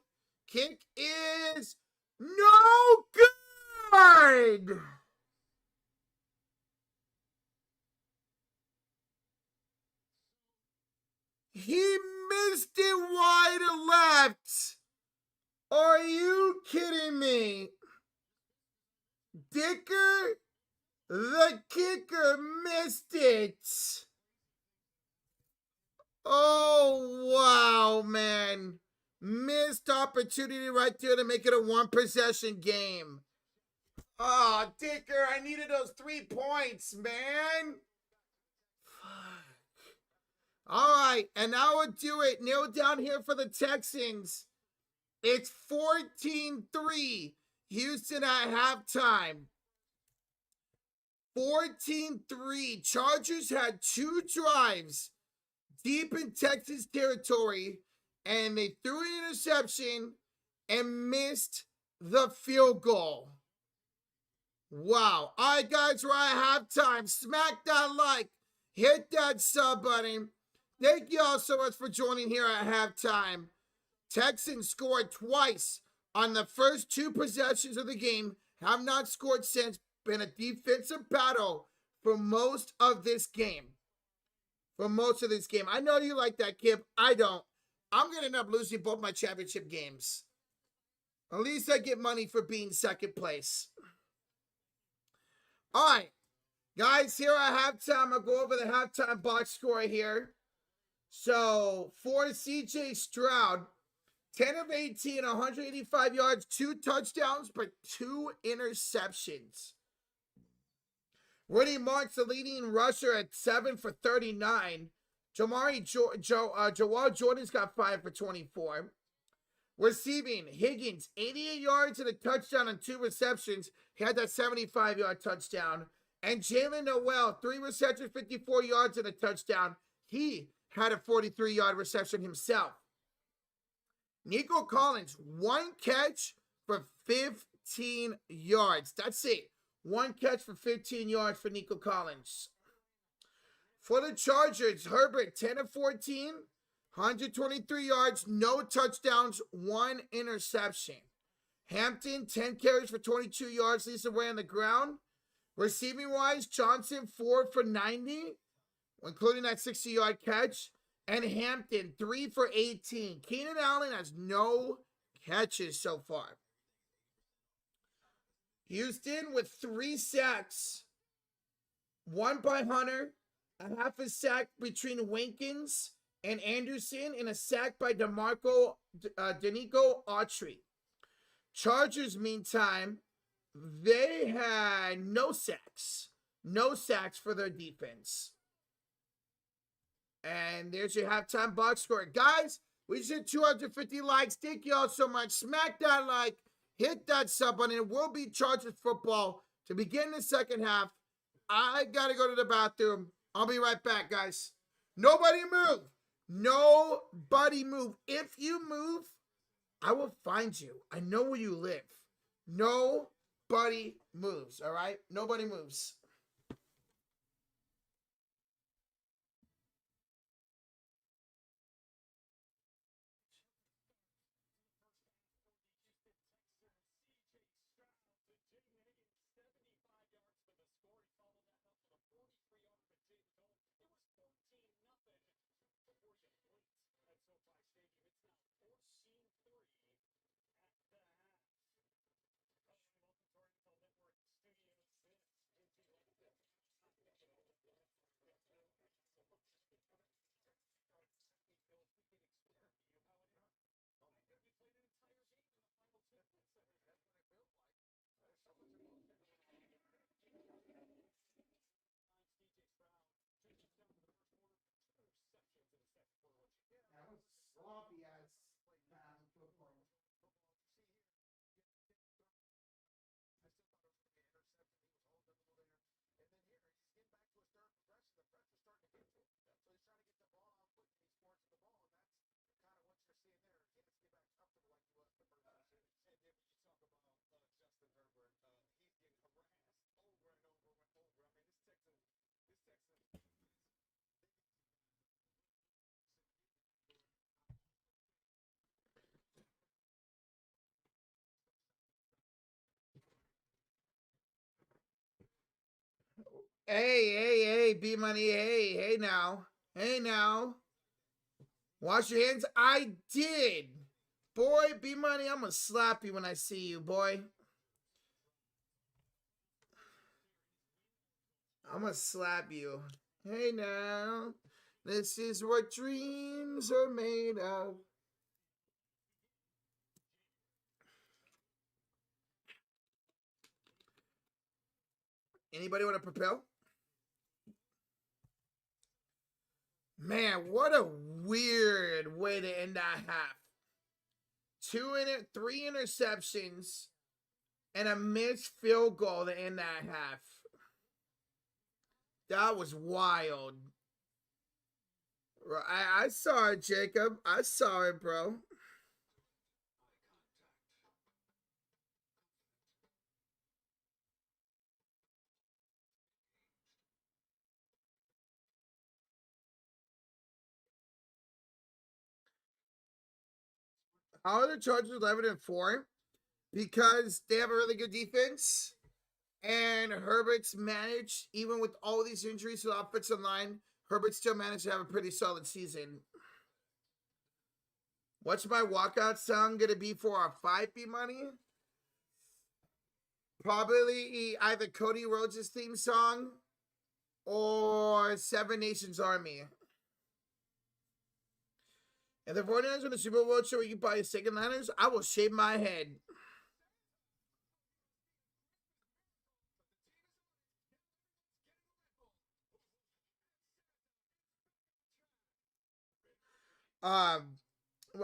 Kick is no good. He missed it wide left. Are you kidding me? Dicker, the kicker, missed it. Oh, wow, man. Missed opportunity right there to make it a 1-possession game. Oh, Dicker, I needed those 3 points, man. All right, and now we'll do it. Nail down here for the Texans. It's 14-3. Houston at halftime. 14-3. Chargers had 2 drives deep in Texas territory, and they threw an interception and missed the field goal. Wow. All right, guys, we're at halftime. Smack that like. Hit that sub button. Thank you all so much for joining here at halftime. Texans scored twice on the first 2 possessions of the game. Have not scored since. Been a defensive battle for most of this game. I know you like that, Kip. I don't. I'm going to end up losing both my championship games. At least I get money for being second place. All right. Guys, here at halftime, I'll go over the halftime box score here. So, for CJ Stroud, 10 of 18, 185 yards, 2 touchdowns, but 2 interceptions. Woody Marks, the leading rusher at 7 for 39. Jawal Jordan's got 5 for 24. Receiving, Higgins, 88 yards and a touchdown on 2 receptions. He had that 75-yard touchdown. And Jalen Noel, 3 receptions, 54 yards and a touchdown. He had a 43-yard reception himself. Nico Collins, 1 catch for 15 yards. That's it. 1 catch for 15 yards for Nico Collins. For the Chargers, Herbert, 10 of 14, 123 yards, no touchdowns, 1 interception. Hampton, 10 carries for 22 yards, leads the way on the ground. Receiving-wise, Johnson, 4 for 90, including that 60-yard catch. And Hampton, 3 for 18. Keenan Allen has no catches so far. Houston with 3 sacks. 1 by Hunter, a half a sack between Winkins and Anderson, and a sack by Denico Autry. Chargers, meantime, they had no sacks. No sacks for their defense. And there's your halftime box score. Guys, we just hit 250 likes. Thank you all so much. Smack that like. Hit that sub button. It will be Chargers football to begin the second half. I got to go to the bathroom. I'll be right back, guys. Nobody move. Nobody move. If you move, I will find you. I know where you live. Nobody moves, all right? Nobody moves. Hey, B Money, hey now. Hey now. Wash your hands. I did. Boy, B Money, I'm gonna slap you when I see you, boy. I'm gonna slap you. Hey now. This is what dreams are made of. Anybody want to propel? Man, what a weird way to end that half. Three interceptions, and a missed field goal to end that half. That was wild. I saw it, Jacob. I saw it, bro. How are the Chargers 11-4? Because they have a really good defense, and Herbert's managed, even with all these injuries to the offensive line, Herbert still managed to have a pretty solid season. What's my walkout song gonna be for our 5B money? Probably either Cody Rhodes' theme song or Seven Nations Army. If the 49ers win the Super Bowl show, you buy second liners, I will shave my head. Well,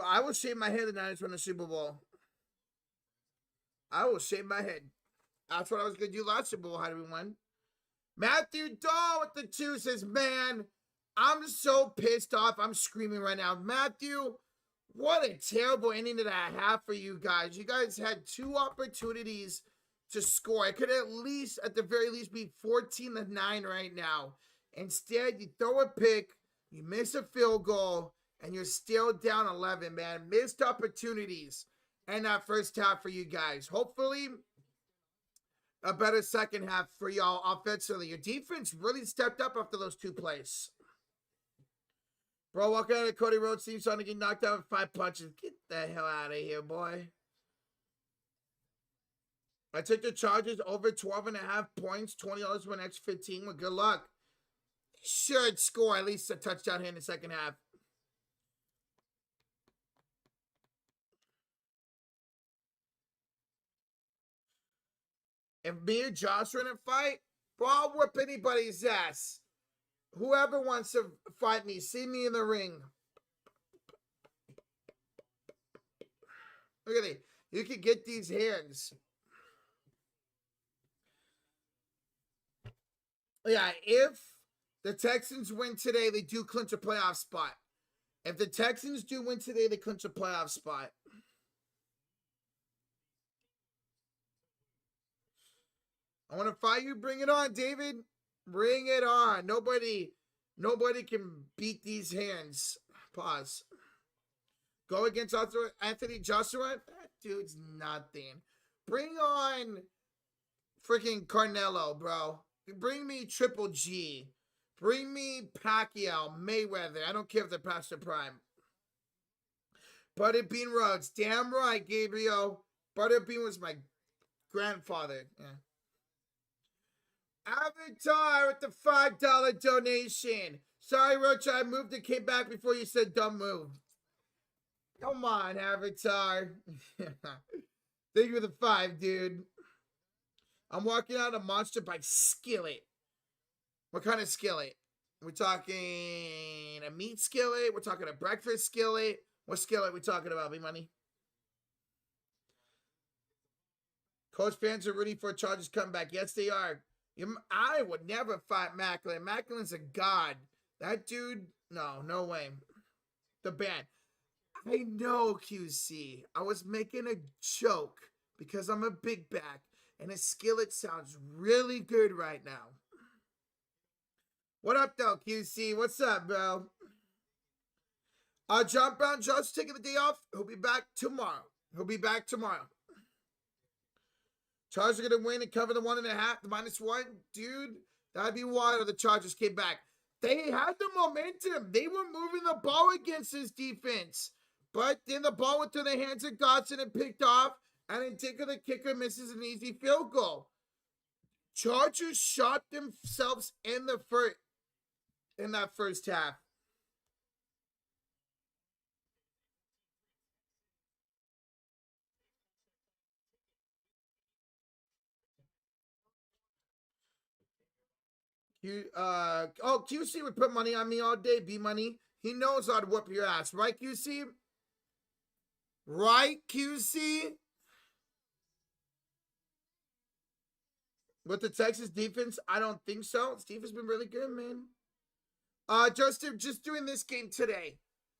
I will shave my head the Niners win the Super Bowl. I will shave my head. That's what I was going to do last Super Bowl. How did we win? Matthew Dahl with the 2 says, man, I'm so pissed off. I'm screaming right now. Matthew, what a terrible ending to that half for you guys. You guys had 2 opportunities to score. It could at the very least, be 14-9 right now. Instead, you throw a pick, you miss a field goal, and you're still down 11, man. Missed opportunities in that first half for you guys. Hopefully, a better second half for y'all offensively. Your defense really stepped up after those 2 plays. Bro, walking out of Cody Rhodes team trying to get knocked out with 5 punches. Get the hell out of here, boy. I took the Chargers over 12.5 points, $20 for an extra 15. Well, good luck. Should score at least a touchdown here in the second half. If me and Josh are in a fight, bro, I'll whip anybody's ass. Whoever wants to fight me, see me in the ring. Look at it. You can get these hands. Yeah, if the Texans win today, they do clinch a playoff spot. If the Texans do win today, they clinch a playoff spot. I want to fight you. Bring it on, David. Bring it on. Nobody can beat these hands. Pause. Go against Anthony Joshua. That dude's nothing. Bring on freaking Carnello, bro. Bring me Triple G. Bring me Pacquiao, Mayweather. I don't care if they're past their prime. Butterbean Rhodes. Damn right, Gabriel. Butterbean was my grandfather. Yeah. Avatar with the $5 donation. Sorry, Roach, I moved and came back before you said dumb move. Come on, Avatar. Thank you for the 5, dude. I'm walking out a Monster by Skillet. What kind of skillet? We're talking a meat skillet? We're talking a breakfast skillet? What skillet are we talking about, B-Money? Colts fans are rooting for a Chargers comeback. Yes, they are. I would never fight Macklin. Macklin's a god. That dude, no way. The band. I know, QC. I was making a joke because I'm a big back, and a skillet sounds really good right now. What up, though, QC? What's up, bro? John Brown, Josh taking the day off. He'll be back tomorrow. Chargers are going to win and cover the 1.5, the -1. Dude, That'd be wild if the Chargers came back. They had the momentum. They were moving the ball against this defense. But then the ball went through the hands of Godson and picked off. And then Tinker, the kicker, misses an easy field goal. Chargers shot themselves in that first half. QC would put money on me all day, B Money. He knows I'd whoop your ass, right, QC? Right, QC? With the Texas defense, I don't think so. Steve has been really good, man. Justin, just doing this game today.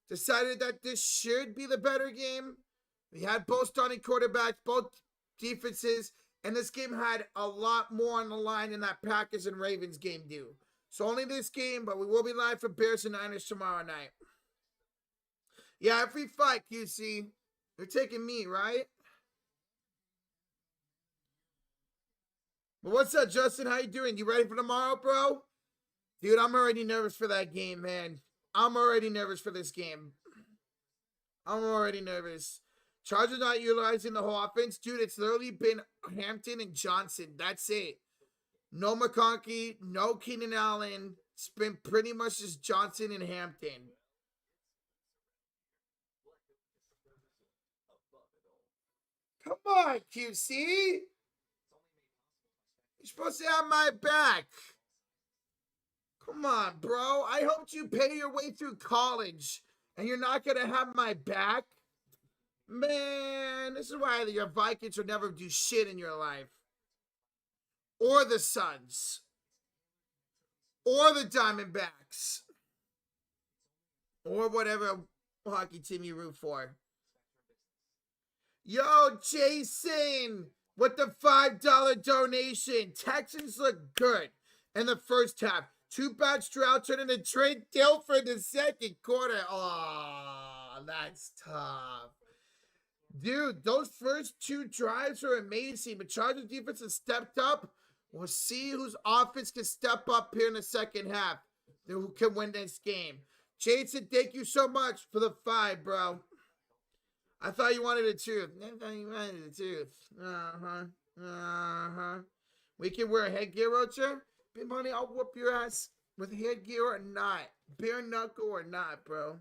Decided that this should be the better game. We had both starting quarterbacks, both defenses, and this game had a lot more on the line than that Packers and Ravens game do. So only this game, but we will be live for Bears and Niners tomorrow night. Yeah, every fight, QC. You're taking me, right? But what's up, Justin? How you doing? You ready for tomorrow, bro? Dude, I'm already nervous for that game, man. I'm already nervous for this game. I'm already nervous. Chargers not utilizing the whole offense. Dude, it's literally been Hampton and Johnson. That's it. No McConkey, no Keenan Allen. It's been pretty much just Johnson and Hampton. Come on, QC. You're supposed to have my back. Come on, bro. I hoped you pay your way through college, and you're not going to have my back? Man, this is why your Vikings will never do shit in your life. Or the Suns. Or the Diamondbacks. Or whatever hockey team you root for. Yo, Jason, with the $5 donation. Texans look good in the first half. Too bad Stroud turned into Trent Dilfer in the second quarter. Oh, that's tough. Dude, those first two drives are amazing. But Chargers defense has stepped up. We'll see whose offense can step up here in the second half. Who can win this game. Jason, thank you so much for the 5, bro. I thought you wanted the truth. I thought you wanted the truth. We can wear headgear, Roger. Big Money, I'll whoop your ass with headgear or not. Bare knuckle or not, bro.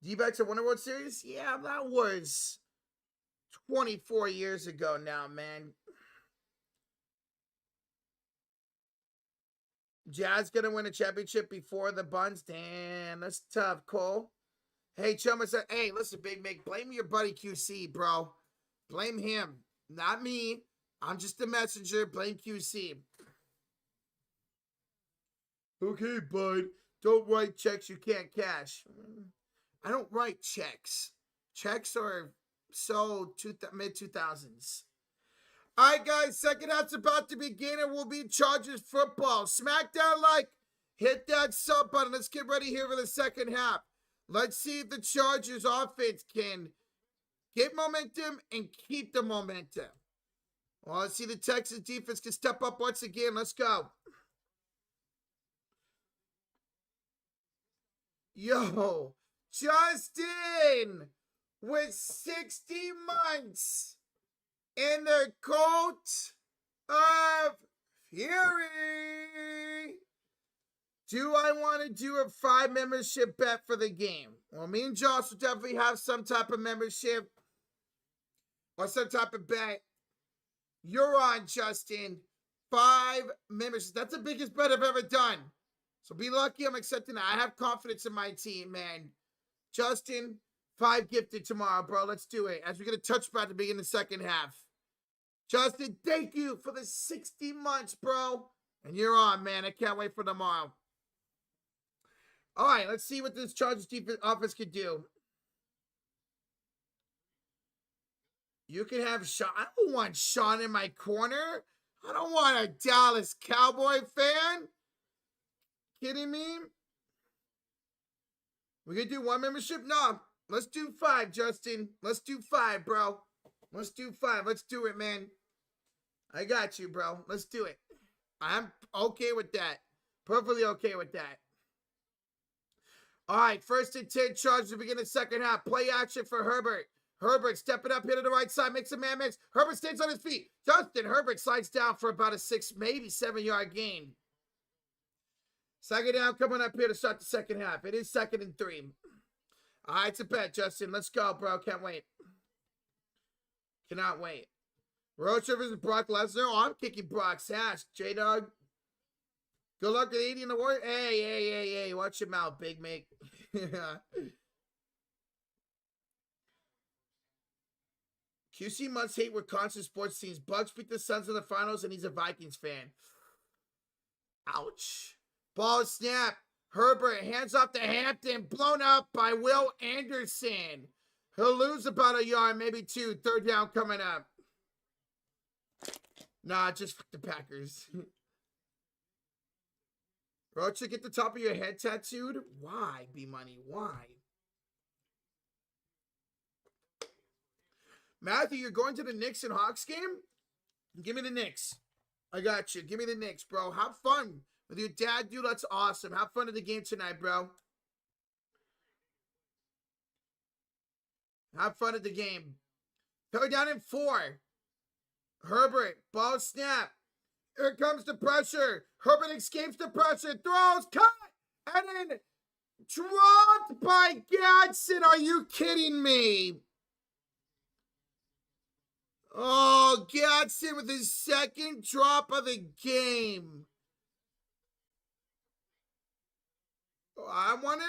D-backs at Wonder World Series? Yeah, that was 24 years ago now, man. Jazz gonna win a championship before the Buns? Damn, that's tough, Cole. Hey, Chumma said, hey, listen, Big Mick, blame your buddy QC, bro. Blame him, not me. I'm just the messenger. Blame QC. Okay, bud. Don't write checks you can't cash. I don't write checks. Checks are so mid-2000s. All right, guys. Second half's about to begin, and we'll be Chargers football. Smack that like. Hit that sub button. Let's get ready here for the second half. Let's see if the Chargers offense can get momentum and keep the momentum. Well, let's see the Texans defense can step up once again. Let's go. Yo, Justin with 60 months in the coat of fury. Do I want to do a 5 membership bet for the game? Well, me and Josh will definitely have some type of membership or some type of bet. You're on, Justin. 5 memberships. That's the biggest bet I've ever done. So be lucky I'm accepting that. I have confidence in my team, man. Justin, 5 gifted tomorrow, bro. Let's do it. As we get a touchback at the beginning of the second half. Justin, thank you for the 60 months, bro. And you're on, man. I can't wait for tomorrow. All right, let's see what this Chargers defense offense can do. You can have Sean. I don't want Sean in my corner. I don't want a Dallas Cowboy fan. Kidding me? We gonna do 1 membership? No. Let's do 5, Justin. Let's do 5, bro. Let's do 5. Let's do it, man. I got you, bro. Let's do it. I'm okay with that. Perfectly okay with that. All right, 1st and 10 charge to begin the second half. Play action for Herbert. Herbert stepping up here to the right side, makes a man mix. Herbert stays on his feet. Justin Herbert slides down for about a 6, maybe 7-yard gain. Second down coming up here to start the second half. It is 2nd and 3. All right, it's a bet, Justin. Let's go, bro. Can't wait. Cannot wait. Rocha versus Brock Lesnar. Oh, I'm kicking Brock's ass, J-Dog. Good luck with 80 in the war. Hey. Watch your mouth, Big Mate. QC must hate Wisconsin sports teams. Bucks beat the Suns in the finals, and he's a Vikings fan. Ouch. Ball snap. Herbert hands off to Hampton. Blown up by Will Anderson. He'll lose about a yard, maybe 2. 3rd down coming up. Nah, just fuck the Packers. Rocha, get the top of your head tattooed? Why, B-Money? Why? Matthew, you're going to the Knicks and Hawks game? Give me the Knicks. I got you. Give me the Knicks, bro. Have fun with your dad, dude. That's awesome. Have fun at the game tonight, bro. Have fun at the game. 3rd down and 4. Herbert, ball snap. Here comes the pressure. Herbert escapes the pressure. Throws, cut, and then dropped by Gadsden. Are you kidding me? Oh, Gadsden with his 2nd drop of the game. I wonder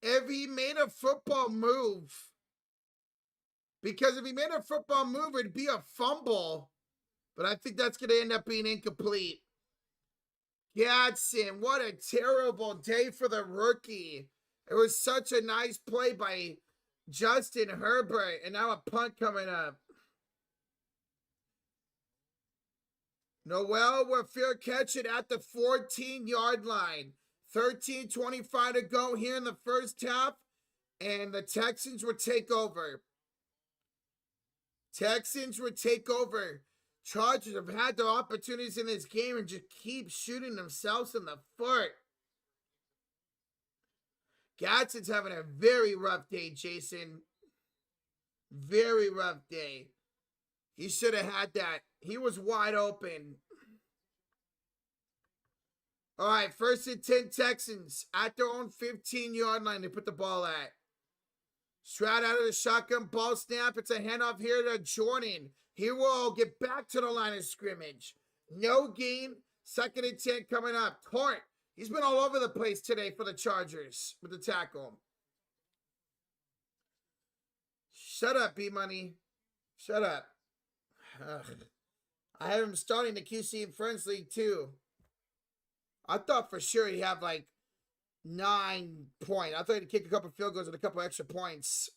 if he made a football move. Because if he made a football move, it'd be a fumble. But I think that's going to end up being incomplete. Gadsden, what a terrible day for the rookie. It was such a nice play by Justin Herbert. And now a punt coming up. Noel will fair catch it at the 14-yard line. 13:25 to go here in the first half. And the Texans will take over. Texans will take over. Chargers have had their opportunities in this game and just keep shooting themselves in the foot. Gadsden's having a very rough day, Jason. Very rough day. He should have had that. He was wide open. All right, 1st and 10 Texans at their own 15-yard line. They put the ball at. Stroud out of the shotgun, ball snap. It's a handoff here to Jordan. He will get back to the line of scrimmage. No gain. 2nd and 10 coming up. Torrent. He's been all over the place today for the Chargers with the tackle. Shut up, B-Money. Shut up. Ugh. I have him starting the QC and Friends League too. I thought for sure he'd have like 9 points. I thought he'd kick a couple field goals and a couple extra points.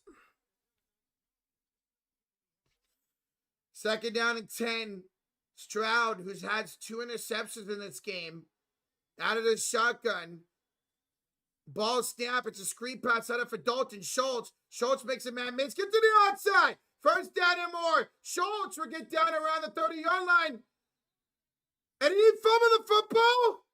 2nd down and 10. Stroud, who's had 2 interceptions in this game, out of the shotgun. Ball snap. It's a screen pass out of for Dalton Schultz. Schultz makes a man miss. Get to the outside. 1st down and more. Schultz will get down around the 30-yard line. And he fumbled the football.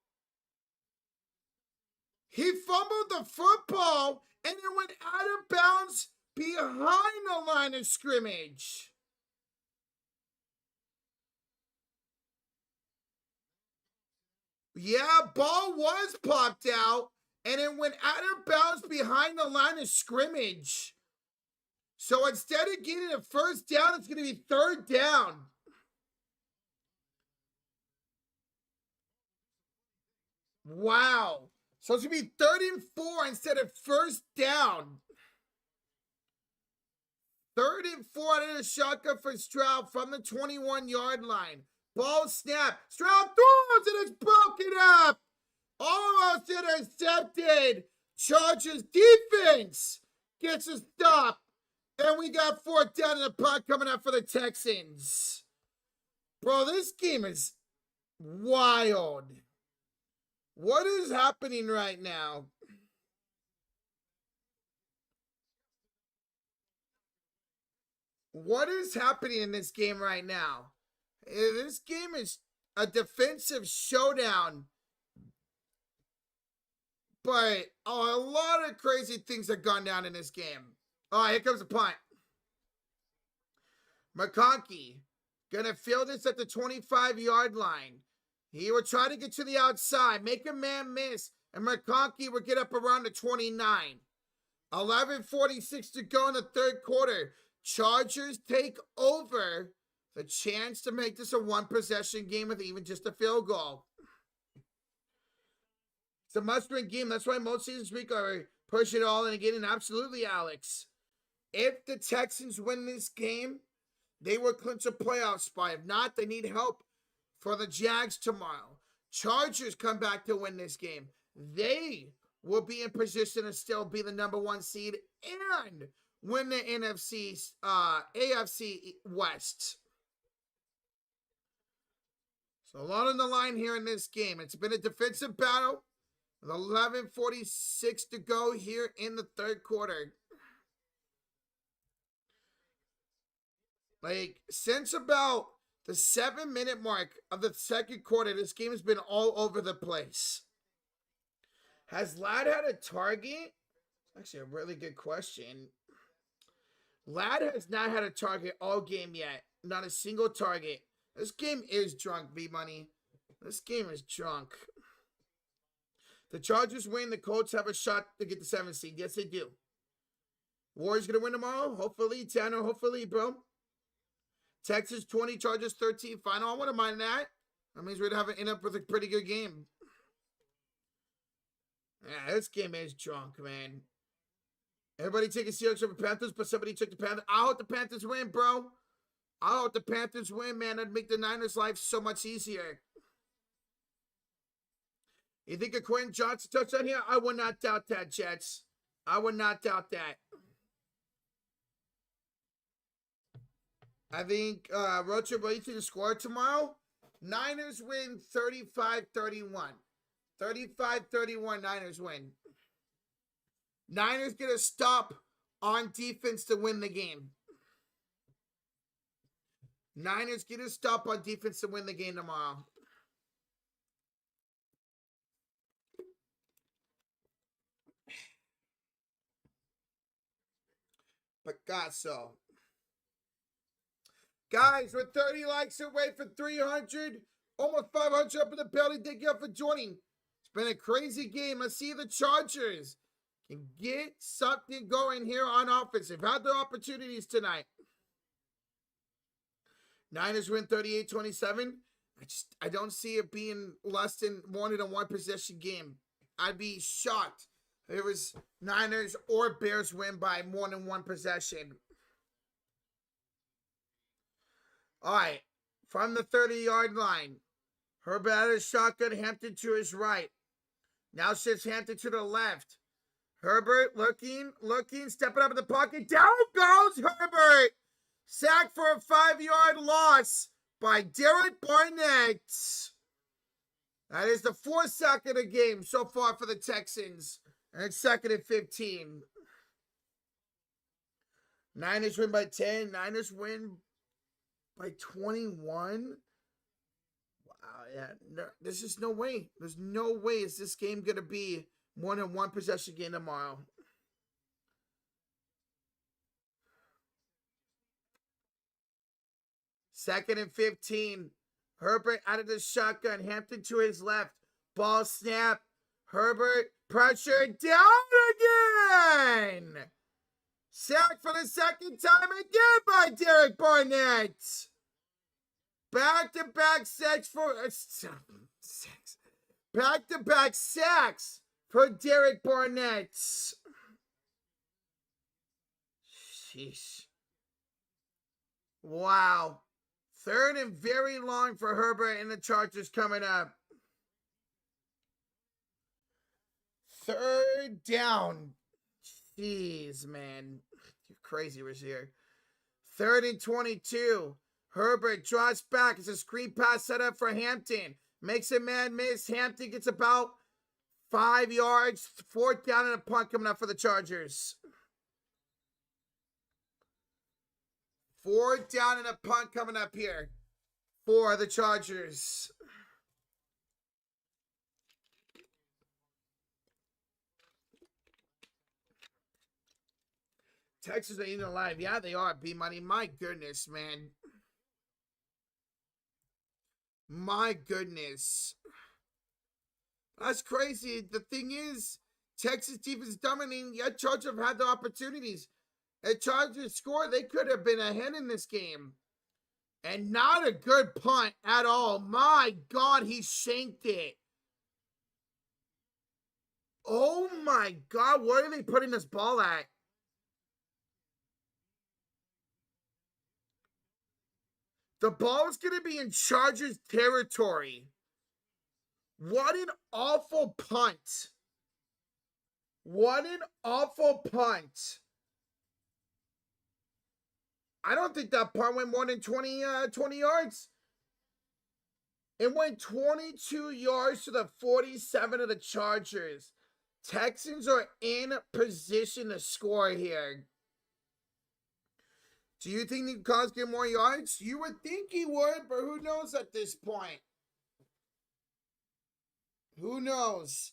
He fumbled the football and it went out of bounds behind the line of scrimmage. Yeah, ball was popped out and it went out of bounds behind the line of scrimmage. So instead of getting a 1st down, it's going to be 3rd down. Wow. So it's going to be 3rd and 4 instead of 1st down. 3rd and 4 out of the shotgun for Stroud from the 21-yard line. Ball snap. Stroud throws and it's broken up. Almost intercepted. Chargers defense gets a stop. And we got 4th down in the punt coming up for the Texans. Bro, this game is wild. What is happening right now? What is happening in this game right now? This game is a defensive showdown. But a lot of crazy things have gone down in this game. Oh, here comes the punt. McConkey gonna field this at the 25-yard line. He will try to get to the outside, make a man miss, and McConkey will get up around the 29. 11:46 to go in the third quarter. Chargers take over. The chance to make this a one-possession game with even just a field goal. It's a must-win game. That's why most seasons this week are push it all in again. And absolutely, Alex, if the Texans win this game, they will clinch a playoff spot. If not, they need help for the Jags tomorrow. Chargers come back to win this game. They will be in position to still be the number 1 seed and win the AFC West. So a lot on the line here in this game. It's been a defensive battle with 11:46 to go here in the third quarter. Like, since about the 7-minute mark of the second quarter, this game has been all over the place. Has Ladd had a target? Actually, a really good question. Ladd has not had a target all game yet. Not a single target. This game is drunk, B-Money. This game is drunk. The Chargers win. The Colts have a shot to get the 7th seed. Yes, they do. Warriors going to win tomorrow? Hopefully, Tanner. Hopefully, bro. Texas 20, Chargers 13. Final. I wouldn't mind that. That means we're going to end up with a pretty good game. Yeah, this game is drunk, man. Everybody taking Seahawks over Panthers, but somebody took the Panthers. I hope the Panthers win, bro. I hope the Panthers win, man. That'd make the Niners' life so much easier. You think a Quentin Johnson touchdown here? I would not doubt that, Jets. I would not doubt that. I think, Rocha, what do you think the score tomorrow? Niners win 35-31. 35-31, Niners win. Niners get a stop on defense to win the game. Niners get a stop on defense to win the game tomorrow. Picasso. Guys, we're 30 likes away from 300. Almost 500 up in the building. Thank you for joining. It's been a crazy game. Let's see the Chargers can get something going here on offense. They've had their opportunities tonight. Niners win 38-27. I don't see it being less than more than a one-possession game. I'd be shocked if it was Niners or Bears win by more than one possession. All right, from the 30-yard line, Herbert had a shotgun, Hampton to his right. Now shifts Hampton to the left. Herbert looking, stepping up in the pocket. Down goes Herbert. Sack for a 5-yard loss by Derek Barnett. That is the 4th sack of the game so far for the Texans. And it's 2nd and 15. Niners win by 10. Niners win by 21. Wow, yeah. No, there's just no way. There's no way is this game going to be more than one possession game tomorrow. Second and 15. Herbert out of the shotgun. Hampton to his left. Ball snap. Herbert pressure down again. Sack for the second time again by Derek Barnett. Back-to-back sacks for back-to-back sacks for Derek Barnett. Sheesh. Wow. 3rd and very long for Herbert and the Chargers coming up. 3rd down. Jeez, man. You're crazy, Razier. 3rd and 22. Herbert draws back. It's a screen pass set up for Hampton. Makes a man miss. Hampton gets about 5 yards. 4th down and a punt coming up for the Chargers. 4th down and a punt coming up here for the Chargers. Texans are eating alive. Yeah, they are, B-Money. My goodness, man. My goodness. That's crazy. The thing is, Texas defense dominating. Yeah, Chargers have had the opportunities. If Chargers score, they could have been ahead in this game. And not a good punt at all. My God, he shanked it. Oh my God, where are they putting this ball at? The ball is going to be in Chargers territory. What an awful punt. What an awful punt. I don't think that punt went more than 20 yards. It went 22 yards to the 47 of the Chargers. Texans are in position to score here. Do you think the Cars get more yards? You would think he would, but who knows at this point? Who knows?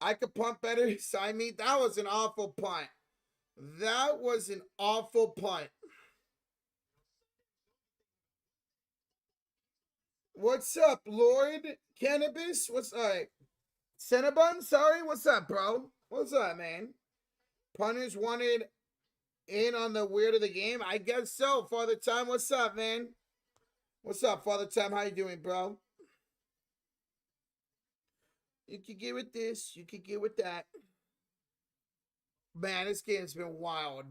I could punt better. Sign me. That was an awful punt. That was an awful punt. What's up, Lord Cannabis? What's up? Cinnabon, sorry? What's up, bro? What's up, man? Punters wanted in on the weird of the game? I guess so, Father Time. What's up, man? What's up, Father Time? How you doing, bro? You could get with this. You could get with that. Man, this game's been wild.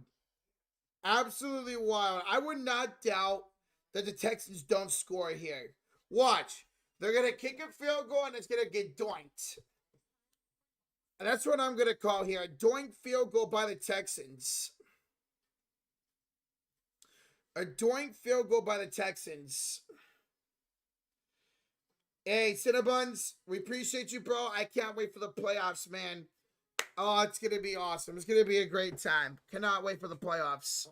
Absolutely wild. I would not doubt that the Texans don't score here. Watch. They're going to kick a field goal and it's going to get doinked. And that's what I'm going to call here. A doink field goal by the Texans. A doink field goal by the Texans. Hey, Cinnabons, we appreciate you, bro. I can't wait for the playoffs, man. Oh, it's going to be awesome. It's going to be a great time. Cannot wait for the playoffs.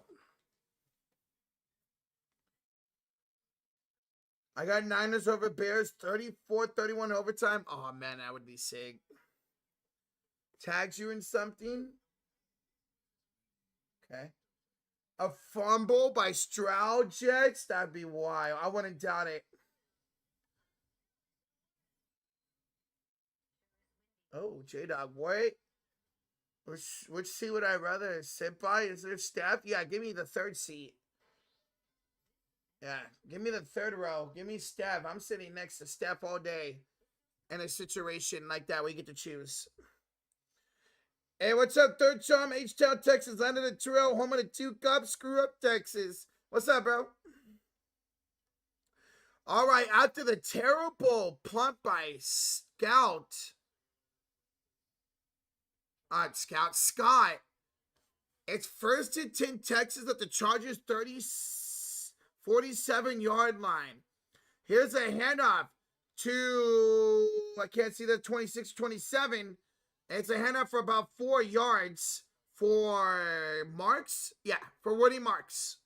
I got Niners over Bears, 34-31 overtime. Oh, man, that would be sick. Tags you in something? Okay. A fumble by Stroud Jets? That'd be wild. I wouldn't doubt it. Oh, J-Dog, wait. Which seat would I rather sit by? Is there Steph? Yeah, give me the third seat. Yeah, give me the third row. Give me Steph. I'm sitting next to Steph all day in a situation like that where you get to choose. Hey, what's up, Third Charm? H-Town, Texas. Land of the trail. Home of the 2 Cups. Screw up, Texas. What's up, bro? All right, after the terrible punt by Scout. Scout Scott. It's 1st and 10 Texas at the Chargers 47-yard line. Here's a handoff to, I can't see the 26-27. It's a handoff for about 4 yards for Marks. Yeah, for Woody Marks.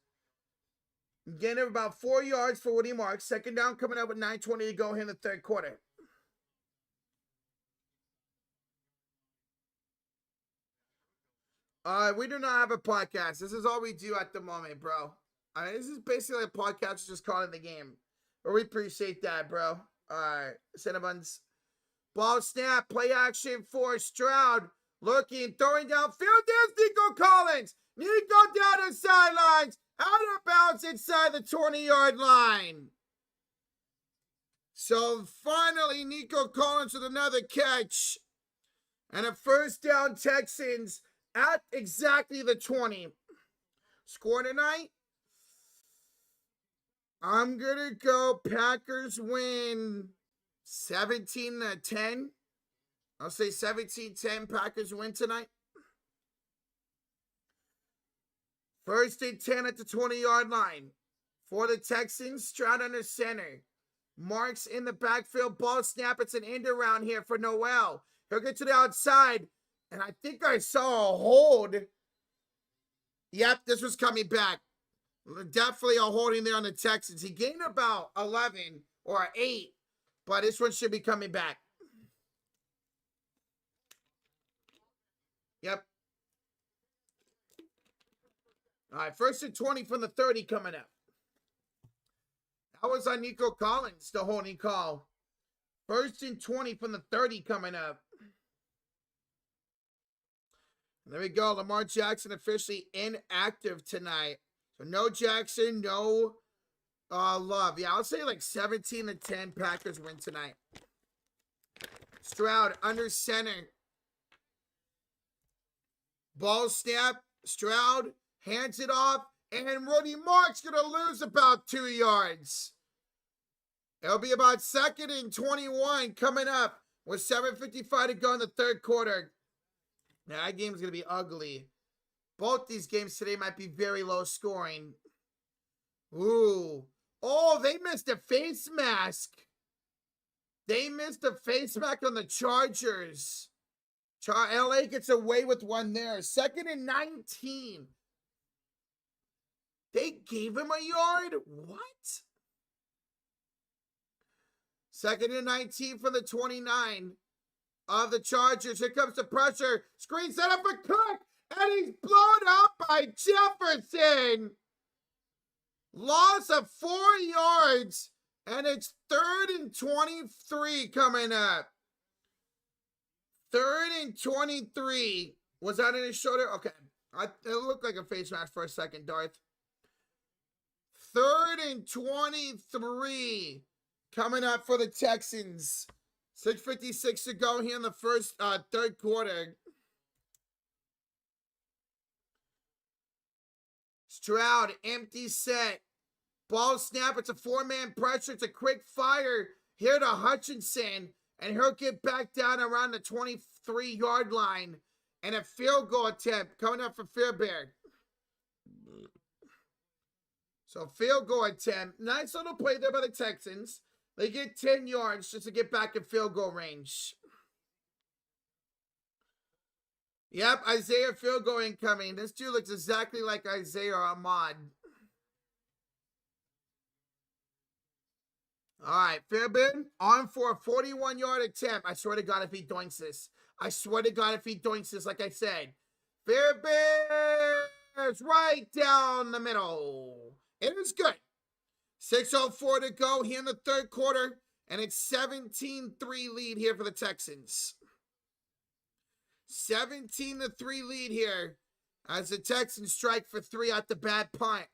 Gain of about 4 yards for Woody Marks. Second down coming up with 9:20 to go here in the third quarter. We do not have a podcast. This is all we do at the moment, bro. This is basically a podcast just calling the game. But we appreciate that, bro. Alright, Cinnabons. Ball snap, play action for Stroud. Looking, throwing downfield. There's Nico Collins. Nico down the sidelines. Out of bounds inside the 20-yard line. So finally, Nico Collins with another catch. And a first down, Texans at exactly the 20. Score tonight? I'm going to go Packers win 17-10. I'll say 17-10 Packers win tonight. 1st and 10 at the 20-yard line. For the Texans, Stroud under center. Marks in the backfield, ball snap. It's an end around here for Noel. He'll get to the outside. And I think I saw a hold. Yep, this was coming back. Definitely a holding there on the Texans. He gained about 11 or 8, but this one should be coming back. Yep. All right, 1st and 20 from the 30 coming up. That was on Nico Collins, the holding call. 1st and 20 from the 30 coming up. There we go. Lamar Jackson officially inactive tonight. So no Jackson, no Love. Yeah, I'll say like 17-10 Packers win tonight. Stroud under center. Ball snap. Stroud hands it off. And Rudy Mark's going to lose about 2 yards. It'll be about 2nd and 21 coming up with 7:55 to go in the 3rd quarter. Now, that game's going to be ugly. Both these games today might be very low scoring. Ooh. Oh, they missed a face mask. They missed a face mask on the Chargers. LA gets away with one there. 2nd and 19. They gave him a yard? What? 2nd and 19 from the 29 of the Chargers. Here comes the pressure. Screen set up for Cook. And he's blown up by Jefferson. Loss of 4 yards. And it's 3rd and 23 coming up. 3rd and 23. Was that in his shoulder? Okay. It looked like a face mask for a second, Darth. 3rd and 23 coming up for the Texans. 6:56 to go here in the 3rd quarter. Stroud, empty set. Ball snap. It's a 4-man pressure. It's a quick fire here to Hutchinson. And he'll get back down around the 23-yard line. And a field goal attempt coming up for Fairbairn. So field goal attempt. Nice little play there by the Texans. They get 10 yards just to get back in field goal range. Yep, Isaiah field goal incoming. This dude looks exactly like Isaiah Ahmad. All right, Fairbairn on for a 41-yard attempt. I swear to God if he doinks this. I swear to God if he doinks this, like I said. Fairbairn's right down the middle. It is good. 6:04 to go here in the 3rd quarter. And it's 17-3 lead here for the Texans. 17-3 lead here as the Texans strike for 3 at the bad punt.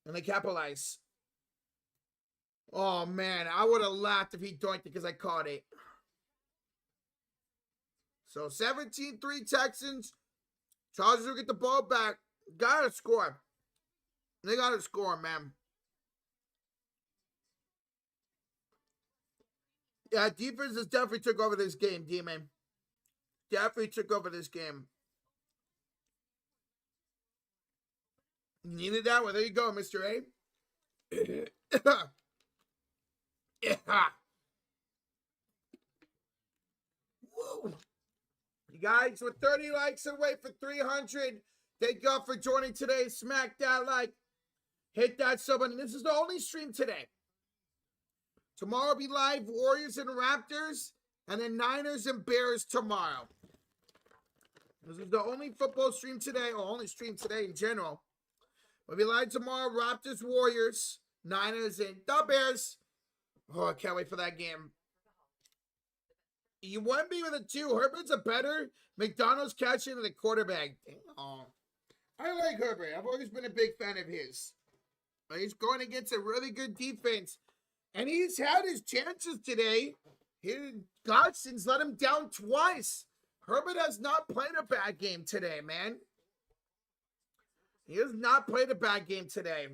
And they capitalize. Oh, man. I would have laughed if he doinked it because I caught it. So 17-3 Texans. Chargers will get the ball back. Gotta score. They gotta score, man. Yeah, defense has definitely took over this game, D-Man. Definitely took over this game. You needed that? Well, there you go, Mr. A. Yeah. Woo. You guys, we're 30 likes away for 300. Thank y'all for joining today. Smack that like. Hit that sub button. This is the only stream today. Tomorrow will be live Warriors and Raptors. And then Niners and Bears tomorrow. This is the only football stream today. Or only stream today in general. We'll be live tomorrow. Raptors, Warriors, Niners, and the Bears. Oh, I can't wait for that game. You want me with a 2. Herbert's a better McDonald's catcher than the quarterback. Oh, I like Herbert. I've always been a big fan of his. He's going against a really good defense. And he's had his chances today. Godson's let him down twice. Herbert has not played a bad game today, man. He has not played a bad game today.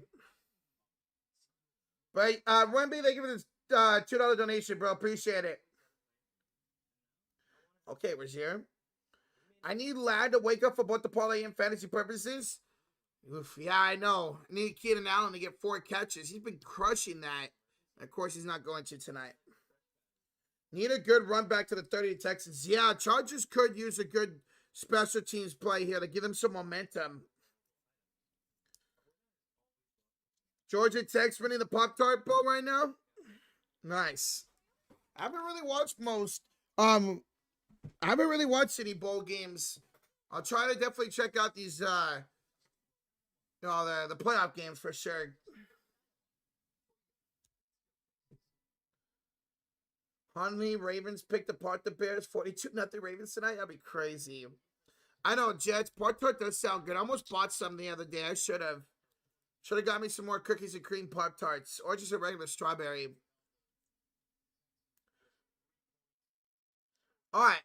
But Wemby, they give us $2 donation, bro. Appreciate it. Okay, Rozier. I need Ladd to wake up for both the parlay and fantasy purposes. Oof, yeah, I know. I need Keenan Allen to get 4 catches. He's been crushing that. Of course, he's not going to tonight. Need a good run back to the 30 Texans. Yeah, Chargers could use a good special teams play here to give them some momentum. Georgia Tech's winning the Pop-Tart Bowl right now. Nice. I haven't really watched I haven't really watched any bowl games. I'll try to definitely check out these the playoff games for sure. Huntley Ravens picked apart the Bears 42-0 Ravens tonight. That'd be crazy. I know, Jets. Pop-Tart does sound good. I almost bought some the other day. I should have. Should have got me some more cookies and cream Pop-Tarts. Or just a regular strawberry. Alright.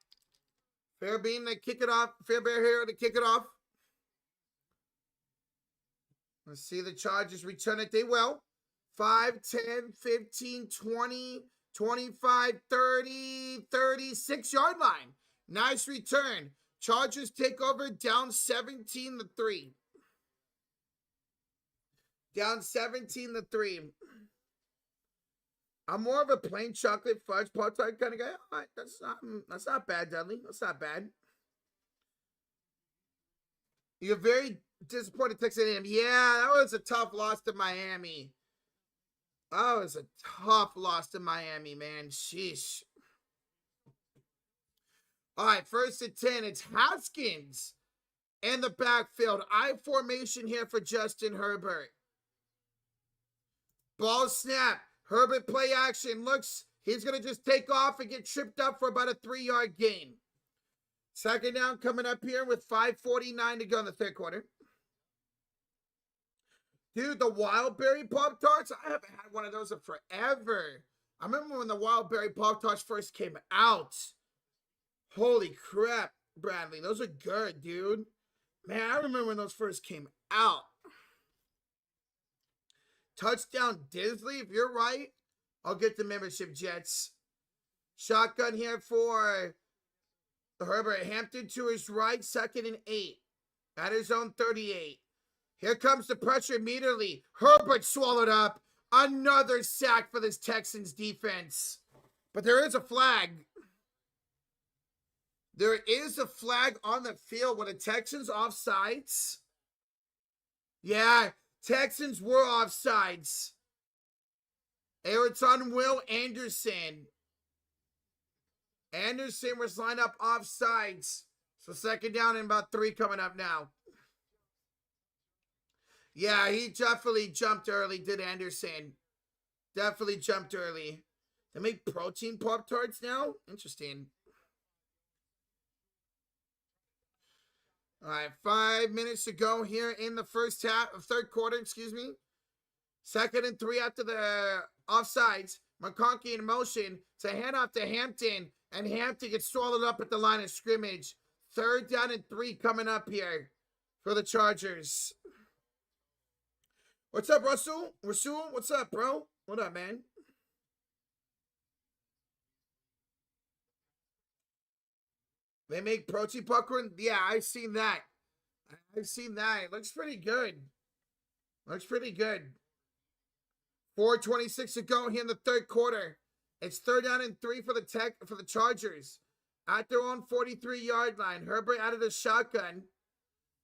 Fair Bean to kick it off. Fair Bear here to kick it off. Let's see the Chargers return it. They will. 5, 10, 15, 20, 25, 30, 36-yard line. Nice return. Chargers take over down 17-3. Down 17-3. I'm more of a plain chocolate fudge Pop-Tart kind of guy. All right, that's not bad, Dudley. That's not bad. You're very disappointed, Texas A&M. Yeah, that was a tough loss to Miami. That was a tough loss to Miami, man. Sheesh. All right, 1st and 10. It's Haskins in the backfield. I formation here for Justin Herbert. Ball snap. Herbert play action. Looks, he's going to just take off and get tripped up for about a 3-yard gain. 2nd down coming up here with 5:49 to go in the 3rd quarter. Dude, the Wildberry Pop-Tarts, I haven't had one of those in forever. I remember when the Wildberry Pop-Tarts first came out. Holy crap, Bradley. Those are good, dude. Man, I remember when those first came out. Touchdown Disley, if you're right, I'll get the membership, Jets. Shotgun here for Herbert. Hampton to his right, 2nd and 8. At his own 38. Here comes the pressure immediately. Herbert swallowed up. Another sack for this Texans defense. But there is a flag. There is a flag on the field when the Texans offsides. Yeah, Texans were offsides. It's on Will Anderson. Anderson was lined up offsides. So 2nd down and about 3 coming up now. Yeah, he definitely jumped early, did Anderson. Definitely jumped early. They make protein Pop-Tarts now? Interesting. All right, 5 minutes to go here in the 3rd quarter, excuse me. 2nd and 3 after the offsides. McConkey in motion to hand off to Hampton, and Hampton gets swallowed up at the line of scrimmage. 3rd down and 3 coming up here for the Chargers. What's up, Russell? Rasul, what's up, bro? What up, man? They make protein popcorn? Yeah, I've seen that. I've seen that. It looks pretty good. Looks pretty good. 4:26 to go here in the 3rd quarter. It's 3rd down and 3 for the Chargers. At their own 43-yard line. Herbert out of the shotgun.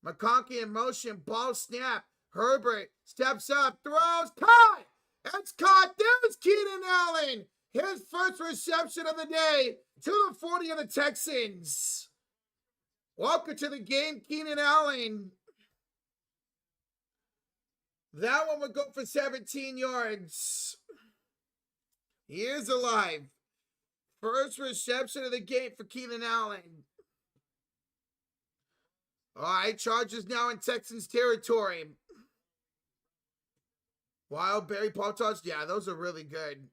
McConkey in motion. Ball snap. Herbert steps up. Throws. Caught! It's caught. There's Keenan Allen. His first reception of the day to the 40 of the Texans. Welcome to the game, Keenan Allen. That one would go for 17 yards. He is alive. First reception of the game for Keenan Allen. All right, Chargers now in Texans territory. Wildberry Pop-Tarts, yeah, those are really good.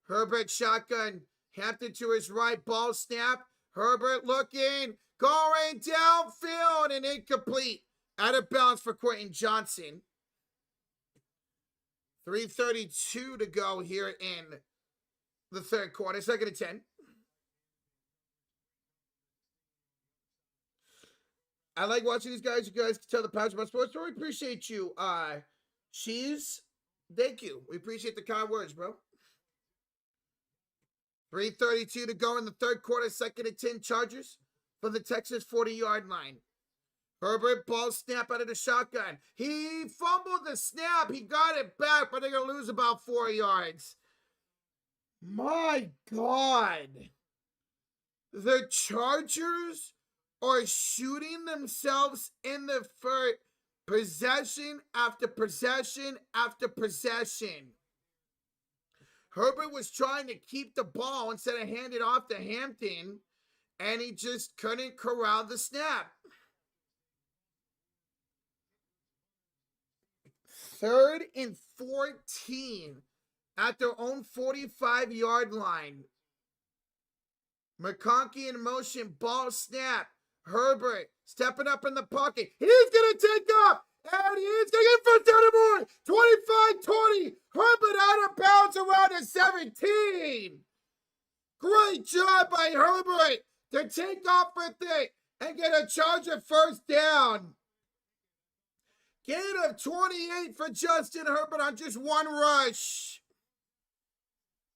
Herbert shotgun. Hampton to his right. Ball snap. Herbert looking. Going downfield and incomplete. Out of bounds for Quentin Johnson. 3:32 to go here in the 3rd quarter. 2nd and 10. I like watching these guys. You guys can tell the passion about sports. So we appreciate you. Cheese. Thank you. We appreciate the kind words, bro. 3:32 to go in the 3rd quarter. 2nd and 10 Chargers for the Texas 40-yard line. Herbert, ball snap out of the shotgun. He fumbled the snap. He got it back, but they're going to lose about 4 yards. My God. The Chargers are shooting themselves in the foot possession after possession after possession. Herbert was trying to keep the ball instead of hand it off to Hampton, and he just couldn't corral the snap. 3rd and 14 at their own 45-yard line. McConkey in motion, ball snap. Herbert stepping up in the pocket. He's going to take off, and he's going to get first down and more. 25-20. Herbert out of bounds around the 17. Great job by Herbert to take off with it and get a Charger first down. Gain of 28 for Justin Herbert on just one rush.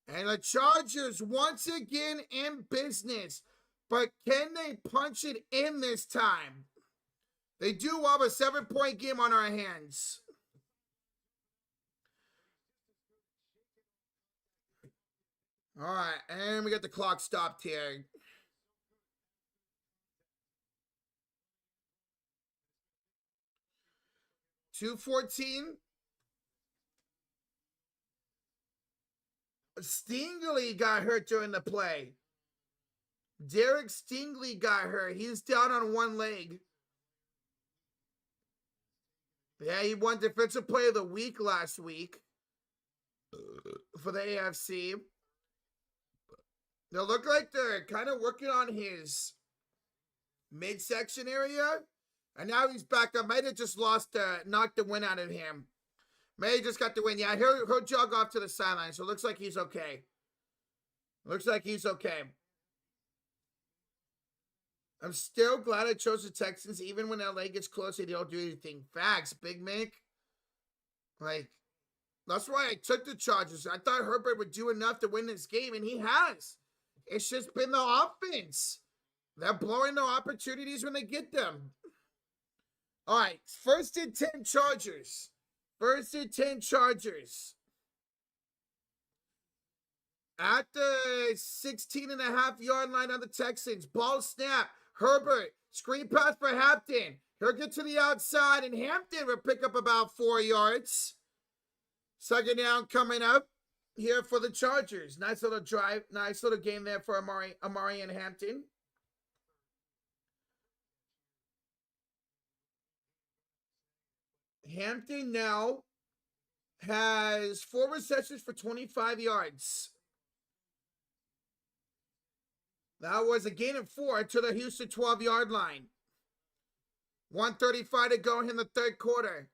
And the Chargers once again in business. But can they punch it in this time? They do have a 7-point game on our hands. All right, and we got the clock stopped here. .214. Stingley got hurt during the play. Derek Stingley got hurt. He's down on one leg. Yeah, he won Defensive Player of the Week last week for the AFC. They look like they're kind of working on his midsection area. And now he's back up. Might have just knocked the win out of him. May just got the win. Yeah, he'll jog off to the sideline. So it looks like he's okay. Looks like he's okay. I'm still glad I chose the Texans. Even when LA gets close, they don't do anything. Facts, Big Mick. Like, that's why I took the Chargers. I thought Herbert would do enough to win this game, and he has. It's just been the offense. They're blowing their opportunities when they get them. All right, 1st and 10 Chargers. 1st and 10 Chargers. At the 16.5-yard line on the Texans. Ball snap. Herbert. Screen pass for Hampton. He'll get to the outside, and Hampton will pick up about 4 yards. 2nd down coming up here for the Chargers. Nice little drive. Nice little game there for Amari and Hampton. Hampton now has 4 receptions for 25 yards. That was a gain of 4 to the Houston 12-yard line. 1:35 to go in the 3rd quarter.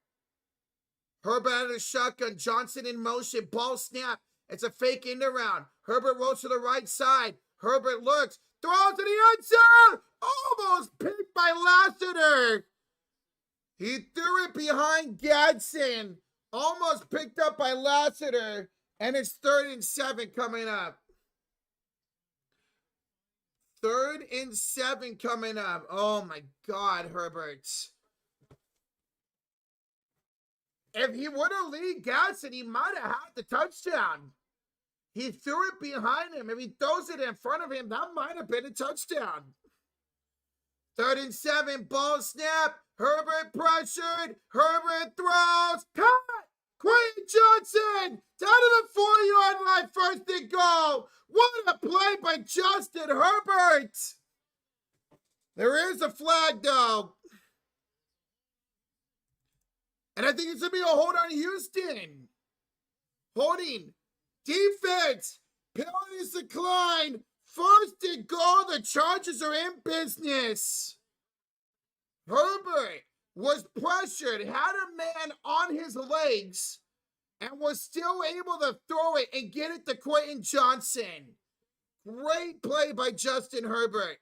Herbert out of the shotgun. Johnson in motion. Ball snap. It's a fake end around. Herbert rolls to the right side. Herbert looks. Throws to the end zone. Almost picked by Lassiter. He threw it behind Gadsden. Almost picked up by Lassiter. And it's 3rd and 7 coming up. 3rd and 7 coming up. Oh, my God, Herbert. If he would have lead Gadsden, he might have had the touchdown. He threw it behind him. If he throws it in front of him, that might have been a touchdown. 3rd and 7, ball snap. Herbert pressured. Herbert throws. Cut! Quentin Johnson down to the 4-yard line. 1st and goal. What a play by Justin Herbert. There is a flag, though. And I think it's going to be a hold on Houston. Holding. Defense. Penalties decline. 1st and goal. The Chargers are in business. Herbert was pressured, had a man on his legs, and was still able to throw it and get it to Quentin Johnson. Great play by Justin Herbert.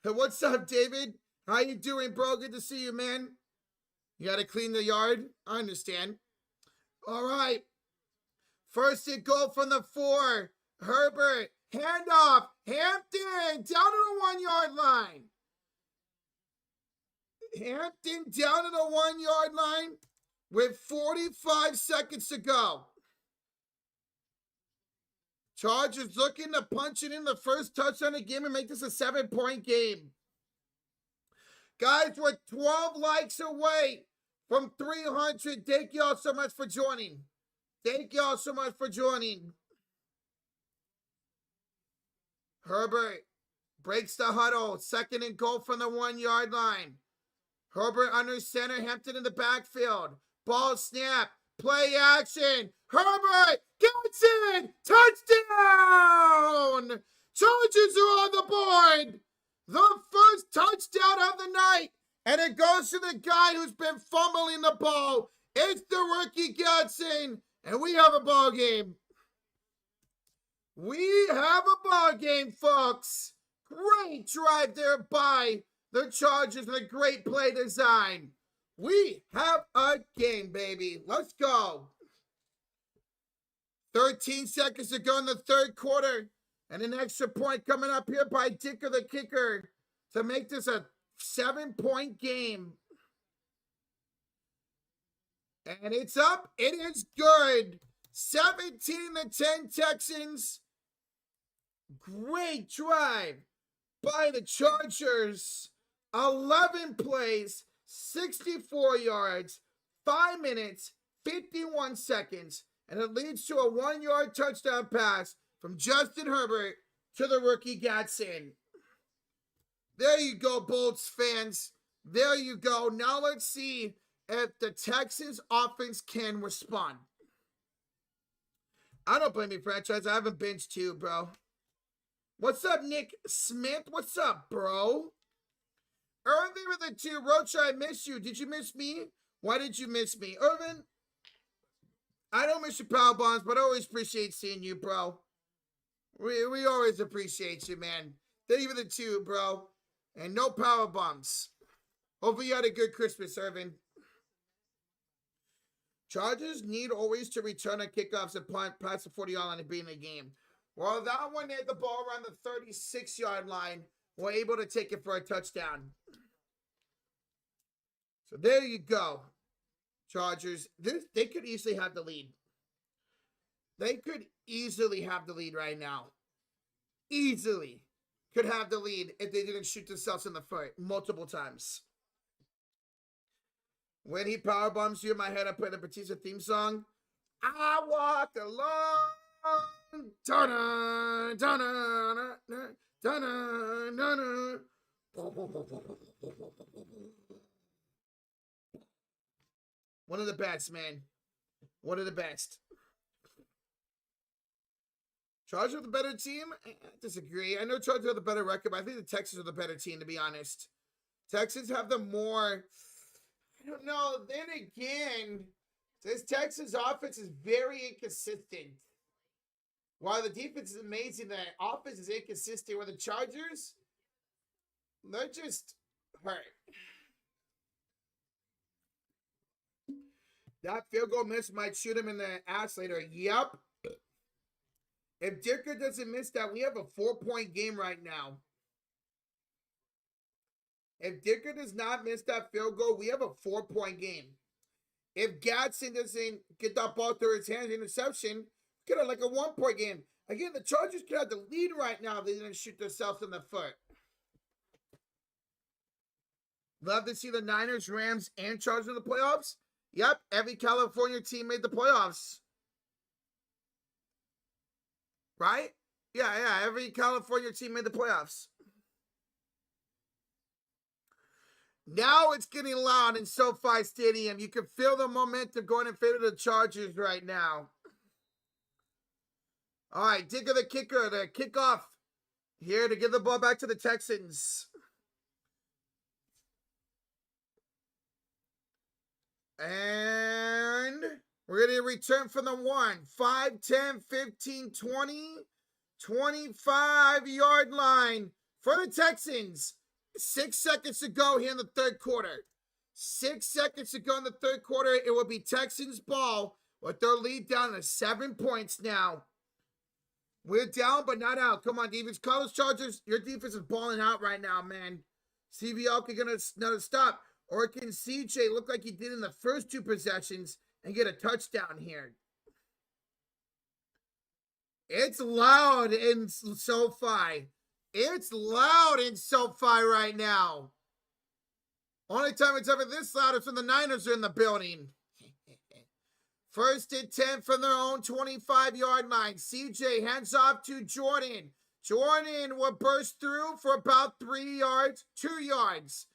Hey, what's up, David? How you doing, bro? Good to see you, man. You got to clean the yard? I understand. All right. 1st and goal from the 4. Herbert, handoff. Hampton, down to the 1-yard line. Hampton down to the 1 yard line with 45 seconds to go. Chargers looking to punch it in the first touchdown of the game and make this a 7-point game. Guys, we're 12 likes away from 300. Thank y'all so much for joining. Thank y'all so much for joining. Herbert breaks the huddle. 2nd and goal from the 1 yard line. Herbert under center. Hampton in the backfield. Ball snap. Play action. Herbert gets it. Touchdown. Chargers are on the board. The first touchdown of the night. And it goes to the guy who's been fumbling the ball. It's the rookie Gadsden. And we have a ball game. We have a ball game, folks. Great drive there by the Chargers with a great play design. We have a game, baby. Let's go. 13 seconds to go in the 3rd quarter. And an extra point coming up here by Dicker the kicker to make this a 7-point game. And it's up. It is good. 17-10 Texans. Great drive by the Chargers. 11 plays, 64 yards, 5 minutes, 51 seconds. And it leads to a 1-yard touchdown pass from Justin Herbert to the rookie Gadsden. There you go, Bolts fans. There you go. Now let's see if the Texans offense can respond. I don't blame you, franchise. I haven't binged too, bro. What's up, Nick Smith? What's up, bro? Irvin with the 2. Roach, I miss you. Did you miss me? Why did you miss me? Irvin, I don't miss your power bombs, but I always appreciate seeing you, bro. We always appreciate you, man. Thank you for the 2, bro. And no power bombs. Hopefully you had a good Christmas, Irvin. Chargers need always to return on kickoffs and pass the 40-yard line and be in the game. Well, that one had the ball around the 36-yard line. We're able to take it for a touchdown. So there you go, Chargers. They could easily have the lead. They could easily have the lead right now. Easily could have the lead if they didn't shoot themselves in the foot multiple times. When he power bombs you in my head, I play the Batista theme song. I walk along. Da-da, da-da, da-da, da-da. One of the best, man. One of the best. Chargers are the better team? I disagree. I know Chargers have the better record, but I think the Texans are the better team, to be honest. Texans have the more... I don't know. Then again, this Texans offense is very inconsistent. While the defense is amazing, the offense is inconsistent. Where the Chargers, they're just hurt. That field goal miss might shoot him in the ass later. Yep. If Dicker doesn't miss that, we have a 4-point game right now. If Dicker does not miss that field goal, we have a 4-point game. If Gadsden doesn't get that ball through his hands, interception, could have like a 1-point game. Again, the Chargers could have the lead right now if they didn't shoot themselves in the foot. Love to see the Niners, Rams, and Chargers in the playoffs. Yep, every California team made the playoffs. Right? Yeah, every California team made the playoffs. Now it's getting loud in SoFi Stadium. You can feel the momentum going in favor of the Chargers right now. All right, Dicker the kicker, the kickoff here to give the ball back to the Texans. And we're going to return from the 1, 5, 10, 15, 20, 25-yard line for the Texans. 6 seconds to go here in the 3rd quarter. 6 seconds to go in the 3rd quarter. It will be Texans ball with their lead down to 7 points now. We're down, but not out. Come on, defense. College Chargers, your defense is balling out right now, man. CVL can get another stop. Or can CJ look like he did in the first 2 possessions and get a touchdown here? It's loud in SoFi. It's loud in SoFi right now. Only time it's ever this loud is when the Niners are in the building. First and 10 from their own 25-yard line. CJ hands off to Jordan. Jordan will burst through for about 3 yards, 2 yards.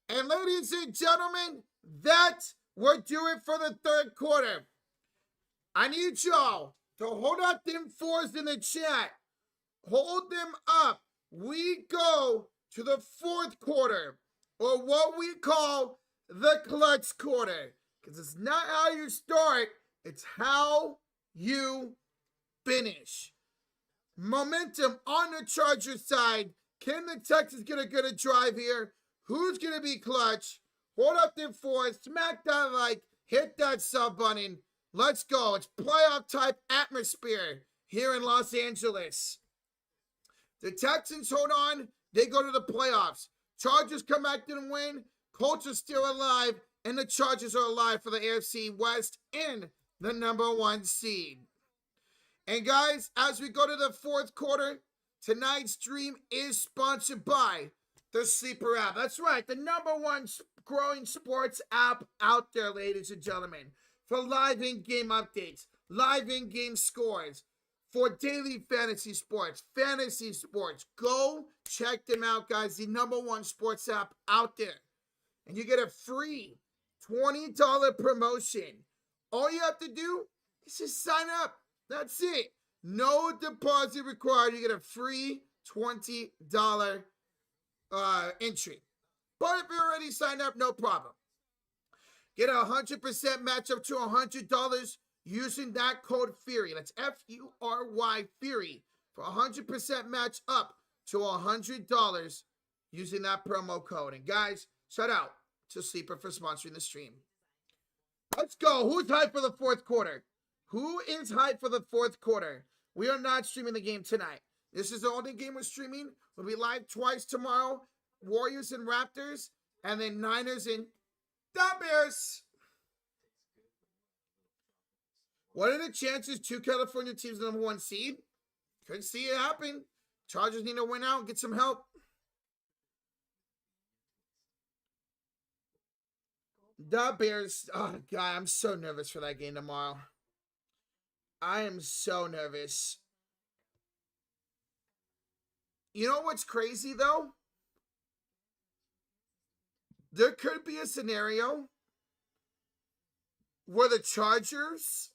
And ladies and gentlemen, that will do it for the third quarter. I need y'all to hold up them 4s in the chat. Hold them up. We go to the fourth quarter, or what we call the clutch quarter. Because it's not how you start, it's how you finish. Momentum on the Chargers side. Can the Texans get a good drive here? Who's going to be clutch? Hold up them 4s. Smack that like. Hit that sub button. Let's go. It's playoff type atmosphere here in Los Angeles. The Texans hold on. They go to the playoffs. Chargers come back and win. Colts are still alive. And the Chargers are alive for the AFC West and the #1 seed. And guys, as we go to the fourth quarter, tonight's stream is sponsored by the Sleeper app. That's right, the #1 growing sports app out there, ladies and gentlemen. For live in-game updates, live in-game scores, for daily fantasy sports, go check them out, guys. The #1 sports app out there. And you get a free $20 promotion. All you have to do is just sign up. That's it. No deposit required. You get a free $20 entry. But if you're already signed up, no problem. Get a 100% match up to $100 using that code FURY. That's FURY, FURY. For 100% match up to $100 using that promo code. And guys, shout out to Sleeper for sponsoring the stream. Let's go. Who's hyped for the fourth quarter? Who is hyped for the fourth quarter? We are not streaming the game tonight. This is the only game we're streaming. We'll be live twice tomorrow. Warriors and Raptors. And then Niners and the Bears. What are the chances 2 California teams the #1 seed? Could see it happen. Chargers need to win out and get some help. The Bears. Oh, God, I'm so nervous for that game tomorrow. I am so nervous. You know what's crazy, though? There could be a scenario where the Chargers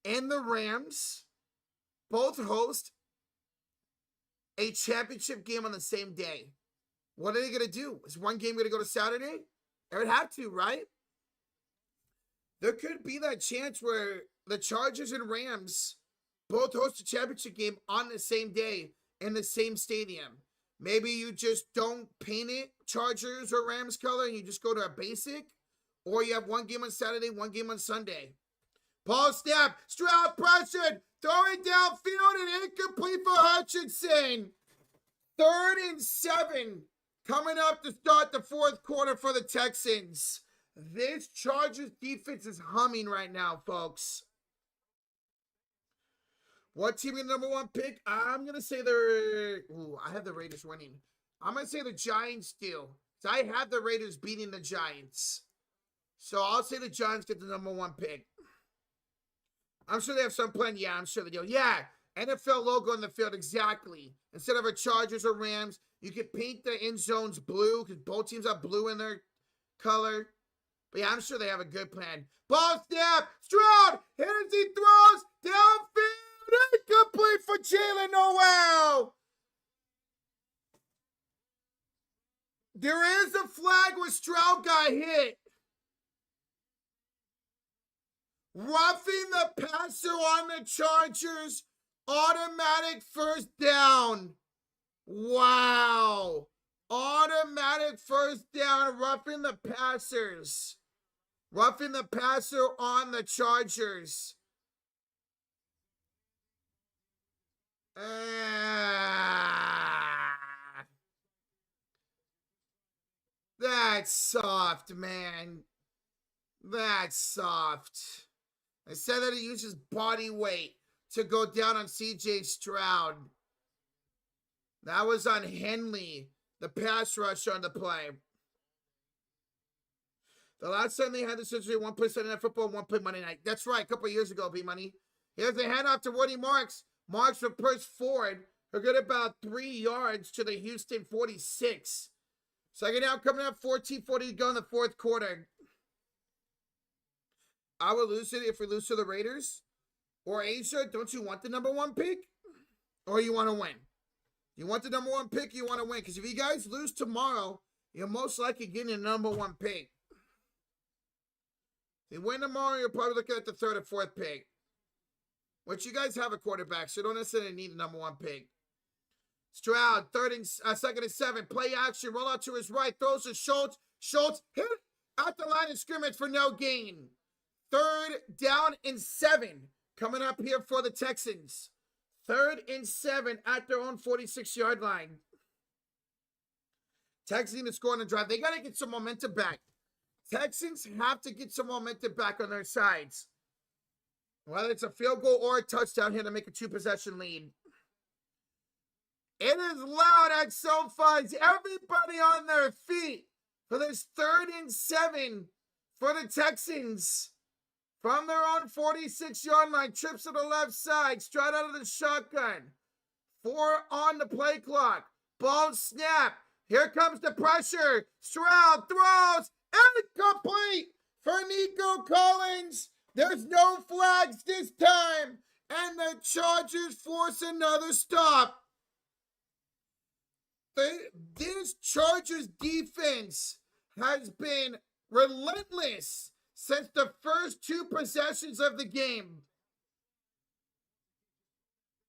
and the Rams both host a championship game on the same day. What are they going to do? Is one game going to go to Saturday? They would have to, right? There could be that chance where the Chargers and Rams both host a championship game on the same day in the same stadium. Maybe you just don't paint it Chargers or Rams color and you just go to a basic. Or you have one game on Saturday, one game on Sunday. Ball snap, Stroud pressured, throwing downfield and incomplete for Hutchinson. 3rd and 7 coming up to start the fourth quarter for the Texans. This Chargers defense is humming right now, folks. What team is the #1 pick? I'm going to say I have the Raiders winning. I'm going to say the Giants do. So I have the Raiders beating the Giants. So I'll say the Giants get the #1 pick. I'm sure they have some plan. Yeah, I'm sure they do. Yeah, NFL logo in the field, exactly. Instead of a Chargers or Rams, you could paint the end zones blue because both teams have blue in their color. But yeah, I'm sure they have a good plan. Ball snap, Stroud, hit as he throws, downfield, incomplete for Jalen Noel. There is a flag where Stroud got hit. Roughing the passer on the Chargers. Automatic first down. Wow. Automatic first down. Roughing the passers. Roughing the passer on the Chargers. That's soft, man. That's soft. I said that he uses body weight to go down on CJ Stroud. That was on Henley, the pass rush on the play. The last time they had this surgery, one play Sunday Night Football, one play Monday night. That's right, a couple of years ago, B-Money. Here's the handoff to Woody Marks. Marks will push forward. He'll get about 3 yards to the Houston 46. Second down coming up, 14:40 to go in the fourth quarter. I will lose it if we lose to the Raiders. Or Asia, don't you want the number 1 pick? Or you want to win? You want the number 1 pick, you want to win. Because if you guys lose tomorrow, you're most likely getting the number 1 pick. If you win tomorrow, you're probably looking at the 3rd or 4th pick. Which you guys have a quarterback, so you don't necessarily need the number 1 pick. Stroud, 2nd and 7. Play action, roll out to his right, throws to Schultz. Schultz hit at the line of scrimmage for no gain. 3rd down and 7 coming up here for the Texans. 3rd and 7 at their own 46-yard line. Texans need to score on the drive. They got to get some momentum back. Texans have to get some momentum back on their sides. Whether it's a field goal or a touchdown here to make a 2-possession lead. It is loud at SoFi. Everybody on their feet for this 3rd and 7 for the Texans. From their own 46-yard line, trips to the left side, straight out of the shotgun. 4 on the play clock. Ball snap. Here comes the pressure. Stroud throws. Incomplete for Nico Collins. There's no flags this time. And the Chargers force another stop. This Chargers defense has been relentless since the first 2 possessions of the game.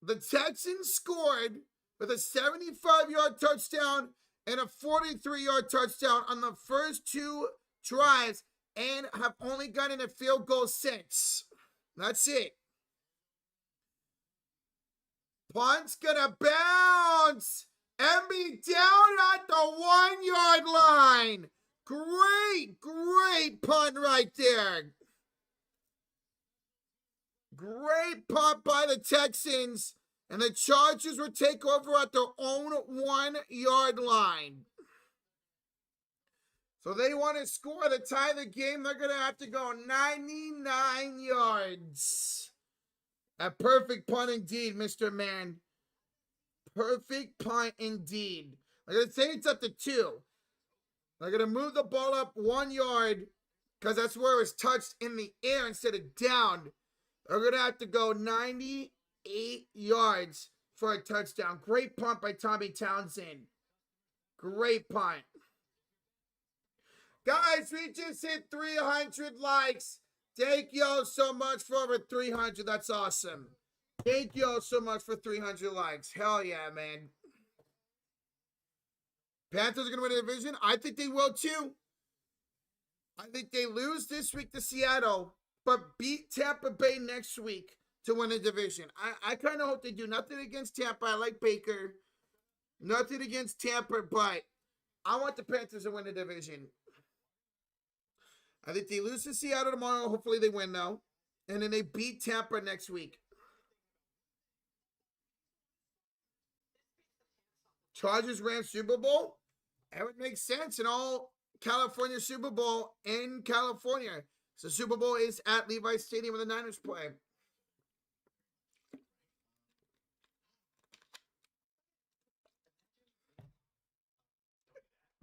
The Texans scored with a 75-yard touchdown and a 43-yard touchdown on the first 2 drives and have only gotten a field goal since. That's it. Punt's gonna bounce and be down at the 1-yard line. Great punt right there. Great punt by the Texans. And the Chargers will take over at their own 1-yard line. So they want to score to tie the game. They're going to have to go 99 yards. A perfect punt indeed, Mr. Man. Perfect punt indeed. They're going to say it's up to 2. They're going to move the ball up 1 yard because that's where it was touched in the air instead of down. They're going to have to go 98 yards for a touchdown. Great punt by Tommy Townsend. Great punt. Guys, we just hit 300 likes. Thank y'all so much for over 300. That's awesome. Thank y'all so much for 300 likes. Hell yeah, man. Panthers are going to win the division. I think they will too. I think they lose this week to Seattle, but beat Tampa Bay next week to win the division. I kind of hope they do. Nothing against Tampa. I like Baker. Nothing against Tampa, but I want the Panthers to win the division. I think they lose to Seattle tomorrow. Hopefully they win, though. And then they beat Tampa next week. Chargers Rams Super Bowl? That would make sense. In all California Super Bowl in California. So Super Bowl is at Levi's Stadium where the Niners play.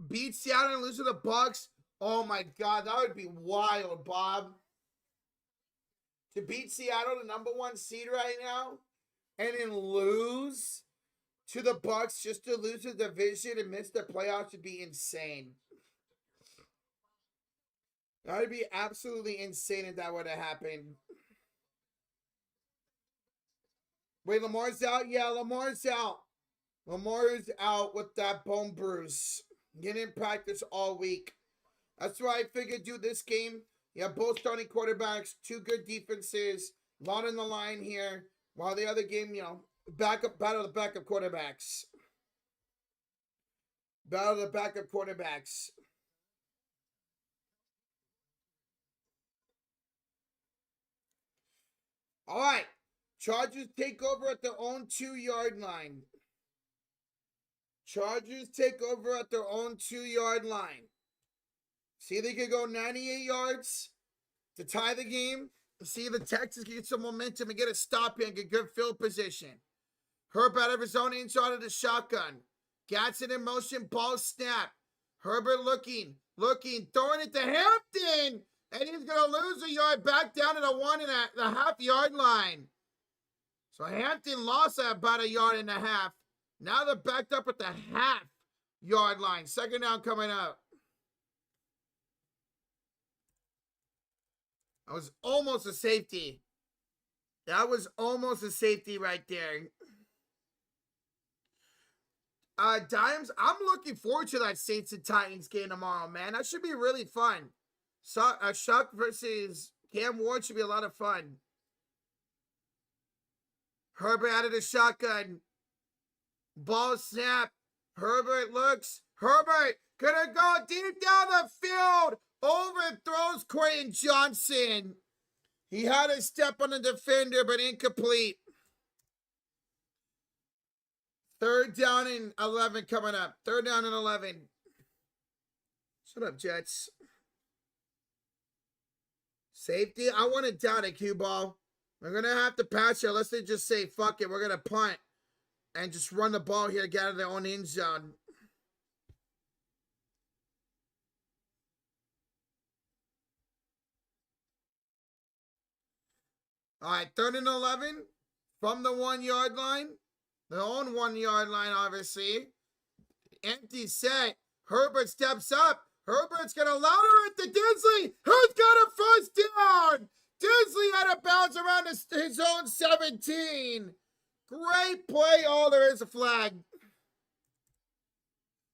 Beat Seattle and lose to the Bucs. Oh my God, that would be wild, Bob. To beat Seattle, the number 1 seed right now, and then lose to the Bucs just to lose the division and miss the playoffs would be insane. That would be absolutely insane if that would have happened. Wait, Lamar's out? Yeah, Lamar's out. Lamar's out with that bone bruise. He didn't practice all week. That's why I figured do this game. You have both starting quarterbacks, 2 good defenses, a lot on the line here. While the other game, battle of the backup quarterbacks. Battle of the backup quarterbacks. All right. Chargers take over at their own 2-yard line. Chargers take over at their own 2-yard line. See, they could go 98 yards to tie the game. See, the Texans can get some momentum and get a stop here and get good field position. Herbert out of his own inside of the shotgun. Gatson in motion, ball snap. Herbert looking, throwing it to Hampton. And he's going to lose a yard back down to the 1.5 yard line. So Hampton lost about 1.5 yards. Now they're backed up at the 0.5 yard line. Second down coming up. That was almost a safety. That was almost a safety right there. Dimes, I'm looking forward to that Saints and Titans game tomorrow, man. That should be really fun. Shuck versus Cam Ward should be a lot of fun. Herbert out of the shotgun. Ball snap. Herbert looks. Herbert gonna go deep down the field. Overthrows Quentin Johnson. He had a step on the defender, but incomplete. 3rd down and 11 coming up. 3rd down and 11. Shut up, Jets. Safety. I want it down at cue ball. We're going to have to pass here unless they just say, fuck it, we're going to punt and just run the ball here to get out of their own end zone. All right, 3rd and 11 from the 1 yard line. Their own 1 yard line, obviously. Empty set. Herbert steps up. Herbert's going to louder it to Disley. Who's got a first down? Disley out of bounds around his own 17. Great play. Oh, there is a flag.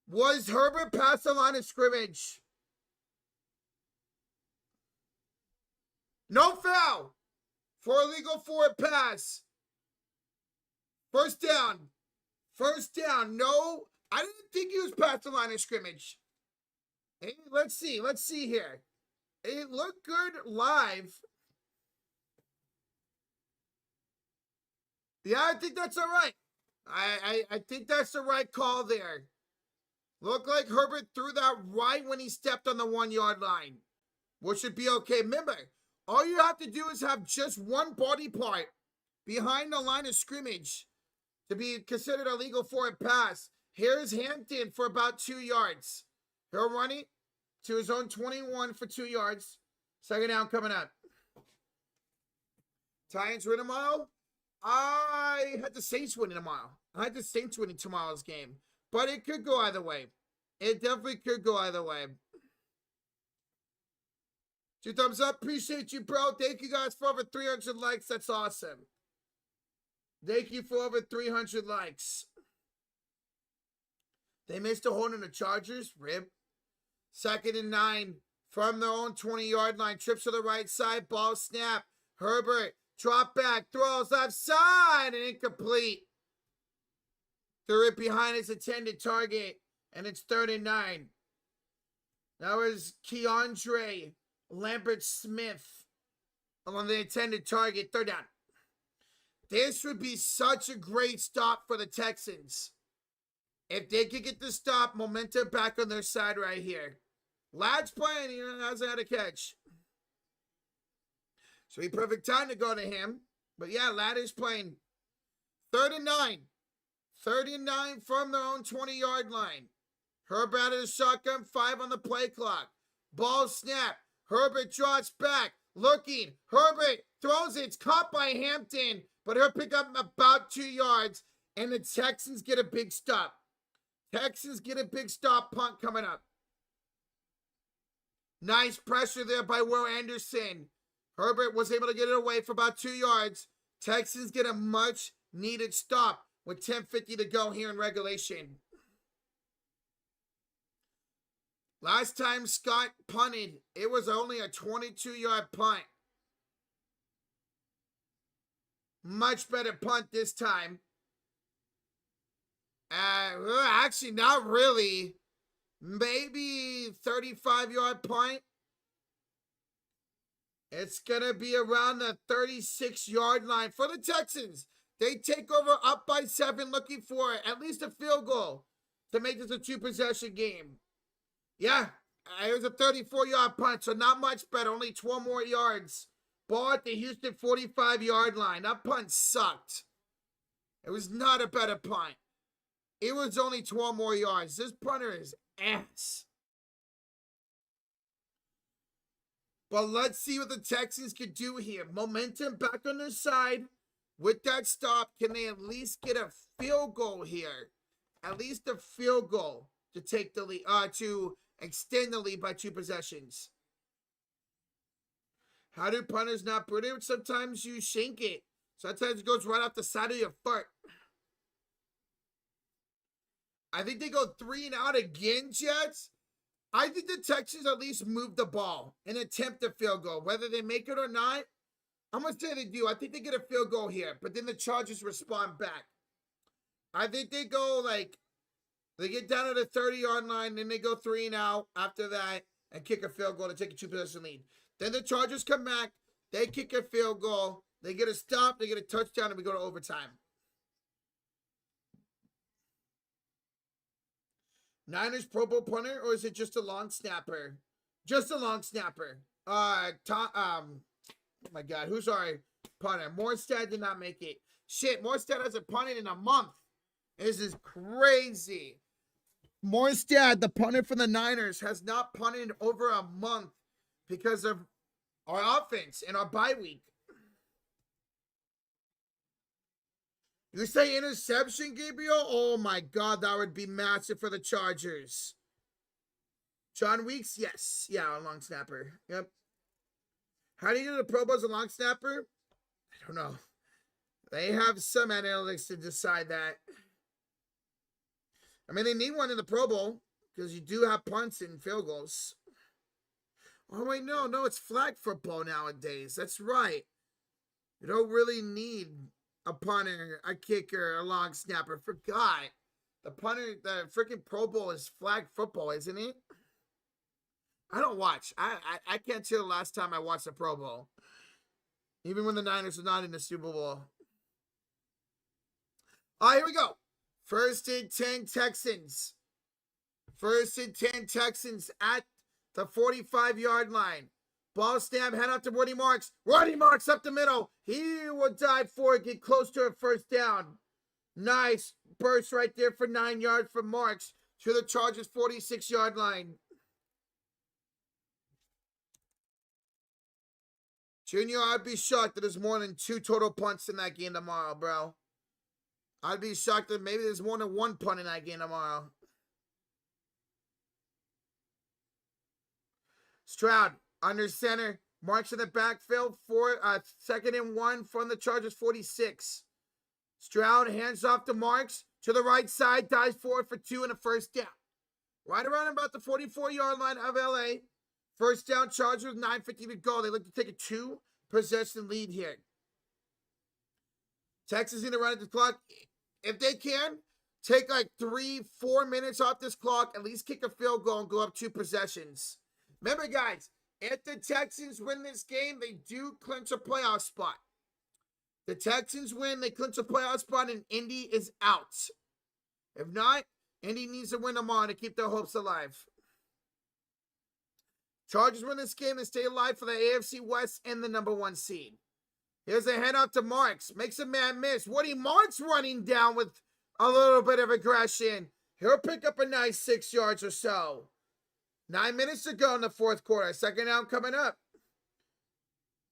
Was Herbert past the line of scrimmage? No foul for illegal forward pass. First down. First down. No, I didn't think he was past the line of scrimmage. Hey, let's see. Let's see here. It looked good live. Yeah, I think that's all right. I think that's the right call there. Looked like Herbert threw that right when he stepped on the 1 yard line, which should be okay. Remember, all you have to do is have just one body part behind the line of scrimmage to be considered a legal forward pass. Here's Hampton for about 2 yards. He'll run it to his own 21 for 2 yards. Second down coming up. Titans win tomorrow. I had the Saints winning tomorrow. I had the Saints winning tomorrow's game. But it could go either way. It definitely could go either way. 2 thumbs up. Appreciate you, bro. Thank you guys for over 300 likes. That's awesome. Thank you for over 300 likes. They missed a hold on the Chargers. Rip. 2nd and 9 from their own 20 yard line. Trips to the right side. Ball snap. Herbert. Drop back. Throws left side. And incomplete. Threw it behind his intended target. And it's 3rd and 9. That was Keandre Lambert-Smith on the intended target. 3rd down. This would be such a great stop for the Texans. If they could get the stop, momentum back on their side right here. Ladd's playing, he hasn't had a catch. So be perfect time to go to him. But yeah, Ladd is playing. 3rd and 9. 3rd and 9 from their own 20 yard line. Herbert out of the shotgun, 5 on the play clock. Ball snap. Herbert drops back. Looking. Herbert throws it. It's caught by Hampton. But he'll pick up about 2 yards. And the Texans get a big stop. Texans get a big stop. Punt coming up. Nice pressure there by Will Anderson. Herbert was able to get it away for about 2 yards. Texans get a much needed stop with 10:50 to go here in regulation. Last time Scott punted, it was only a 22-yard punt. Much better punt this time. Actually, not really. Maybe 35-yard punt. It's going to be around the 36-yard line for the Texans. They take over up by 7, looking for at least a field goal to make this a 2-possession game. Yeah, it was a 34-yard punt, so not much better. Only 12 more yards. Ball at the Houston 45-yard line. That punt sucked. It was not a better punt. It was only 12 more yards. This punter is ass. But let's see what the Texans can do here. Momentum back on their side. With that stop, can they at least get a field goal here? At least a field goal to take the lead, to extend the lead by 2 possessions. How do punters not put it? Sometimes you shank it. Sometimes it goes right off the side of your foot. I think they go 3 and out again, Jets. I think the Texans at least move the ball and attempt a field goal. Whether they make it or not, I'm going to say they do. I think they get a field goal here, but then the Chargers respond back. I think they go they get down to the 30-yard line, then they go 3 and out after that and kick a field goal to take a 2-possession lead. Then the Chargers come back, they kick a field goal, they get a stop, they get a touchdown, and we go to overtime. Niners Pro Bowl punter, or is it just a long snapper? Just a long snapper. Oh my God, who's our punter? Morstead did not make it. Shit, Morstead hasn't punted in a month. This is crazy. Morstead, the punter for the Niners, has not punted in over a month because of our offense and our bye week. You say interception, Gabriel? Oh my God, that would be massive for the Chargers. John Weeks? Yes. Yeah, a long snapper. Yep. How do you get a Pro Bowl as a long snapper? I don't know. They have some analytics to decide that. I mean, they need one in the Pro Bowl because you do have punts and field goals. Oh, wait, no, it's flag football nowadays. That's right. You don't really need a punter, a kicker, a long snapper. Forgot. The freaking Pro Bowl is flag football, isn't it? I don't watch. I can't tell the last time I watched the Pro Bowl. Even when the Niners were not in the Super Bowl. All right, here we go. 1st and 10 Texans. 1st and 10 Texans at the 45-yard line. Ball snap, head up to Woody Marks. Woody Marks up the middle. He will dive for it, get close to a 1st down. Nice burst right there for 9 yards from Marks to the Chargers' 46-yard line. Junior, I'd be shocked that there's more than 2 total punts in that game tomorrow, bro. I'd be shocked that maybe there's more than 1 punt in that game tomorrow. Stroud under center. Marks in the backfield for 2nd and 1 from the Chargers 46. Stroud hands off to Marks to the right side. Dives forward for 2 and a 1st down. Right around about the 44-yard line of LA. 1st down, Chargers with 9:50 to go. They look to take a 2-possession lead here. Texas in to run at the clock. If they can, take 3-4 minutes off this clock, at least kick a field goal and go up 2 possessions. Remember, guys, if the Texans win this game, they do clinch a playoff spot. The Texans win, they clinch a playoff spot, and Indy is out. If not, Indy needs to win tomorrow to keep their hopes alive. Chargers win this game and stay alive for the AFC West and the #1 seed. Here's a handoff to Marks. Makes a man miss. Woody Marks running down with a little bit of aggression. He'll pick up a nice 6 yards or so. 9 minutes to go in the 4th quarter. 2nd down coming up.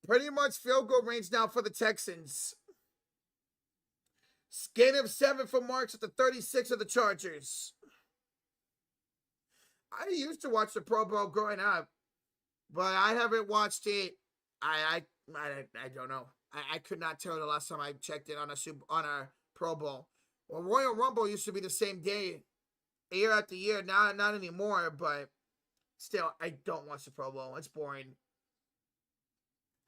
Pretty much field goal range now for the Texans. Gain of 7 for Marks at the 36 of the Chargers. I used to watch the Pro Bowl growing up, but I haven't watched it. I don't know. I could not tell the last time I checked it on a Pro Bowl. Well, Royal Rumble used to be the same day, year after year. Now, not anymore, but still, I don't watch the Pro Bowl. It's boring.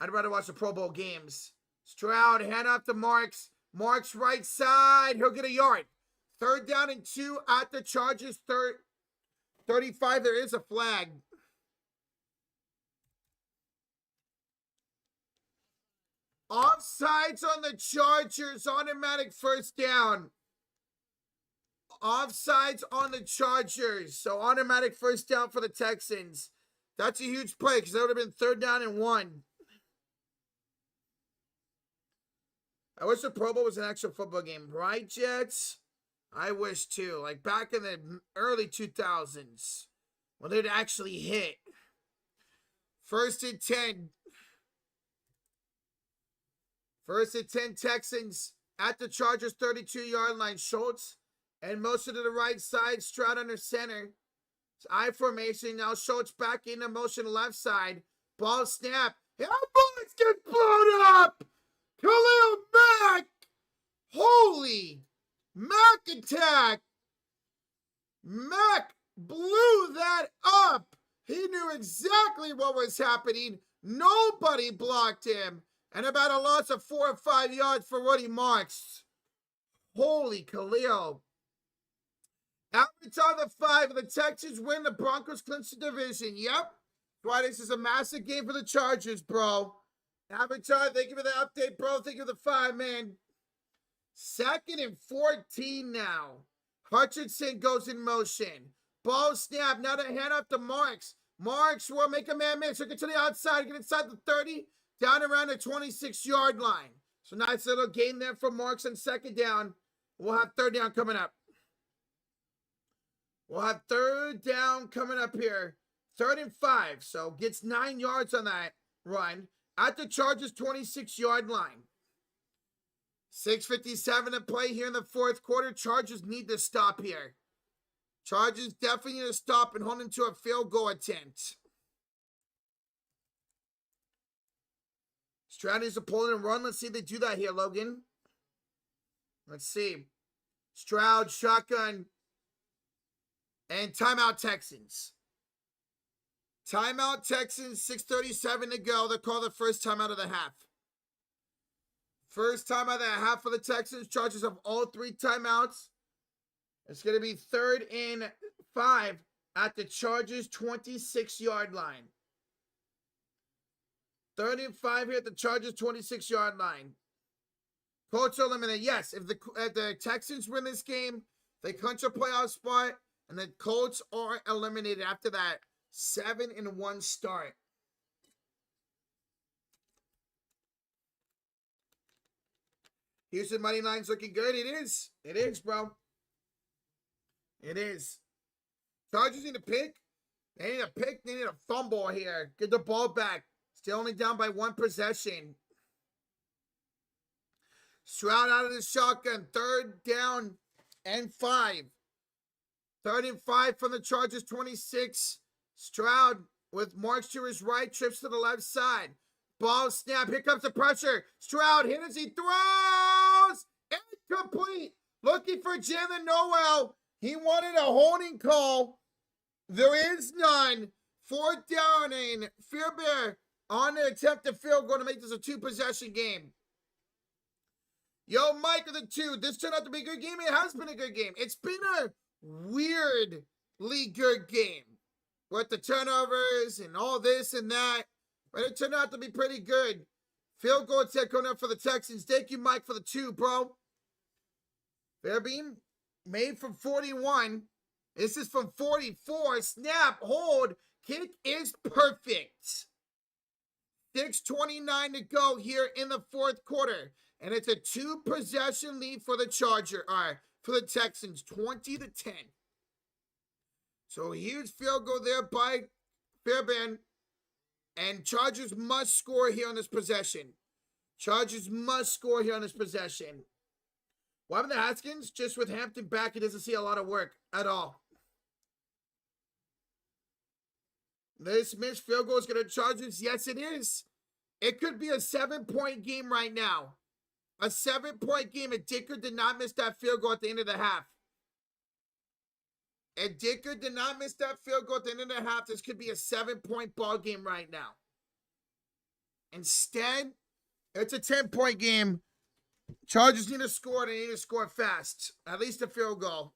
I'd rather watch the Pro Bowl games. Stroud, hand off to Marks. Marks right side. He'll get a yard. 3rd down and 2 at the Chargers. 35. There is a flag. Offsides on the Chargers. Automatic first down. Offsides on the Chargers. So automatic first down for the Texans. That's a huge play because that would have been 3rd down and 1. I wish the Pro Bowl was an actual football game. Right, Jets? I wish too. Like back in the early 2000s when they'd actually hit. 1st and 10. 1st and 10 Texans at the Chargers 32-yard line. Schultz and motion to the right side. Stroud under center. It's I formation. Now Schultz back into motion left side. Ball snap. And bullets get blown up. Khalil Mack. Holy Mack attack. Mack blew that up. He knew exactly what was happening. Nobody blocked him. And about a loss of 4 or 5 yards for Woody Marks. Holy Khalil. Avatar the 5. The Texans win. The Broncos clinch the division. Yep. Why this is a massive game for the Chargers, bro. Avatar, thank you for the update, bro. Thank you for the 5, man. 2nd and 14 now. Hutchinson goes in motion. Ball snap. Now the hand off to Marks. Marks will make a man miss. Look to the outside. Get inside the 30. Down around the 26-yard line. So nice little gain there for Marks on 2nd down. We'll have 3rd down coming up. We'll have 3rd down coming up here. 3rd and 5. So gets 9 yards on that run. At the Chargers 26-yard line. 6:57 to play here in the 4th quarter. Chargers need to stop here. Chargers definitely need to stop and hold into a field goal attempt. Stroud needs to pull it and run. Let's see if they do that here, Logan. Let's see. Stroud, shotgun. And timeout Texans. Timeout Texans, 6:37 to go. They call the first timeout of the half. First timeout of the half for the Texans. Chargers have all 3 timeouts. It's going to be 3rd and 5 at the Chargers 26-yard line. 3rd and 5 here at the Chargers 26-yard line. Colts are eliminated. Yes, if the Texans win this game, they clinch a playoff spot, and the Colts are eliminated after that 7-1 start. Houston money line's looking good. It is. It is, bro. It is. Chargers need a pick. They need a pick. They need a fumble here. Get the ball back. Still only down by 1 possession. Stroud out of the shotgun. 3rd down and 5. 3rd and 5 from the Chargers 26. Stroud with Marks to his right. Trips to the left side. Ball snap. Here comes the pressure. Stroud hit as he throws. Incomplete. Looking for Jalen Noel. He wanted a holding call. There is none. 4th down and Fairbear on the attempt at field goal to make this a 2-possession game. Yo, Mike of the 2. This turned out to be a good game. It has been a good game. It's been a weirdly good game with the turnovers and all this and that. But it turned out to be pretty good. Field goal attempt going up for the Texans. Thank you, Mike, for the 2, bro. Fairbeam made from 41. This is from 44. Snap, hold. Kick is perfect. 6:29 to go here in the 4th quarter. And it's a 2-possession lead for the for the Texans, 20-10. So a huge field goal there by Fairbairn. And Chargers must score here on this possession. Chargers must score here on this possession. What happened to Haskins? Just with Hampton back, he doesn't see a lot of work at all. This missed field goal is going to Chargers. Yes, it is. It could be a 7-point game right now. A 7-point game. And Dicker did not miss that field goal at the end of the half. And Dicker did not miss that field goal at the end of the half. This could be a 7-point ball game right now. Instead, it's a 10-point game. Chargers need to score. They need to score fast. At least a field goal.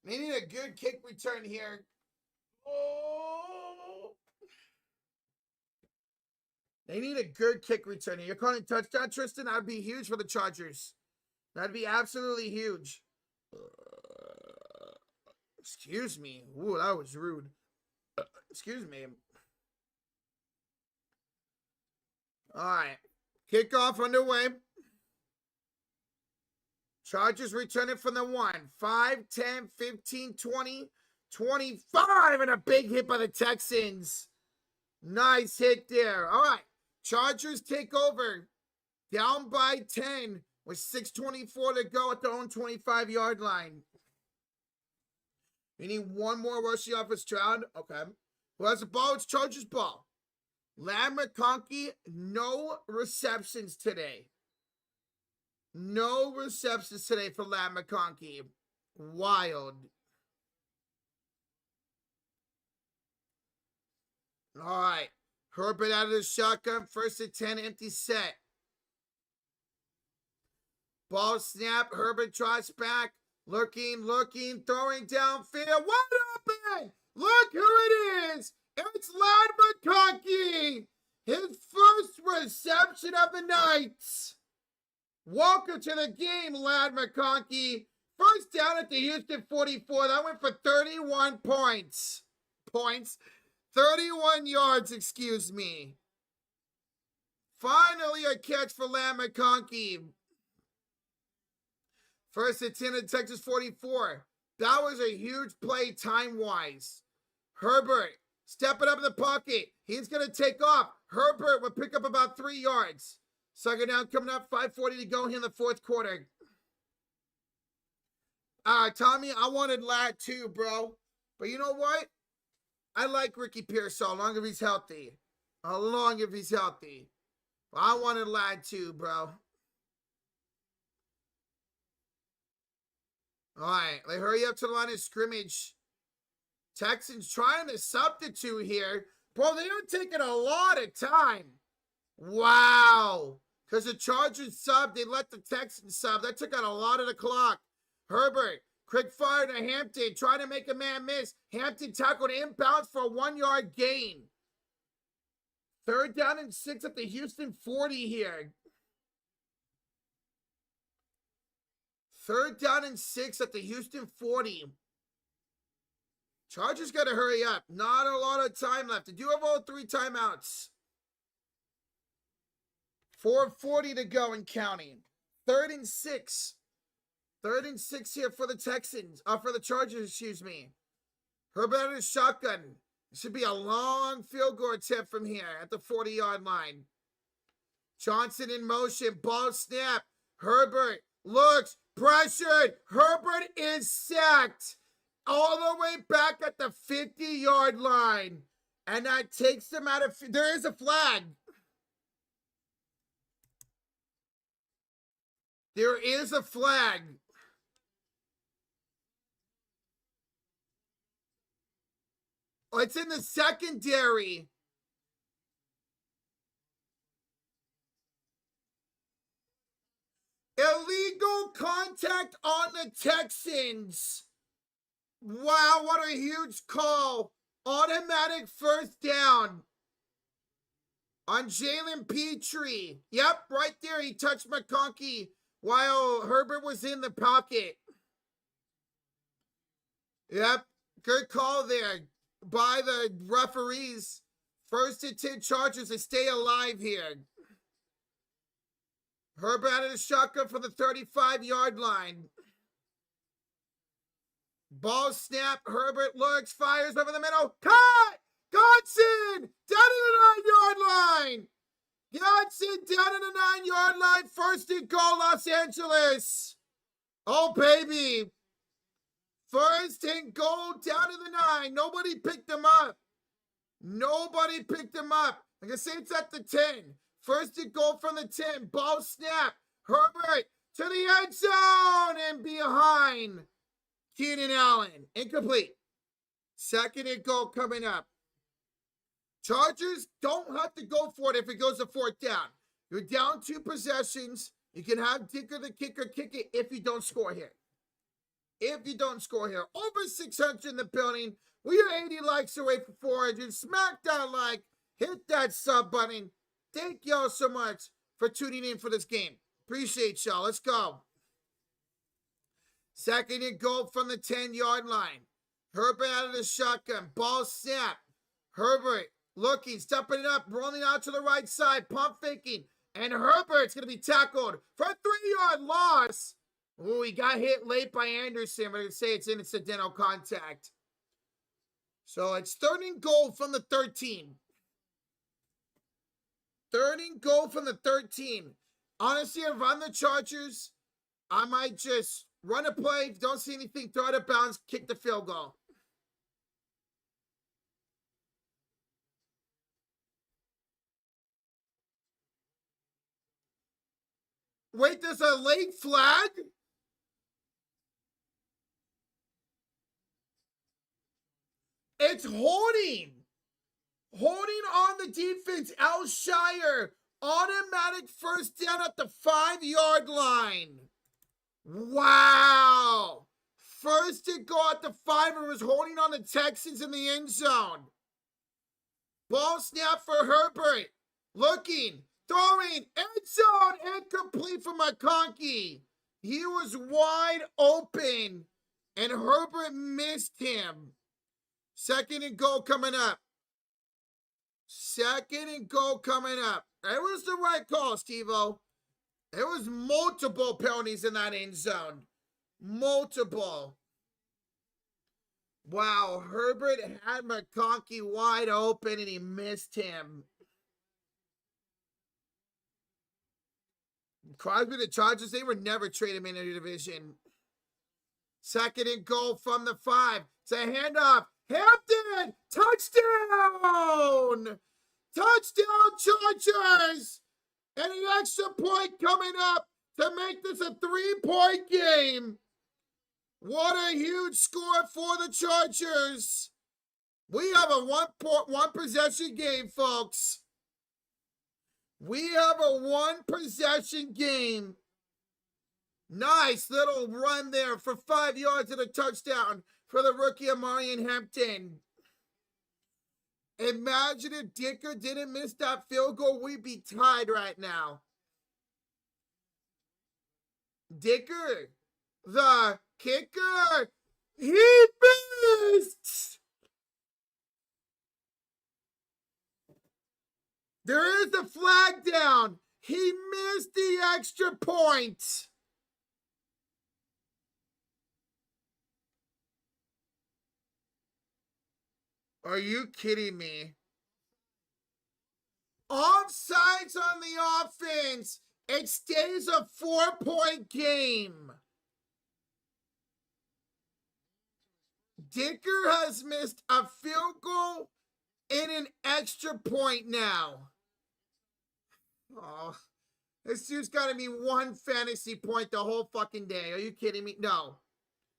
They need a good kick return here. Oh. They need a good kick returner. You're calling touchdown, Tristan? That would be huge for the Chargers. That'd be absolutely huge. Excuse me. Ooh, that was rude. Excuse me. All right. Kickoff underway. Chargers returning from the 1. 5, 10, 15, 20, 25. And a big hit by the Texans. Nice hit there. All right. Chargers take over. Down by 10 with 6:24 to go at their own 25-yard line. We need one more rushing off of Stroud. Okay. Who has the ball? It's Chargers ball. Ladd McConkey, no receptions today. No receptions today for Ladd McConkey. Wild. All right. Herbert out of the shotgun. 1st and 10, empty set. Ball snap. Herbert drops back. Looking, throwing downfield. What happened? Look who it is. It's Ladd McConkey. His first reception of the night. Welcome to the game, Ladd McConkey. First down at the Houston 44. That went for 31 points. 31 yards, excuse me. Finally a catch for Ladd McConkey. 1st and 10 at Texas 44. That was a huge play time-wise. Herbert stepping up in the pocket. He's going to take off. Herbert will pick up about 3 yards. Second down coming up, 5:40 to go here in the 4th quarter. Tommy, I wanted Ladd too, bro. But you know what? I like Ricky Pearsall, as long as he's healthy. But I wanted Ladd too, bro. All right, they hurry up to the line of scrimmage. Texans trying to substitute here. Bro, they are taking a lot of time. Wow. Because the Chargers sub, they let the Texans sub. That took out a lot of the clock. Herbert, quick fire to Hampton, trying to make a man miss. Hampton tackled inbounds for a 1-yard gain. 3rd down and 6 at the Houston 40 here. 3rd down and 6 at the Houston 40. Chargers got to hurry up. Not a lot of time left. They do have all 3 timeouts. 4:40 to go and counting. 3rd and 6. 3rd and 6 here for the Texans. For the Chargers, excuse me. Herbert in shotgun. It should be a long field goal attempt from here at the 40-yard line. Johnson in motion. Ball snap. Herbert looks pressured. Herbert is sacked all the way back at the 50-yard line. And that takes them out of... There is a flag. There is a flag. Oh, it's in the secondary. Illegal contact on the Texans. Wow, what a huge call. Automatic 1st down on Jalen Petrie. Yep, right there. He touched McConkey while Herbert was in the pocket. Yep, good call there by the referees. 1st and 10 Chargers to stay alive here. Herbert out of the shotgun for the 35-yard line. Ball snap. Herbert looks, fires over the middle. Cut! Godson! Down to the 9-yard line! Godson down to the 9-yard line. 1st and goal, Los Angeles. Oh, baby. 1st and goal down to the 9. Nobody picked them up. Like I say, it's at the 10. 1st and goal from the 10. Ball snap. Herbert to the end zone and behind Keenan Allen. Incomplete. 2nd and goal coming up. Chargers don't have to go for it if it goes to 4th down. You're down 2 possessions. You can have Dicker the kicker kick it if you don't score here. Over 600 in the building. We are 80 likes away from 400. Smack that like. Hit that sub button. Thank y'all so much for tuning in for this game. Appreciate y'all. Let's go. 2nd and goal from the 10-yard line. Herbert out of the shotgun. Ball snap. Herbert looking, stepping it up, rolling out to the right side, pump faking. And Herbert's going to be tackled for a 3-yard loss. Ooh, he got hit late by Anderson. We're going to say it's incidental contact. So it's 3rd and goal from the 13. 3rd and goal from the 13. Honestly, if I'm the Chargers, I might just run a play. If you don't see anything, throw it out of bounds, kick the field goal. Wait, there's a late flag? It's holding. Holding on the defense. Alshire. Automatic first down at the 5-yard line. Wow. First to go at the 5. It was holding on the Texans in the end zone. Ball snap for Herbert. Looking. Throwing. End zone. Incomplete for McConkey. He was wide open. And Herbert missed him. 2nd and goal coming up. 2nd and goal coming up. It was the right call, Steve-O. It was multiple penalties in that end zone. Multiple. Wow, Herbert had McConkey wide open and he missed him. Crosby, the Chargers, they would never trade him in a division. 2nd and goal from the 5. It's a handoff. Hampton! Touchdown! Touchdown, Chargers! And an extra point coming up to make this a 3-point game. What a huge score for the Chargers. We have a one possession game, folks. We have a 1-possession game. Nice little run there for 5 yards and a touchdown for the rookie Amarian Hampton. Imagine if Dicker didn't miss that field goal, we'd be tied right now. Dicker, the kicker, he missed! There is a flag down. He missed the extra point. Are you kidding me? Offsides on the offense. It stays a 4-point game. Dicker has missed a field goal and an extra point now. Oh, this dude's got to be 1 fantasy point the whole fucking day. Are you kidding me? No.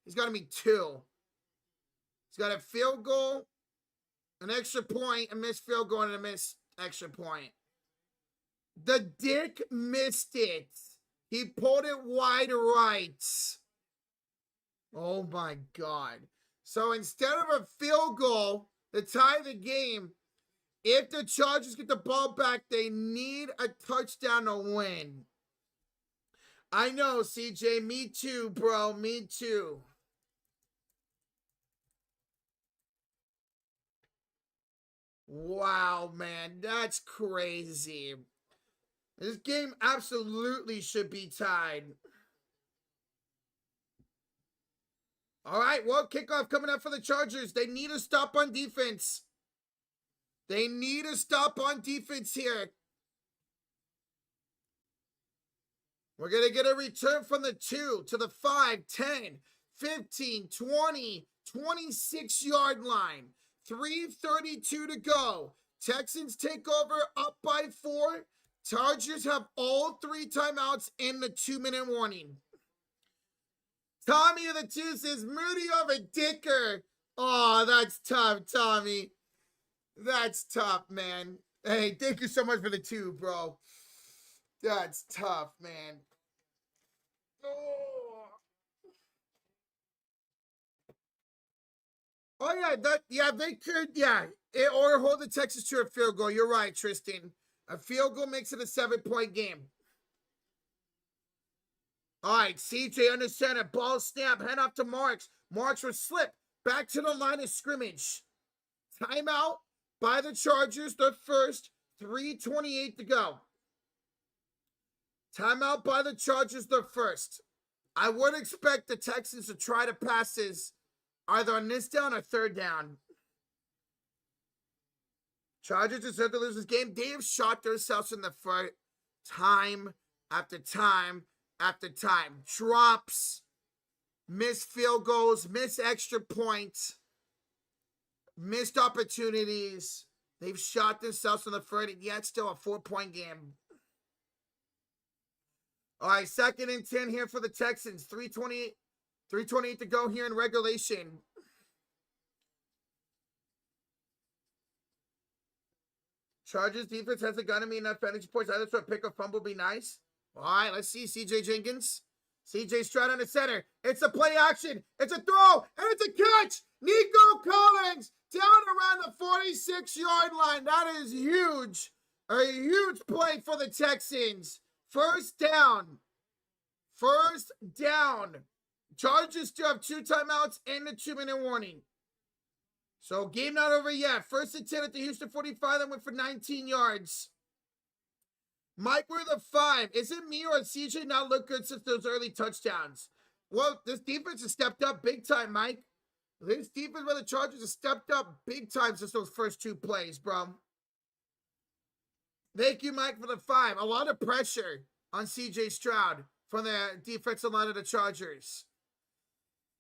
He's got to be 2. He's got a field goal, an extra point, a missed field goal, and a missed extra point. The dick missed it. He pulled it wide right. Oh my God. So instead of a field goal to tie the game, if the Chargers get the ball back, they need a touchdown to win. I know, CJ. Me too, bro. Me too. Wow, man. That's crazy. This game absolutely should be tied. All right, well, kickoff coming up for the Chargers. They need a stop on defense. They need a stop on defense here. We're going to get a return from the 2 to the 5, 10, 15, 20, 26-yard line. 3:32 to go. Texans take over up by 4. Chargers have all 3 timeouts in the 2-minute warning. Tommy of the 2 says, Moody over Dicker. Oh, that's tough, Tommy. That's tough, man. Hey, thank you so much for the 2, bro. That's tough, man. Oh yeah, they could, or hold the Texans to a field goal. You're right, Tristan. A field goal makes it a 7-point game. All right, CJ under center. Ball snap. Hand off to Marks. Marks will slip. Back to the line of scrimmage. Timeout by the Chargers. The first. 3:28 to go. Timeout by the Chargers. The first. I would expect the Texans to try to pass this either on this down or third down. Chargers deserve to lose this game. They have shot themselves in the foot time after time after time. Drops, missed field goals, missed extra points, missed opportunities. They've shot themselves in the foot, and yet still a 4-point game. All right, 2nd and 10 here for the Texans. 3:28 to go here in regulation. Chargers defense hasn't gotten me enough fantasy points either, so a pick or fumble would be nice. All right, let's see. CJ Jenkins. CJ Stroud on the center. It's a play action. It's a throw, and it's a catch. Nico Collins down around the 46-yard line. That is huge. A huge play for the Texans. First down. First down. Chargers still have 2 timeouts and a 2-minute warning. So game not over yet. 1st and 10 at the Houston 45. That went for 19 yards. Mike, we're the 5. Is it me or has CJ not looked good since those early touchdowns? Well, this defense has stepped up big time, Mike. This defense by the Chargers has stepped up big time since those first 2 plays, bro. Thank you, Mike, for the 5. A lot of pressure on CJ Stroud from the defensive line of the Chargers.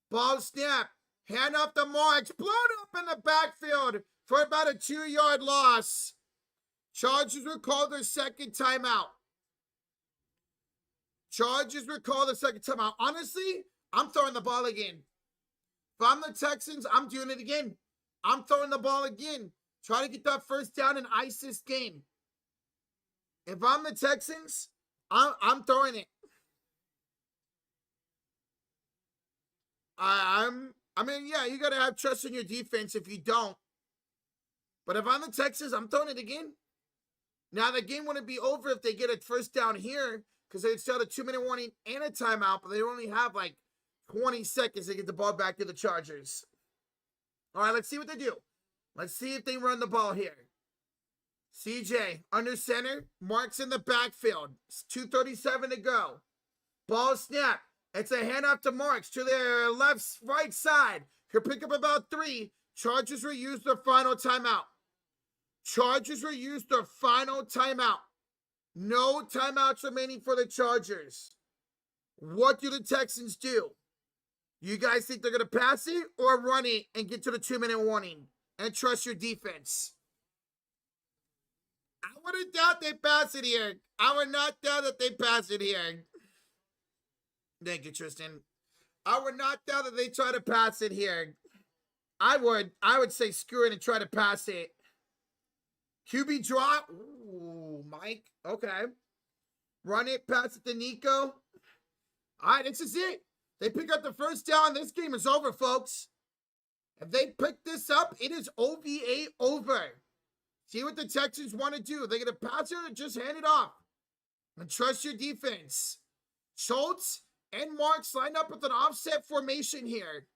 Ball snap. Hand off the Marks. Blown up in the backfield for about a 2-yard loss. Chargers will call their 2nd timeout. Chargers will call the 2nd timeout. Honestly, I'm throwing the ball again. If I'm the Texans, I'm doing it again. I'm throwing the ball again. Try to get that first down and ice this game. If I'm the Texans, I'm throwing it. I mean, yeah, you got to have trust in your defense if you don't. But if I'm the Texans, I'm throwing it again. Now, the game wouldn't be over if they get a first down here because they'd still have a 2-minute warning and a timeout, but they only have like 20 seconds to get the ball back to the Chargers. All right, let's see what they do. Let's see if they run the ball here. CJ under center. Marks in the backfield. It's 2:37 to go. Ball snap. It's a handoff to Marks to their right side. He'll pick up about 3. Chargers will use their final timeout. Chargers will use their final timeout. No timeouts remaining for the Chargers. What do the Texans do? You guys think they're going to pass it or run it and get to the 2-minute warning and trust your defense? I wouldn't doubt they pass it here. I would not doubt that they pass it here. Thank you, Tristan. I would not doubt that they try to pass it here. I would say screw it and try to pass it. QB drop. Ooh, Mike. Okay. Run it, pass it to Nico. All right, this is it. They pick up the first down. This game is over, folks. If they pick this up, it is OVA over. See what the Texans want to do. They're going to pass it or just hand it off. And trust your defense. Schultz and Marks line up with an offset formation here.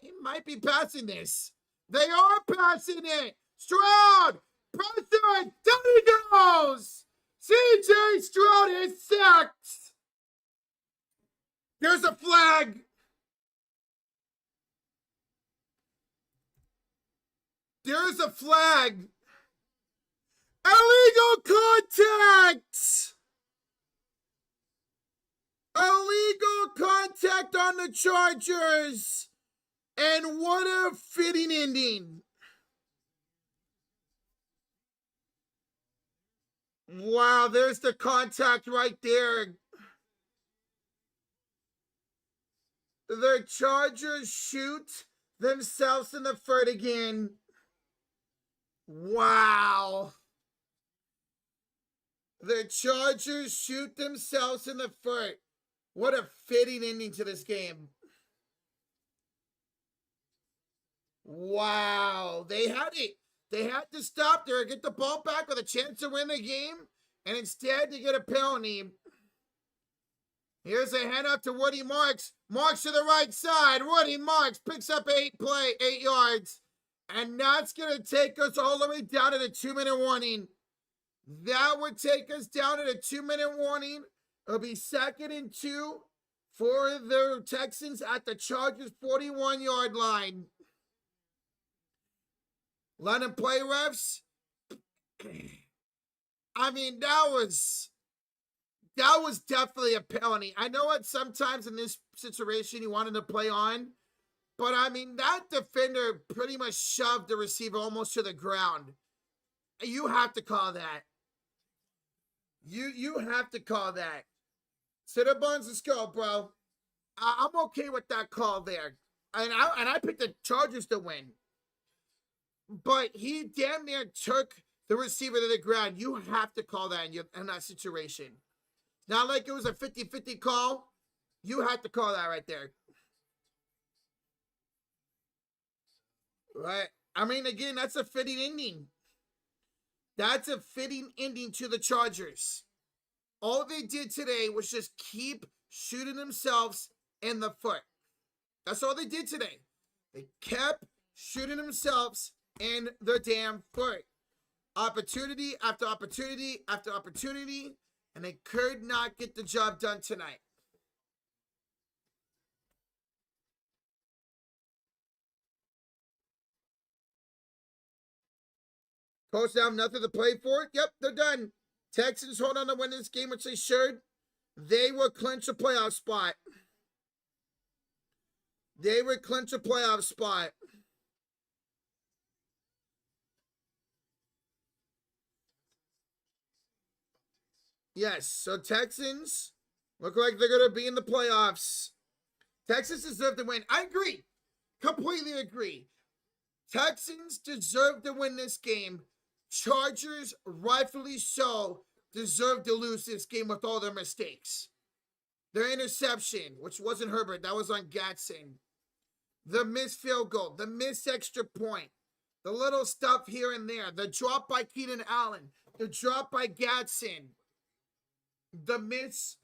They might be passing this. They are passing it. Stroud, pressure, down he goes. CJ Stroud is sacked. There's a flag. There's a flag. Illegal contact. Illegal contact on the Chargers. And what a fitting ending. Wow, there's the contact right there. The Chargers shoot themselves in the foot again. Wow. The Chargers shoot themselves in the foot. What a fitting ending to this game. Wow. They had it. They had to stop there, get the ball back with a chance to win the game, and instead they get a penalty. Here's a handoff to Woody Marks. Marks to the right side. Woody Marks picks up 8 yards. And that's going to take us all the way down to the 2-minute warning. That would take us down to the 2-minute warning. It'll be 2nd and 2 for the Texans at the Chargers 41-yard line. London play refs. I mean, that was definitely a penalty. I know what sometimes in this situation you wanted to play on, but I mean, that defender pretty much shoved the receiver almost to the ground. You have to call that. You have to call that. Sit up, Buns, let's go, bro. I'm okay with that call there. And I picked the Chargers to win. But he damn near took the receiver to the ground. You have to call that in that situation. Not like it was a 50-50 call. You have to call that right there. Right? I mean, again, that's a fitting ending. That's a fitting ending to the Chargers. All they did today was just keep shooting themselves in the foot. That's all they did today. They kept shooting themselves in the damn foot. Opportunity after opportunity after opportunity, and they could not get the job done tonight. Coach down, nothing to play for. Yep, they're done. Texans hold on to win this game, which they should. They will clinch a playoff spot. They would clinch a playoff spot. Yes, so Texans look like they're going to be in the playoffs. Texans deserve to win. I agree. Completely agree. Texans deserve to win this game. Chargers, rightfully so, deserve to lose this game with all their mistakes. Their interception, which wasn't Herbert, that was on Gatson. The missed field goal, the missed extra point, the little stuff here and there, the drop by Keenan Allen, the drop by Gatson, the miss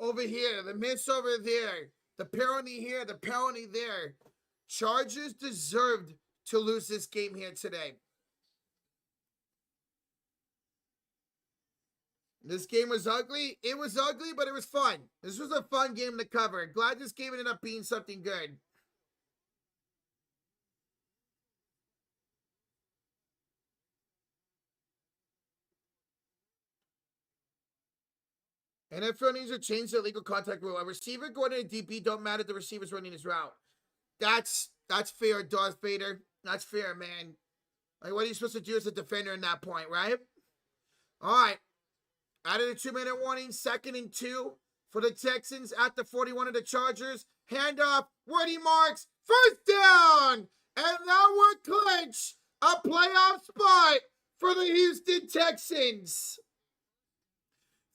over here, the miss over there, the penalty here, the penalty there. Chargers deserved to lose this game here today. This game was ugly. It was ugly, but it was fun. This was a fun game to cover. Glad this game ended up being something good. NFL needs to change the illegal contact rule. A receiver going to a DB don't matter if the receiver's running his route. That's fair, Darth Vader. That's fair, man. Like, what are you supposed to do as a defender in that point, right? All right. Out of the 2-minute warning, 2nd and 2 for the Texans at the 41 of the Chargers. Handoff, Woody Marks, first down! And that would clinch a playoff spot for the Houston Texans.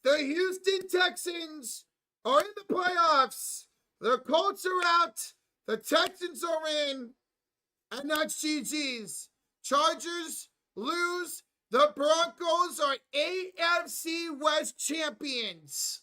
The Houston Texans are in the playoffs. The Colts are out. The Texans are in. And that's GG's. Chargers lose. The Broncos are AFC West champions.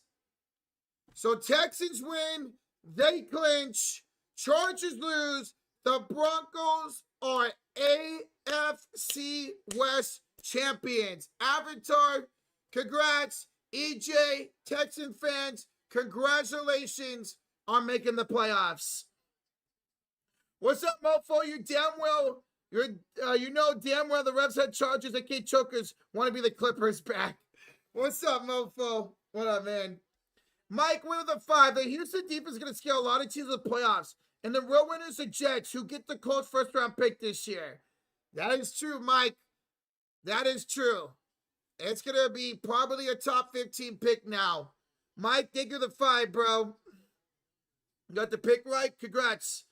So Texans win. They clinch. Chargers lose. The Broncos are AFC West champions. Avatar, congrats. EJ, Texan fans, congratulations on making the playoffs. What's up, mofo? You damn well, you know damn well the Revs had Chargers and K Chokers want to be the Clippers back. What's up, mofo? What up, man? Mike, win with a 5. The Houston defense is going to scale a lot of teams to the playoffs, and the real winners are Jets, who get the Colts first-round pick this year. That is true, Mike. That is true. It's going to be probably a top 15 pick now. Mike, thank you the 5, bro. You got the pick right? Congrats.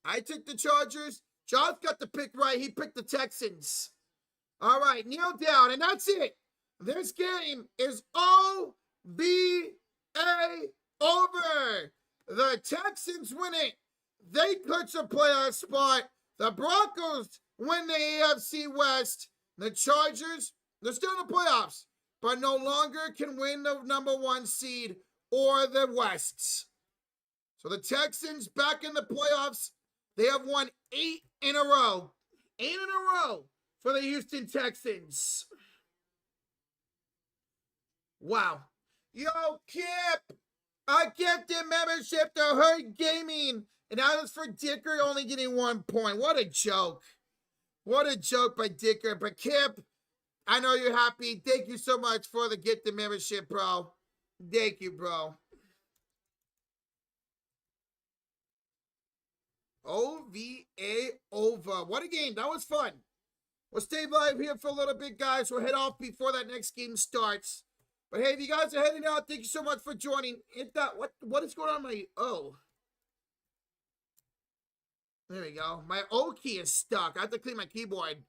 I took the Chargers. Josh got the pick right. He picked the Texans. All right, kneel down, and that's it. This game is OBA over. The Texans win it. They clinch a playoff spot The Broncos win the AFC West. The Chargers, they're still in the playoffs, but no longer can win the #1 seed or the West. So the Texans back in the playoffs. They have won 8 in a row. 8 in a row for the Houston Texans. Wow. Yo, Kip, a gifted membership to Herd Gaming. And that was for Dicker only getting 1 point. What a joke. What a joke by Dicker. But Kip, I know you're happy. Thank you so much for the gifted membership, bro. Thank you, bro. OVA over. What a game. That was fun. We'll stay live here for a little bit, guys. We'll head off before that next game starts. But hey, if you guys are heading out, thank you so much for joining. Hit that. What is going on my There we go. My O key is stuck. I have to clean my keyboard.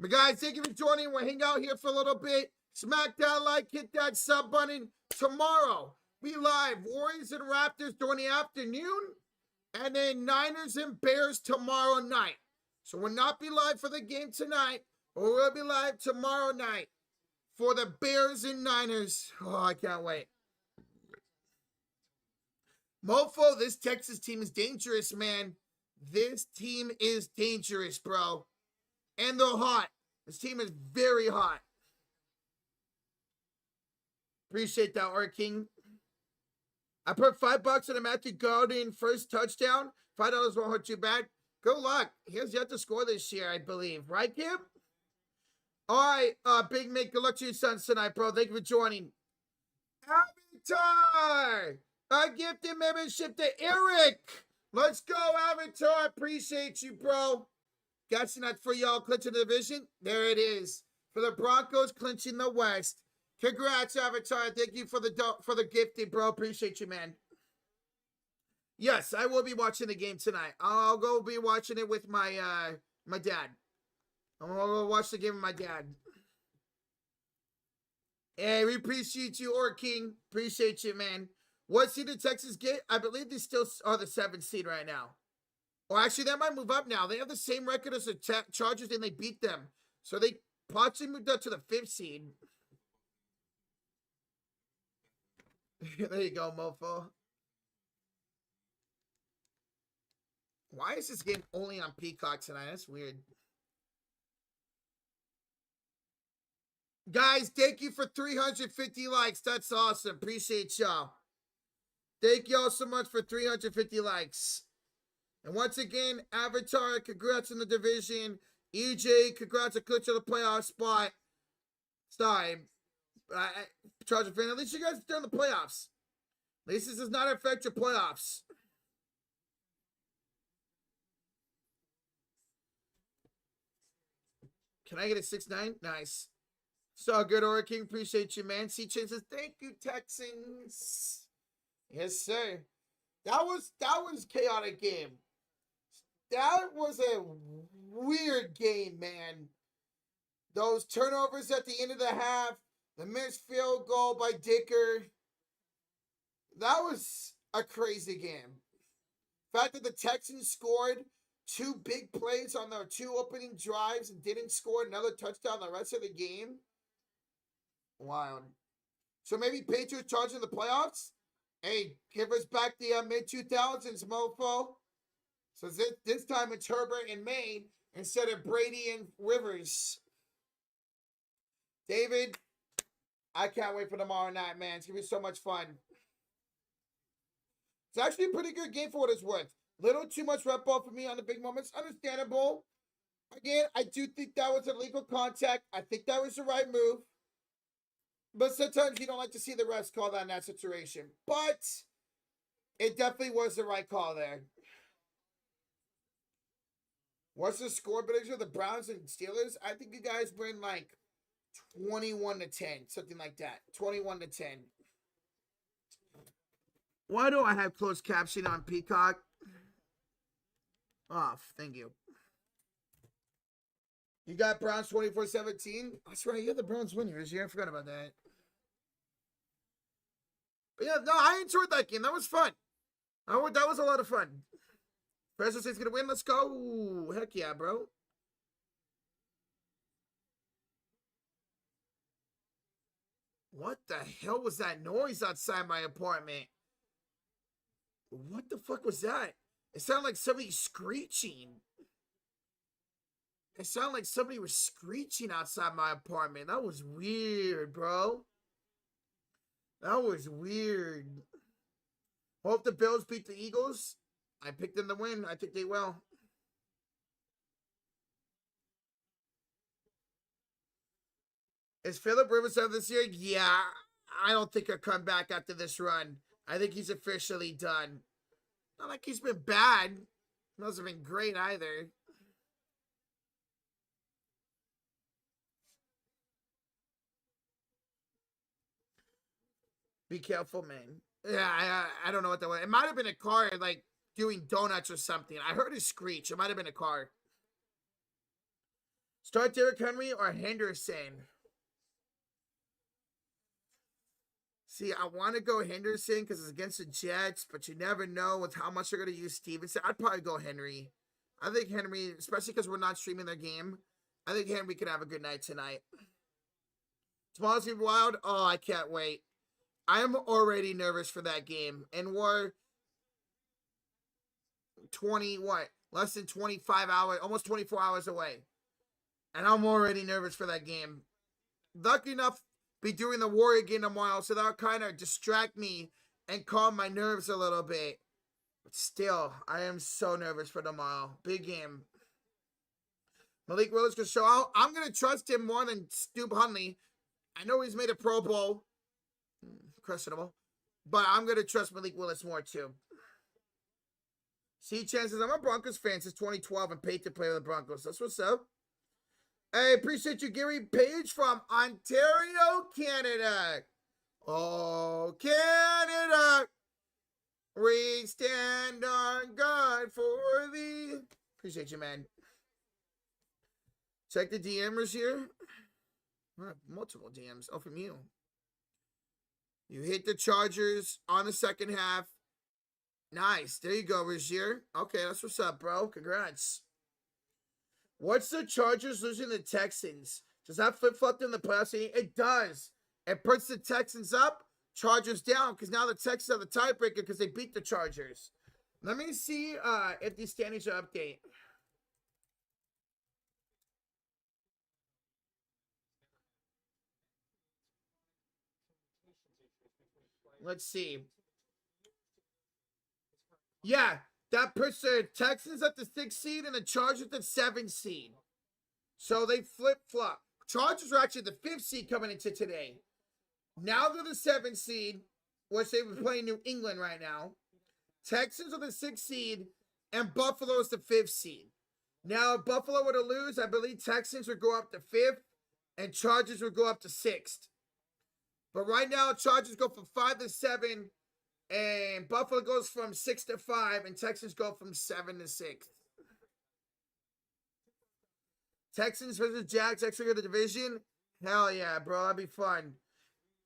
But guys, thank you for joining. We'll hang out here for a little bit. Smack that like, hit that sub button. Tomorrow, we live Warriors and Raptors during the afternoon. And then Niners and Bears tomorrow night. So we'll not be live for the game tonight, but we'll be live tomorrow night for the Bears and Niners. Oh, I can't wait. Mofo, this Texas team is dangerous, man. This team is dangerous, bro. And they're hot. This team is very hot. Appreciate that, Art King. I put $5 on a Matthew Golden first touchdown. $5 won't hurt you bad. Good luck. He has yet to score this year, I believe. Right, Kim? All right, Big Mick, good luck to your sons tonight, bro. Thank you for joining. Avatar! A gifted membership to Eric. Let's go, Avatar. Appreciate you, bro. Got some that for y'all clinching the division. There it is. For the Broncos clinching the West. Congrats, Avatar. Thank you for the gifted, bro. Appreciate you, man. Yes, I will be watching the game tonight. I'll go be watching it with my my dad. I'm gonna go watch the game with my dad. Hey, we appreciate you, Or King. Appreciate you, man. What seed did Texas get? I believe they still are the 7th seed right now. Or actually, they might move up now. They have the same record as the Chargers, and they beat them. So they possibly moved up to the 5th seed. There you go, mofo. Why is this game only on Peacock tonight? That's weird. Guys, thank you for 350 likes. That's awesome. Appreciate y'all. Thank y'all so much for 350 likes. And once again, Avatar, congrats on the division. EJ, congrats on clinching the playoff spot. Sorry. Charger fan, at least you guys are in the playoffs. At least this does not affect your playoffs. Can I get a 6-9? Nice. So good, Aura King. Appreciate you, man. C-Chain says, thank you, Texans. Yes, sir. That was chaotic game. That was a weird game, man. Those turnovers at the end of the half, the missed field goal by Dicker. That was a crazy game. The fact that the Texans scored 2 big plays on their 2 opening drives and didn't score another touchdown the rest of the game. Wild. So maybe Patriots charging the playoffs? Hey, give us back the mid-2000s, mofo. So this time it's Herbert and Maine instead of Brady and Rivers. David, I can't wait for tomorrow night, man. It's going to be so much fun. It's actually a pretty good game for what it's worth. Little too much rep ball for me on the big moments. Understandable. Again, I do think that was illegal contact. I think that was the right move. But sometimes you don't like to see the refs call that in that situation. But it definitely was the right call there. What's the score prediction of the Browns and Steelers? I think you guys win like 21-10, something like that. 21-10. Why do I have closed caption on Peacock? Off. Thank you. You got Browns 24-17? That's right. You're the Browns winner this year. I forgot about that. But yeah, no, I enjoyed that game. That was fun. That was a lot of fun. Fresno State's going to win. Let's go. Heck yeah, bro. What the hell was that noise outside my apartment? What the fuck was that? It sounded like somebody screeching. It sounded like somebody was screeching outside my apartment. That was weird, bro. That was weird. Hope the Bills beat the Eagles. I picked them to win. I think they will. Is Phillip Rivers out this year? Yeah. I don't think he'll come back after this run. I think he's officially done. Not like he's been bad. He hasn't been great either. Be careful, man. Yeah, I don't know what that was. It might have been a car, like, doing donuts or something. I heard a screech. It might have been a car. Start Derrick Henry or Henderson? See, I want to go Henderson because it's against the Jets, but you never know with how much they're going to use Stevenson. I'd probably go Henry. I think Henry, especially because we're not streaming their game, I think Henry can have a good night tonight. Tomorrow's going to be wild. Oh, I can't wait. I am already nervous for that game. And we're 20, what? Less than 25 hours, almost 24 hours away. And I'm already nervous for that game. Lucky enough, be doing the Warrior game tomorrow, so that'll kind of distract me and calm my nerves a little bit. But still, I am so nervous for tomorrow. Big game. Malik Willis can show out. I'm going to trust him more than Snoop Huntley. I know he's made a Pro Bowl. Questionable. But I'm going to trust Malik Willis more, too. See, chances. I'm a Broncos fan since 2012 and paid to play with the Broncos. That's what's up. Hey, appreciate you, Gary Page from Ontario, Canada. Oh, Canada. We stand on guard for thee. Appreciate you, man. Check the DMers here. Multiple DMs. Oh, from you. You hit the Chargers on the second half. Nice. There you go, Rozier. Okay, that's what's up, bro. Congrats. What's the Chargers losing the Texans? Does that flip-flop in the playoffs? It does. It puts the Texans up, Chargers down, because now the Texans are the tiebreaker because they beat the Chargers. Let me see if these standings are update. Let's see. Yeah, that puts the Texans at the 6th seed and the Chargers at the 7th seed. So they flip-flop. Chargers are actually the 5th seed coming into today. Now they're the 7th seed, which they were playing New England right now. Texans are the 6th seed, and Buffalo is the 5th seed. Now, if Buffalo were to lose, I believe Texans would go up to 5th, and Chargers would go up to 6th. But right now, Chargers go from 5 to 7, and Buffalo goes from 6 to 5, and Texans go from 7 to 6. Texans versus Jags, extra the division. Hell yeah, bro. That'd be fun.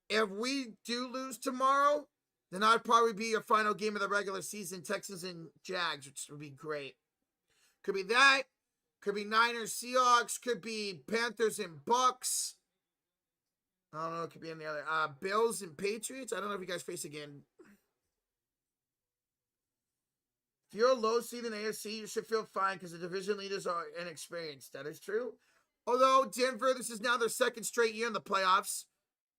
If we do lose tomorrow, then that'd probably be your final game of the regular season, Texans and Jags, which would be great. Could be that. Could be Niners, Seahawks. Could be Panthers and Bucks. I don't know. It could be any other. Bills and Patriots. I don't know if you guys face again. If you're a low seed in AFC, you should feel fine because the division leaders are inexperienced. That is true. Although Denver, this is now their 2nd straight year in the playoffs.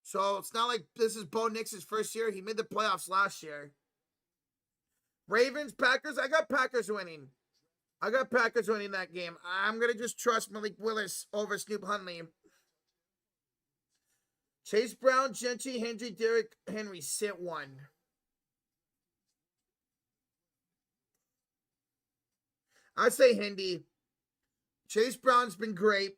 So it's not like this is Bo Nix's first year. He made the playoffs last year. Ravens, Packers. I got Packers winning. I got Packers winning that game. I'm going to just trust Malik Willis over Snoop Huntley. Chase Brown, Gentry, Hendry, Derrick Henry, sit 1. I'd say Hendy. Chase Brown's been great.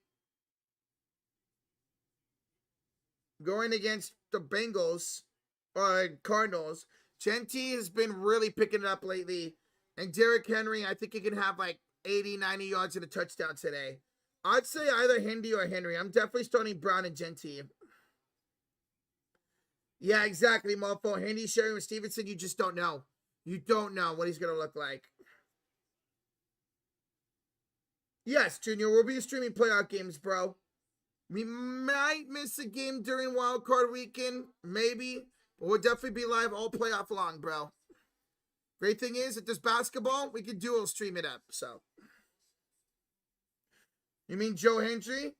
Going against the Bengals or Cardinals. Gentry has been really picking it up lately. And Derrick Henry, I think he can have like 80, 90 yards and a touchdown today. I'd say either Hendy or Henry. I'm definitely starting Brown and Gentry. Yeah, exactly, mofo. Hendy sharing with Stevenson, you just don't know. You don't know what he's going to look like. Yes, Junior, we'll be streaming playoff games, bro. We might miss a game during wild card weekend, maybe, but we'll definitely be live all playoff long, bro. Great thing is, if there's basketball, we can dual stream it up. So, you mean Joe Hendry?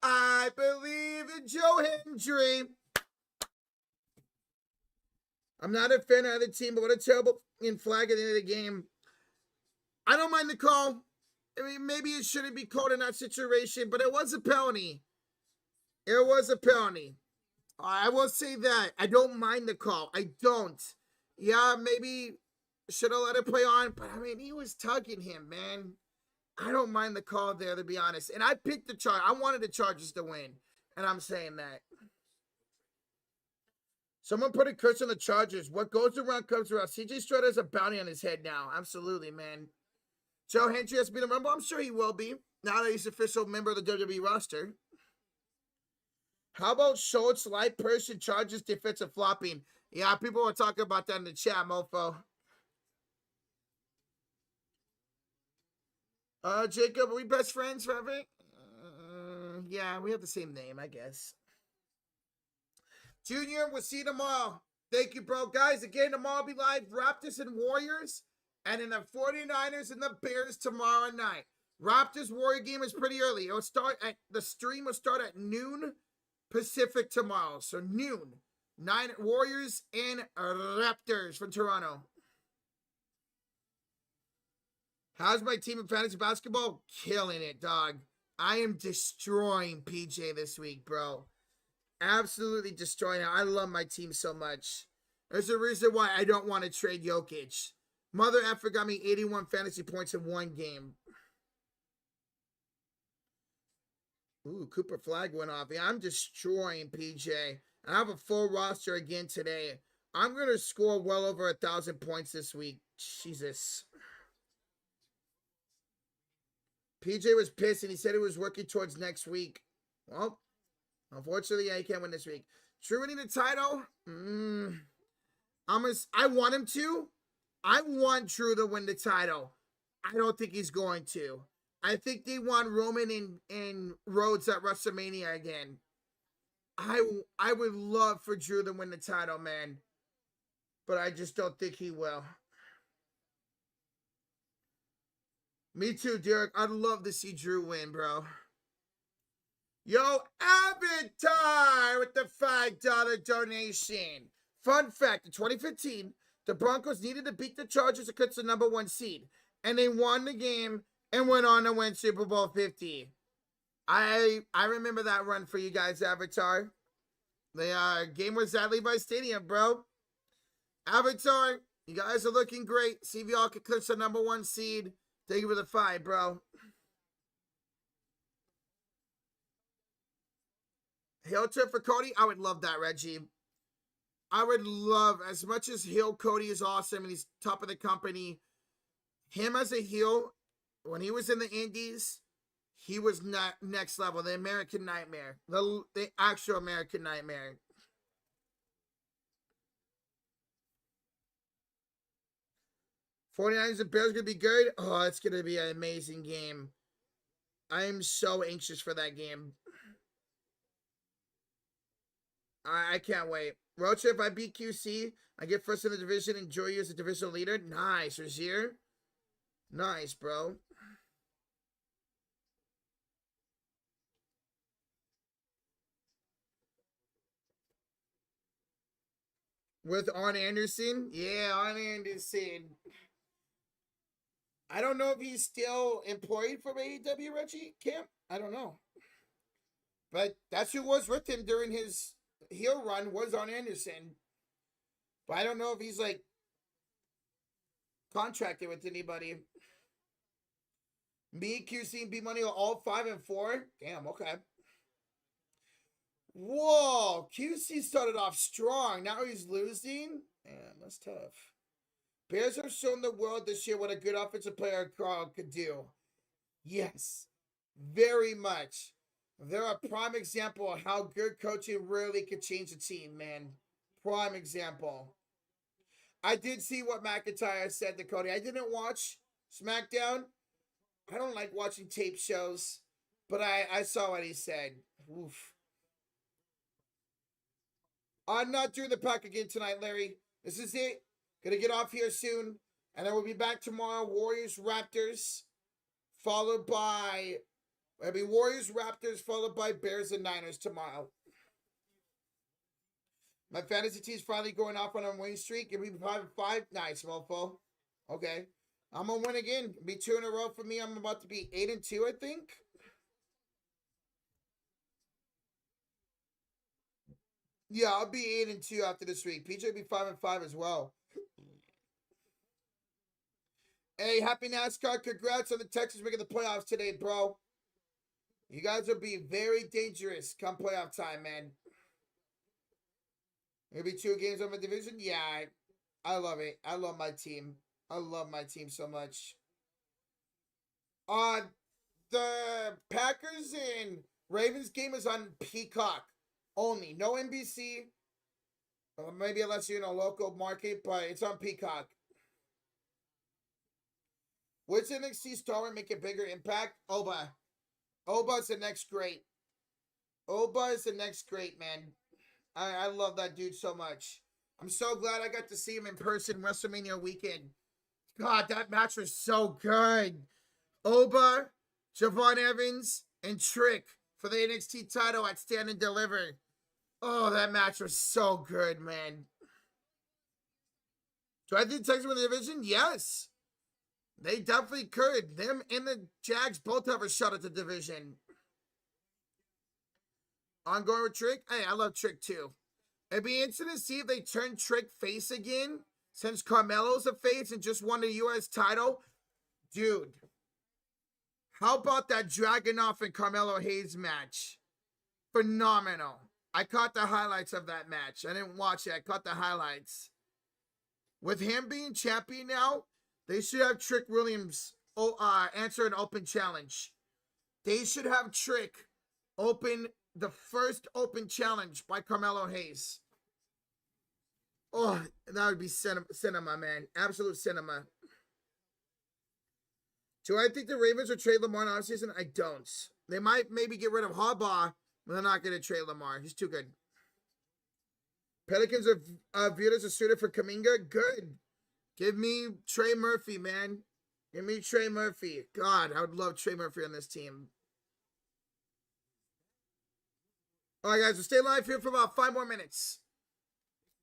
I believe in Joe Hendry. I'm not a fan of either team, but what a terrible flag at the end of the game. I don't mind the call. I mean, maybe it shouldn't be called in that situation, but it was a penalty. It was a penalty. I will say that. I don't mind the call. I don't. Yeah, maybe should have let it play on, but I mean, he was tugging him, man. I don't mind the call there, to be honest. And I picked the Chargers. I wanted the Chargers to win, and I'm saying that. Someone put a curse on the Chargers. What goes around comes around. CJ Stroud has a bounty on his head now. Absolutely, man. Joe Hendry has to be the Rumble. I'm sure he will be, now that he's an official member of the WWE roster. How about Schultz, light person, Chargers defensive flopping? Yeah, people were talking about that in the chat, mofo. Jacob, are we best friends forever? Yeah, we have the same name, I guess. Junior, we'll see you tomorrow. Thank you, bro. Guys, again, tomorrow will be live. Raptors and Warriors. And in the 49ers and the Bears tomorrow night. Raptors Warrior game is pretty early. The stream will start at noon Pacific tomorrow. So noon. 9 Warriors and Raptors from Toronto. How's my team in fantasy basketball? Killing it, dog. I am destroying PJ this week, bro. Absolutely destroying it. I love my team so much. There's a reason why I don't want to trade Jokic. Mother effer got me 81 fantasy points in one game. Ooh, Cooper flag went off. Yeah, I'm destroying PJ. I have a full roster again today. I'm going to score well over 1,000 points this week. Jesus. PJ was pissed and he said he was working towards next week. Well, unfortunately, yeah, he can't win this week. Drew winning the title? I want him to. I want Drew to win the title. I don't think he's going to. I think they want Roman and Rhodes at WrestleMania again. I would love for Drew to win the title, man. But I just don't think he will. Me too, Derek. I'd love to see Drew win, bro. Yo, Avatar with the $5 donation. Fun fact, in 2015, the Broncos needed to beat the Chargers to clinch the #1 seed. And they won the game and went on to win Super Bowl 50. I remember that run for you guys, Avatar. The game was at Levi's Stadium, bro. Avatar, you guys are looking great. See if y'all can clinch the #1 seed. Thank you for the 5, bro. Heel turn for Cody? I would love that, Reggie. I would love, as much as heel Cody is awesome and he's top of the company, him as a heel, when he was in the Indies, he was not next level. The American Nightmare. The actual American Nightmare. '49ers and Bears going to be good? Oh, it's going to be an amazing game. I am so anxious for that game. I can't wait. Road trip, I beat QC. I get first in the division. Enjoy you as a divisional leader. Nice, Razier. Nice, bro. With Arn Anderson? Yeah, Arn Anderson. I don't know if he's still employed for AEW, Reggie Camp. I don't know. But that's who was with him during his heel run, was Arn Anderson. But I don't know if he's like contracted with anybody. Me, QC, and B Money are all 5 and 4. Damn, okay. Whoa, QC started off strong. Now he's losing. Man, that's tough. Bears have shown the world this year what a good offensive player Carl could do. Yes, very much. They're a prime example of how good coaching really could change a team, man. Prime example. I did see what McIntyre said to Cody. I didn't watch SmackDown. I don't like watching tape shows, but I saw what he said. Oof. I'm not doing the pack again tonight, Larry. This is it. Gonna get off here soon. And then we'll be back tomorrow. Warriors, Raptors. Followed by... It'll be Warriors, Raptors, followed by Bears and Niners tomorrow. My fantasy team's finally going off on a winning streak. It'll be 5-5. Nice, mofo. Okay. I'm gonna win again. It'll be 2 in a row for me. I'm about to be 8-2, I think. Yeah, I'll be 8-2 after this week. PJ will be 5-5 as well. Hey, happy NASCAR. Congrats on the Texans making the playoffs today, bro. You guys will be very dangerous come playoff time, man. Maybe 2 games over division? Yeah, I love it. I love my team. I love my team so much. The Packers and Ravens game is on Peacock only. No NBC. Maybe unless you're in a local market, but it's on Peacock. Which NXT star would make a bigger impact? Oba. Oba's the next great. Oba is the next great, man. I love that dude so much. I'm so glad I got to see him in person WrestleMania weekend. God, that match was so good. Oba, Javon Evans, and Trick for the NXT title at Stand and Deliver. Oh, that match was so good, man. Do I think Texans win the division? Yes. They definitely could. Them and the Jags both have a shot at the division. Ongoing with Trick? Hey, I love Trick too. It'd be interesting to see if they turn Trick face again, since Carmelo's a face and just won the U.S. title. Dude, how about that Dragunov and Carmelo Hayes match? Phenomenal. I caught the highlights of that match. I didn't watch it. I caught the highlights. With him being champion now, they should have Trick Williams answer an open challenge. They should have Trick open the first open challenge by Carmelo Hayes. Oh, that would be cinema, man. Absolute cinema. Do I think the Ravens will trade Lamar in the offseason? I don't. They might maybe get rid of Harbaugh, but they're not going to trade Lamar. He's too good. Pelicans are viewed as a suitor for Kuminga. Good. Give me Trey Murphy, man. Give me Trey Murphy. God, I would love Trey Murphy on this team. All right, guys, we'll stay live here for about 5 more minutes.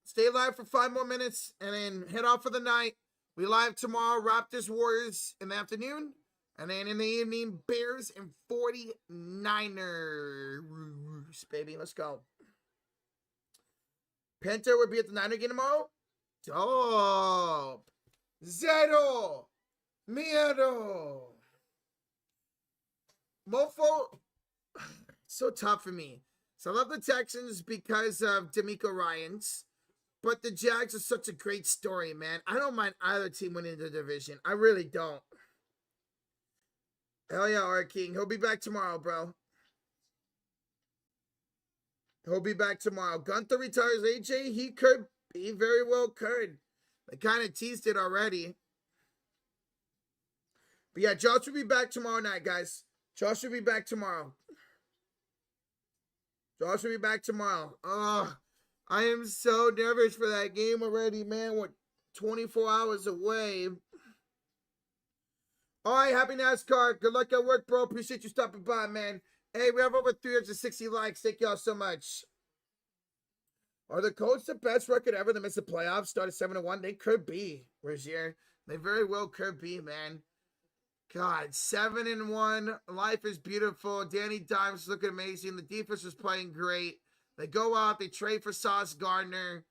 Stay live for 5 more minutes and then head off for the night. We live tomorrow, Raptors Warriors in the afternoon. And then in the evening, Bears and 49ers. Baby, let's go. Panther will be at the Niner game tomorrow. Dope. Zero. Miedo. Mofo. So tough for me. So I love the Texans because of D'Amico Ryans. But the Jags are such a great story, man. I don't mind either team winning the division. I really don't. Hell yeah, R. King. He'll be back tomorrow, bro. He'll be back tomorrow. Gunther retires AJ. He could. He very well could. They kind of teased it already. But yeah, Josh will be back tomorrow night, guys. Josh will be back tomorrow. Josh will be back tomorrow. Oh, I am so nervous for that game already, man. What, 24 hours away. All right, happy NASCAR. Good luck at work, bro. Appreciate you stopping by, man. Hey, we have over 360 likes. Thank y'all so much. Are the Colts the best record ever to miss the playoffs? Started 7-1. They could be, Rozier. They very well could be, man. God, 7-1. Life is beautiful. Danny Dimes is looking amazing. The defense was playing great. They go out, they trade for Sauce Gardner,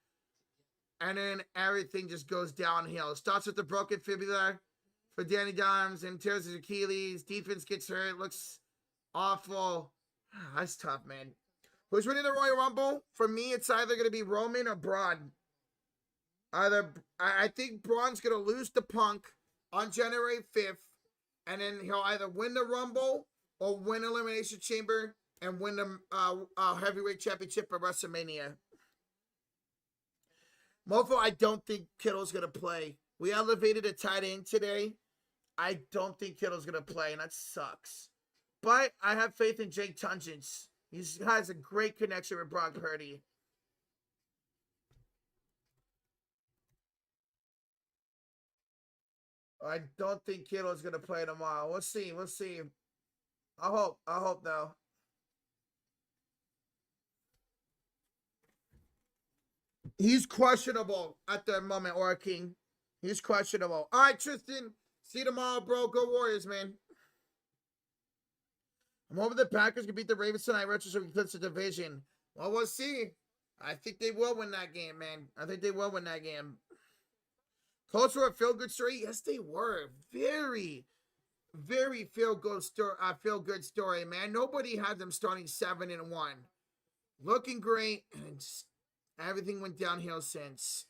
and then everything just goes downhill. It starts with the broken fibula for Danny Dimes and tears his Achilles. Defense gets hurt. Looks awful. That's tough, man. Who's winning the Royal Rumble? For me, it's either going to be Roman or Braun. I think Braun's going to lose to Punk on January 5th, and then he'll either win the Rumble or win Elimination Chamber and win the heavyweight championship at WrestleMania. Mofo, I don't think Kittle's going to play. We elevated a tight end today. I don't think Kittle's going to play, and that sucks. But I have faith in Jake Tungens. He has a great connection with Brock Purdy. I don't think Kittle's going to play tomorrow. We'll see. We'll see. I hope. I hope, though. He's questionable at the moment, Aura King. He's questionable. All right, Tristan. See you tomorrow, bro. Go Warriors, man. I'm hoping the Packers can beat the Ravens tonight, Retro, so we can clinch the division. Well, we'll see. I think they will win that game, man. I think they will win that game. Colts were a feel-good story. Yes, they were. Very, very feel-good story, man. Nobody had them starting 7-1. Looking great, and just everything went downhill since.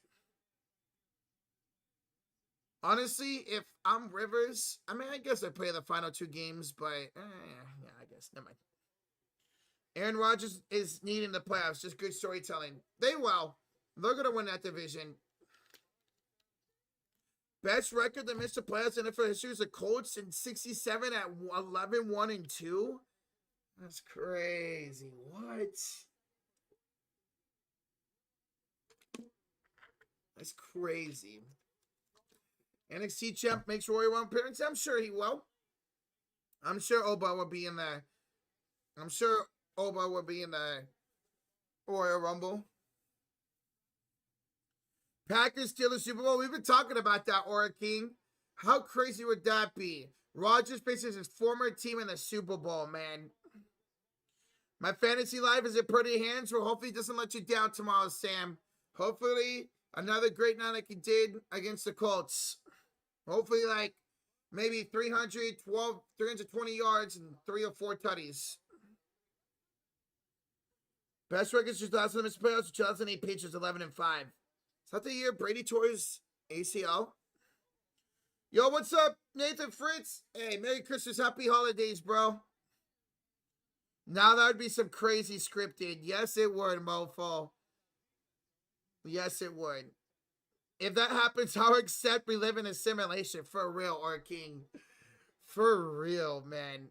Honestly, if I'm Rivers, I mean, I guess I play the final 2 games, but yeah, I guess. Never mind. Aaron Rodgers is needing the playoffs. Just good storytelling. They will. They're going to win that division. Best record that missed the playoffs in NFL history is the Colts in 67 at 11-1-2. That's crazy. What? That's crazy. NXT champ makes Royal Rumble appearance. I'm sure he will. I'm sure Oba will be in there. I'm sure Oba will be in the Royal Rumble. Packers Steelers Super Bowl. We've been talking about that, Aura King. How crazy would that be? Rodgers faces his former team in the Super Bowl, man. My fantasy life is in pretty hands, so hopefully it doesn't let you down tomorrow, Sam. Hopefully another great night like you did against the Colts. Hopefully, like, maybe 320 yards and 3 or 4 tutties. Best records 2000 missed playoffs, 2008 Patriots 11-5. Is that the year Brady tore his ACL? Yo, what's up, Nathan Fritz? Hey, Merry Christmas, Happy Holidays, bro. Now that would be some crazy scripted. Yes, it would, mofo. Yes, it would. If that happens, I'll accept we live in a simulation. For real, Aura King. For real, man.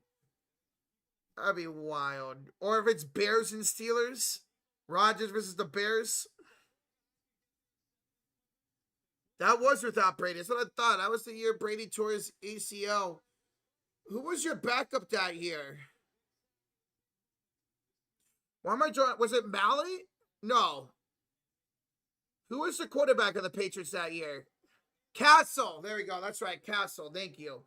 That'd be wild. Or if it's Bears and Steelers. Rodgers versus the Bears. That was without Brady. That's what I thought. That was the year Brady tore his ACL. Who was your backup that year? Why am I drawing? Was it Malley? No. Who was the quarterback of the Patriots that year? Castle. There we go. That's right. Castle. Thank you.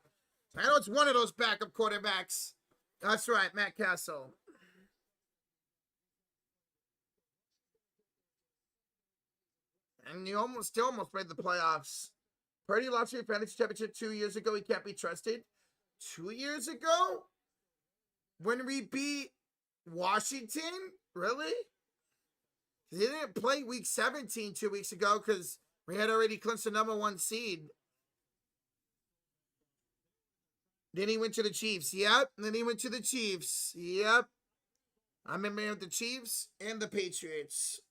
I know it's one of those backup quarterbacks. That's right. Matt Castle. And you still almost made the playoffs. Purdy lost your fantasy championship 2 years ago. He can't be trusted. 2 years ago? When we beat Washington? Really? He didn't play week 17 2 weeks ago because we had already clinched the #1 seed. Then he went to the Chiefs. Yep. And then he went to the Chiefs. Yep. I remember the Chiefs and the Patriots.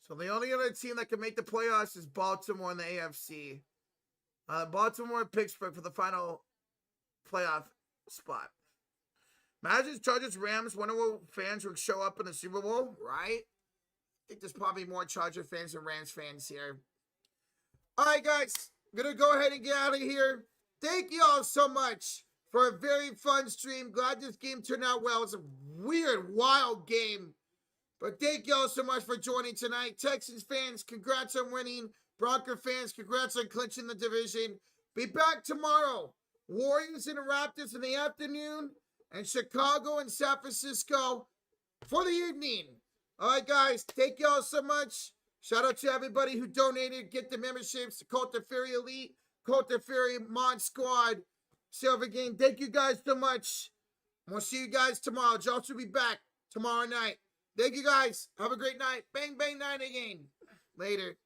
So the only other team that can make the playoffs is Baltimore in the AFC. Baltimore and Pittsburgh for the final playoff spot. Imagine Chargers Rams. Wonder what fans would show up in the Super Bowl, right? I think there's probably more Charger fans than Rams fans here. All right, guys. I'm going to go ahead and get out of here. Thank you all so much for a very fun stream. Glad this game turned out well. It's a weird, wild game. But thank you all so much for joining tonight. Texans fans, congrats on winning. Bronco fans, congrats on clinching the division. Be back tomorrow. Warriors and Raptors in the afternoon. And Chicago and San Francisco for the evening. All right, guys. Thank you all so much. Shout out to everybody who donated. Get the memberships to Cult of Fury Elite, Cult of Fury Mod Squad, Silver Game. Thank you guys so much. We'll see you guys tomorrow. Josh will be back tomorrow night. Thank you guys. Have a great night. Bang, bang, night again. Later.